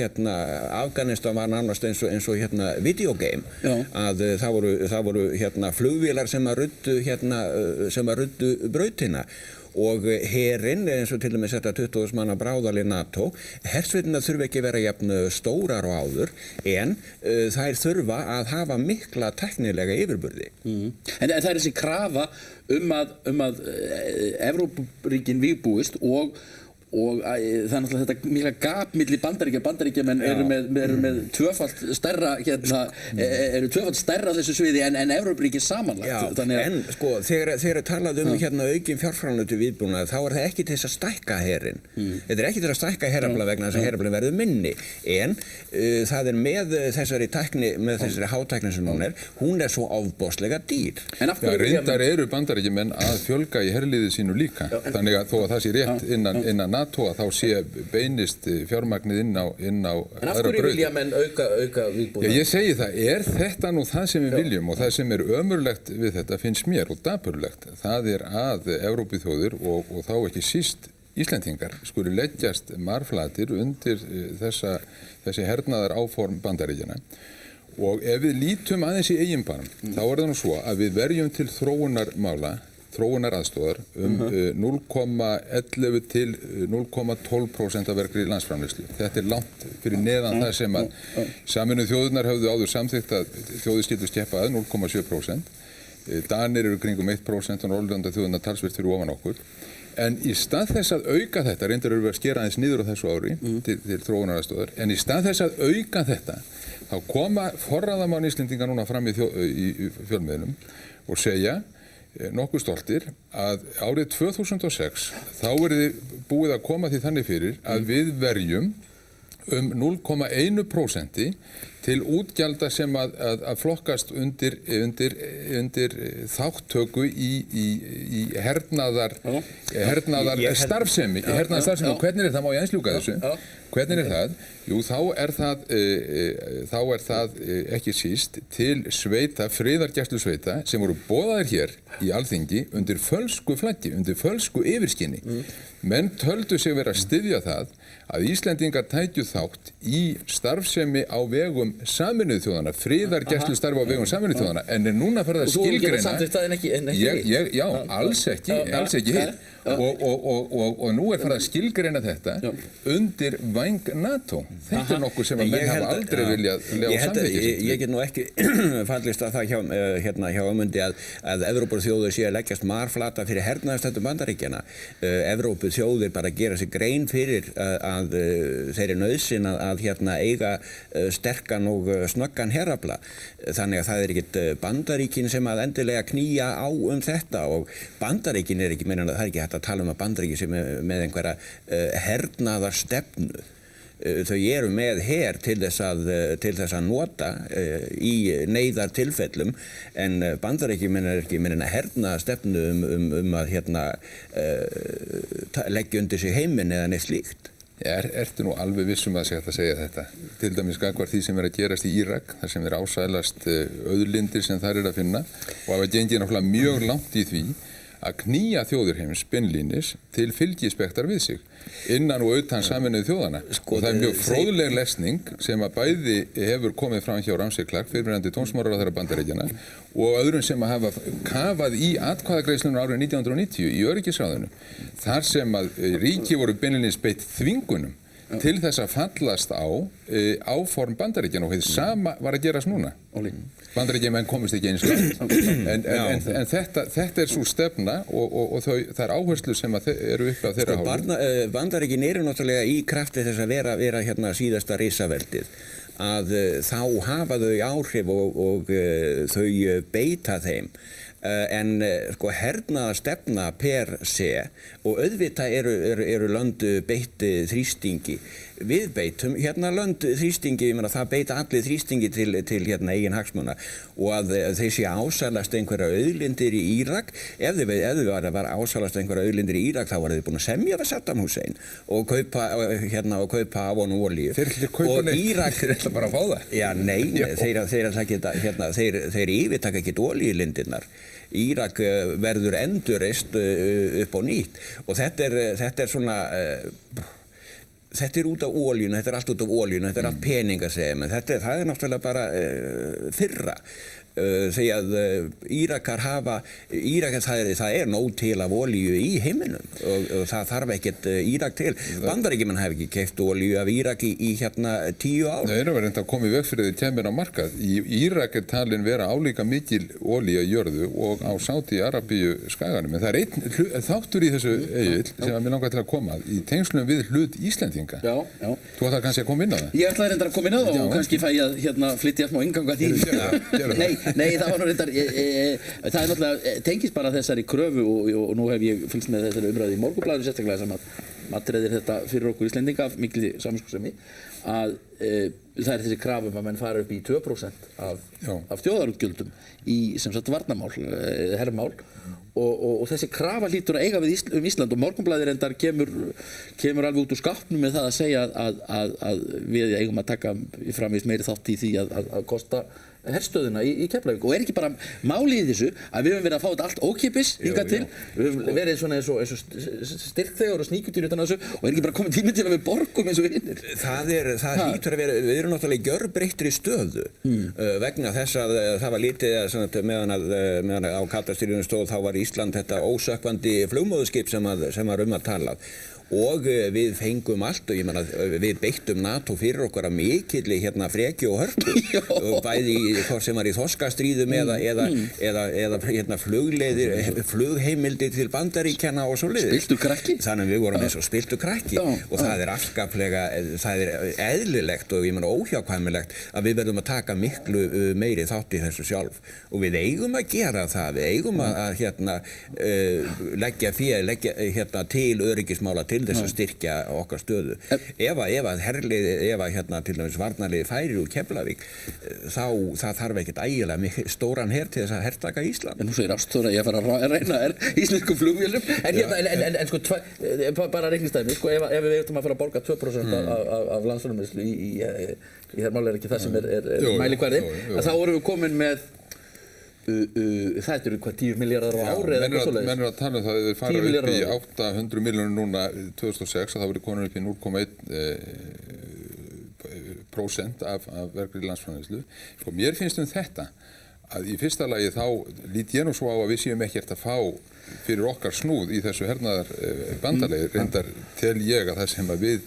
Speaker 18: Afganistan var nánast eins og videogame að það voru flugvélar sem að ruddu brautina og herinn, eins og til dæmis þetta 20.000 manna bráðalið NATO, hersveitirnar þurfa ekki vera jafn stórar og áður, en þær þurfa að hafa mikla tæknilega yfirburði.
Speaker 1: En það þessi krafa að Evrópuríkin vígbúist og það náttúrulega þetta mikla gap milli Bandaríkjamenn eru með tvöfalt stærra á þessu sviði en Evrópuríkin samanlagt.
Speaker 18: En sko þegar talað aukin fjárframlög til viðbúnaðar þá það ekki til þess að stækka herinn. Þetta ekki til að stækka herafla vegna þess að heraflinn verður minni en það með þessari tækni, með þessari hátækni sem hún svo ofboðslega dýr.
Speaker 17: Reyndar eru Bandaríkjamenn að fjölga í herliði sínu líka. Þannig að þó að það sé rétt innan NATO að þá sé beinist fjármagnið inn á
Speaker 1: en af hverju vilja menn auka vígbúnað?
Speaker 17: Ég segi það, þetta nú það sem við viljum og það sem ömurlegt við þetta finnst mér og dapurlegt, það að Evrópuþjóðir og þá ekki síst Íslendingar skuli leggjast marflatir undir þessi hernaðar áform Bandaríkjanna og ef við lítum aðeins í eigin barm þá það nú svo að við verjum til þróunaraðstoðar 0,11 til 0,12% af vergri landsframleiðslu. Þetta langt fyrir neðan það sem að Sameinuðu þjóðirnar höfðu áður samþykkt að þjóðir skyldu sleppa að 0,7%. Danir eru kringum 1% og Norðurlandaþjóðirnar talsvert fyrir ofan okkur. En í stað þess að auka þetta, reyndar eru við að skera aðeins niður á þessu ári til þróunaraðstoðar, en í stað þess að auka þetta, þá koma forráðamann Íslendinga núna fram í fjölmiðlum og segja nokkuð stoltir að árið 2006 þá þið búið að koma því þannig fyrir að við verjum 0,1% til útgjalda sem að flokkast undir þáttöku í hernaðar starfsemi. Hvernig það? Má ég aðeins ljúka þessu? Hvernig það? Jú, þá það ekki síst til sveita, friðargæslusveita sem voru boðaðir hér í Alþingi undir fölsku flaggi, undir fölsku yfirskinni. Menn töldu sig vera að styðja það að Íslendingar tækju þátt í starfsemi á vegum Sameinuðu þjóðanna, friðargæslustarfi á vegum Sameinuðu þjóðanna, en núna farið að skilgreina. Já, alls ekki hitt. Og nú farið að skilgreina þetta undir væng NATO. Þetta nokkuð sem að menn hafa aldrei viljað lega samþykkja.
Speaker 18: Ég get nú ekki fallist að það hjá Ömundi að Evrópuþjóðir sé að leggjast marflata fyrir hernaðarstefnu Bandaríkjanna. Evrópuþjóðir bara gera sig grein fyrir að þeirri nauðsyn að eiga sterkan og snöggan herafla. Þannig að það ekkert Bandaríkin sem að endilega knýja á þetta og Bandaríkin ekki meina að það ekki hægt að tala að Bandaríkin sem með einhverja hernaðarstefnu. þau eru með her til þess að nota í neyðartilfellum, en Bandaríkjamenn er ekki með neina hernaðarstefnu að leggja undir sig heiminn eða neitt slíkt.
Speaker 17: Ertu nú alveg vissum að segja þetta? Til dæmis gagnvart því sem er að gerast í Írak, þar sem er ásælast auðlindir sem þar er að finna og hafa gengið náttúrulega mjög langt í því að knýja þjóðir heims beinlínis til fylgispektar við sig innan og utan Sameinuðu þjóðanna. Og það er mjög fróðleg lesning sem að bæði hefur komið fram hjá Ramsey Clark, fyrrverandi dómsmálaráðherra Bandaríkjanna, og öðrum sem að hafa kafað í atkvæðagreiðslunum árið 1990 í öryggisráðinu, þar sem að ríki voru beinlínis beitt þvingunum til þess að fallast á áform Bandaríkjanna, og hið sama var að gerast núna. Bandaríkjamenn komist ekki eins langt, en þetta er svo stefna og það er áherslu sem eru upp af þeirra hálfu.
Speaker 18: Bandaríkin eru náttúrulega í krafti þess að vera síðasta risaveldið, að þá hafa þau áhrif og þau beita þeim. En sko hernaðarstefna per se, og auðvitað eru lönd beitt þrýstingi. Við beitum lönd þrýstingi, ég meina það beita allir þrýstingi til eigin hagsmuna, og að þeir sé ásælast einhverja auðlindir í Írak. Ef þau var ásælast einhverja auðlindir í Írak, þá var þau búin að semja við Saddam Hussein og kaupa af honum olíu.
Speaker 17: Þeir ætla kaupa neitt,
Speaker 18: þeir ætla bara að fá það. Já, nei, þeir yfirtaka ekkert olíulindirnar. Írak verður endurreist upp á nýtt, og þetta er svona þetta er út af olíuna, þetta er allt út af olíuna, þetta er allt peningasegum, en það er náttúrulega bara fyrra. Því að Írakar það er nóg til af olíu í heiminum og það þarf ekkert Írak til. Bandaríkjamenn hafa ekki keypt olíu af Írak í 10 ár.
Speaker 17: Það er að vera enda að koma í veg fyrir því kemur á markað. Í Írak er talin vera álíka mikil olíu í jörðu og á Sádi-Arabíu skaganum. En það er einn þáttur í þessu Egill sem að mér langar til að koma í tengslum við hlut Íslendinga.
Speaker 1: Já.
Speaker 17: Þú ætlar kannski að koma inn á það?
Speaker 1: Ég ætlaði reyndar að koma inn á það og kannski fæ ég að flytja smá innganga því. Nei, það var nú reyndar, það er náttúrulega, tengist bara þessari kröfu og nú hef ég fylgst með þessari umræðu í Morgunblaðinu sérstaklega sem að matreiðir þetta fyrir okkur Íslendinga af mikilli samviskusemi, að það er þessi krafa að menn fara upp í 2% af þjóðarútgjöldum í sem sagt varnarmál, hermál, og þessi krafa hlýtur að eiga við Ísland, og Morgunblaðið reyndar kemur alveg út úr skápnum með það að segja að við eigum að taka framvegis meiri þátt í því að kosta herstöðina í Keflavík, og er ekki bara málið í þessu að við höfum verið að fá þetta allt ókeypis hingað til, við höfum verið svona eins og styrkþegar og sníkjutýr utan þessu, og er ekki bara komið tími til að við borgum eins og hinnir. Það hlýtur að vera, við erum náttúrulega í gjörbreyttri stöðu vegna þess að það var lítið meðan á kalda stríðinu stóð, þá var Ísland þetta ósökkvandi flugmóðurskip sem var að talað. Og við fengum allt, og ég meina við beittum NATO fyrir okkur að mikilli frekju og hörku, og bæði hvort sem var í þorskastríðum eða flugheimildir til Bandaríkjanna og svoleiðis. Spiltu krakki?
Speaker 18: Þannig við vorum eins og spiltu krakki, og það er afskaplega, það er eðlilegt og ég meina óhjákvæmilegt að við verðum að taka miklu meiri þátt í þessu sjálf, og við eigum að gera það, við eigum að leggja til öryggismála til þess að styrkja okkar stöðu. Ef að til dæmis varnarliðið færir úr Keflavík, þá þarf ekkert ægilega stóran her til þess að hertaka Ísland.
Speaker 1: En nú segir Ástþór að ég fara að reyna íslenskum flugvélum, en sko bara reiknistæmi, sko ef við eigum að fara að borga 2% af landsframleiðslu í hermáli er ekki það sem er mælikvarði, að þá erum við komin með það eru hvað 10 milljarðar á ári eða eitthvað svoleiðis.
Speaker 17: Menn er að tala um það að þau fara upp í 800 milljónir núna 2006, að það verið konur upp í 0,1% af vergri landsframleiðslu. Sko mér finnst þetta að í fyrsta lagi þá lít ég nú svo á að við séum ekkert að fá fyrir okkar snúð í þessu hernaðar bandalegi. Reyndar tel ég að það sem að við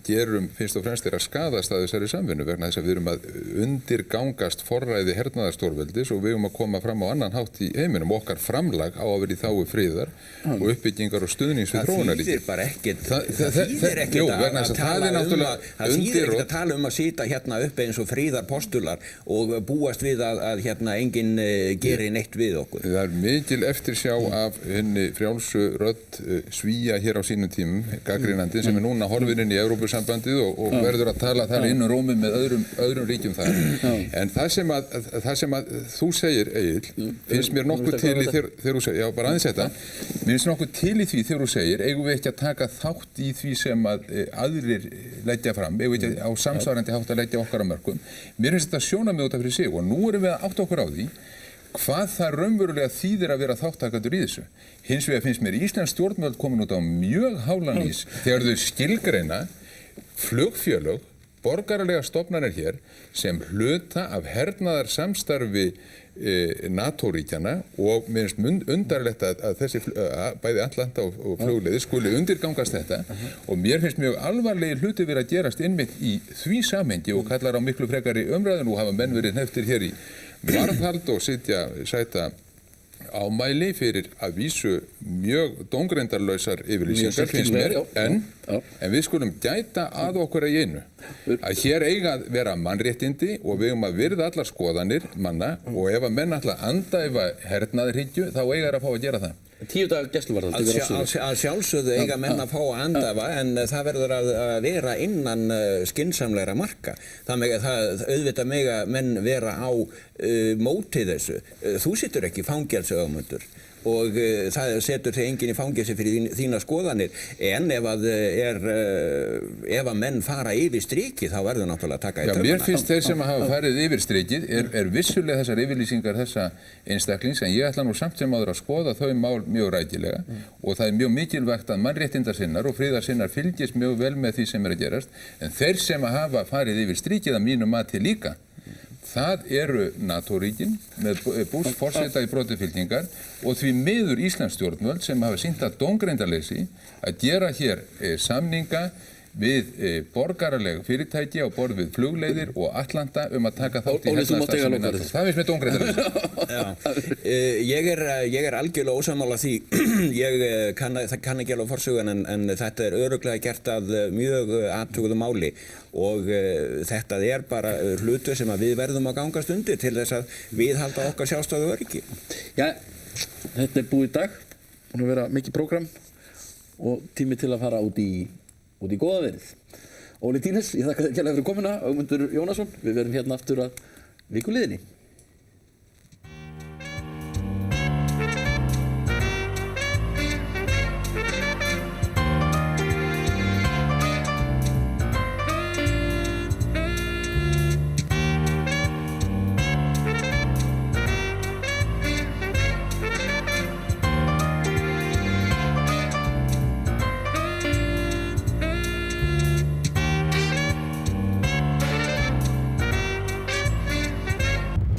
Speaker 17: gerum fyrst og fremst að skaðast að þessari samvinnu vegna þess að við erum að undirgangast forræði hernaðarstórveldis og við erum að koma fram á annan hátt í heiminum. Okkar framlag á að vera í þágu friðar og uppbyggingar og stuðnings við þróunarríki.
Speaker 18: Það þýðir bara ekkert, það þýðir ekkert að tala um að sýta hérna uppi eins og fríðarpostular og búast við að enginn geri neitt við okkur.
Speaker 17: Það er mikil eftirsjá af henni frjálsu rödd Svía hér á sínum tímum, gagnrýnandi, sem er núna horfin inn í Evrópusambandið og verður að tala þar inn rómi með öðrum ríkjum þar. En það sem að þú segir, Egill, finnst mér nokkuð til í þegar þú segir, já bara aðeins þetta, mér finnst nokkuð til í því þegar þú segir, eigum við ekki að taka þátt í því sem að aðrir leggja fram, eigum við ekki á samsvarandi hátt að leggja okkar á mörkum. Mér finnst þetta sjónarmið út af fyrir sig og nú erum við að átta okkur á því hvað það raunverulega þýðir að vera þáttakendur í þessu. Hins vegar finnst mér íslensk stjórnvöld komin út á mjög hálan ís þegar þau skilgreina flugfélög, borgaralega stofnanir hér sem hluta af hernaðarsamstarfi NATO-ríkjana og mér finnst undarlegt að þessi bæði Atlanta og flugleiðir skuli undirgangast þetta og mér finnst mjög alvarlegir hluti verið að gerast innmitt í því samhengi og kallar á miklu frekari umræðun og hafa menn verið hneftir hér í varðhald og sæta ámæli fyrir að vísu mjög dómgreindarlausar yfirlýsingar finnst mér, en við skulum gæta að okkur að einu að hér eiga að vera mannréttindi og við eigum að virða allar skoðanir manna og ef að menn ætla að andæfa hernaðarhyggju þá eiga þær að fá að gera það. 10 daga gæsluvarðhald
Speaker 18: að sjálfsögðu eiga menn að fá að andæfa en það verður að vera innan skynsamlegra marka. Það auðvitað mega menn vera á móti þessu. Þú situr ekki í fangelsi, Ögmundur, og það setur þig enginn í fangelsi fyrir þína skoðanir en ef að menn fara yfir strikið þá verður náttúrulega að taka í töfuna.
Speaker 17: Mér finnst þeir sem hafa farið yfir strikið er vissulega þessar yfirlýsingar þessa einstaklings en ég ætla nú samt sem áður að skoða þau mál mjög rækilega og það er mjög mikilvægt að mannréttindasinnar og friðarsinnar fylgist mjög vel með því sem er að gerast en þeir sem hafa farið yfir strikið að mínu mati líka það eru NATO-ríkin með Bush forseta í broti fylkingar og því miður Íslands stjórnvöld sem hafa sýnt að dómgreindarleysi að gera hér samninga við borgaraleg fyrirtæki á borð við flugleiðir og Atlanta að taka þátt í hernaðarstarfsemi NATO. Það finnst mér dómgreindarleysi.
Speaker 18: Ég er algjörlega ósammála því. Það kann ekki alveg forsögun en þetta er örugglega gert að mjög athuguðu máli og þetta er bara hlutur sem við verðum að gangast undir til þess að viðhalda okkar sjálfstæðu öryggi.
Speaker 1: Já, þetta er búið í dag. Búin að vera mikið prógram og tími til að fara út í góða verið. Óli Tínes, ég þakka þér kærlega fyrir komuna, Ögmundur Jónasson. Við verum hérna aftur að viku liðinni.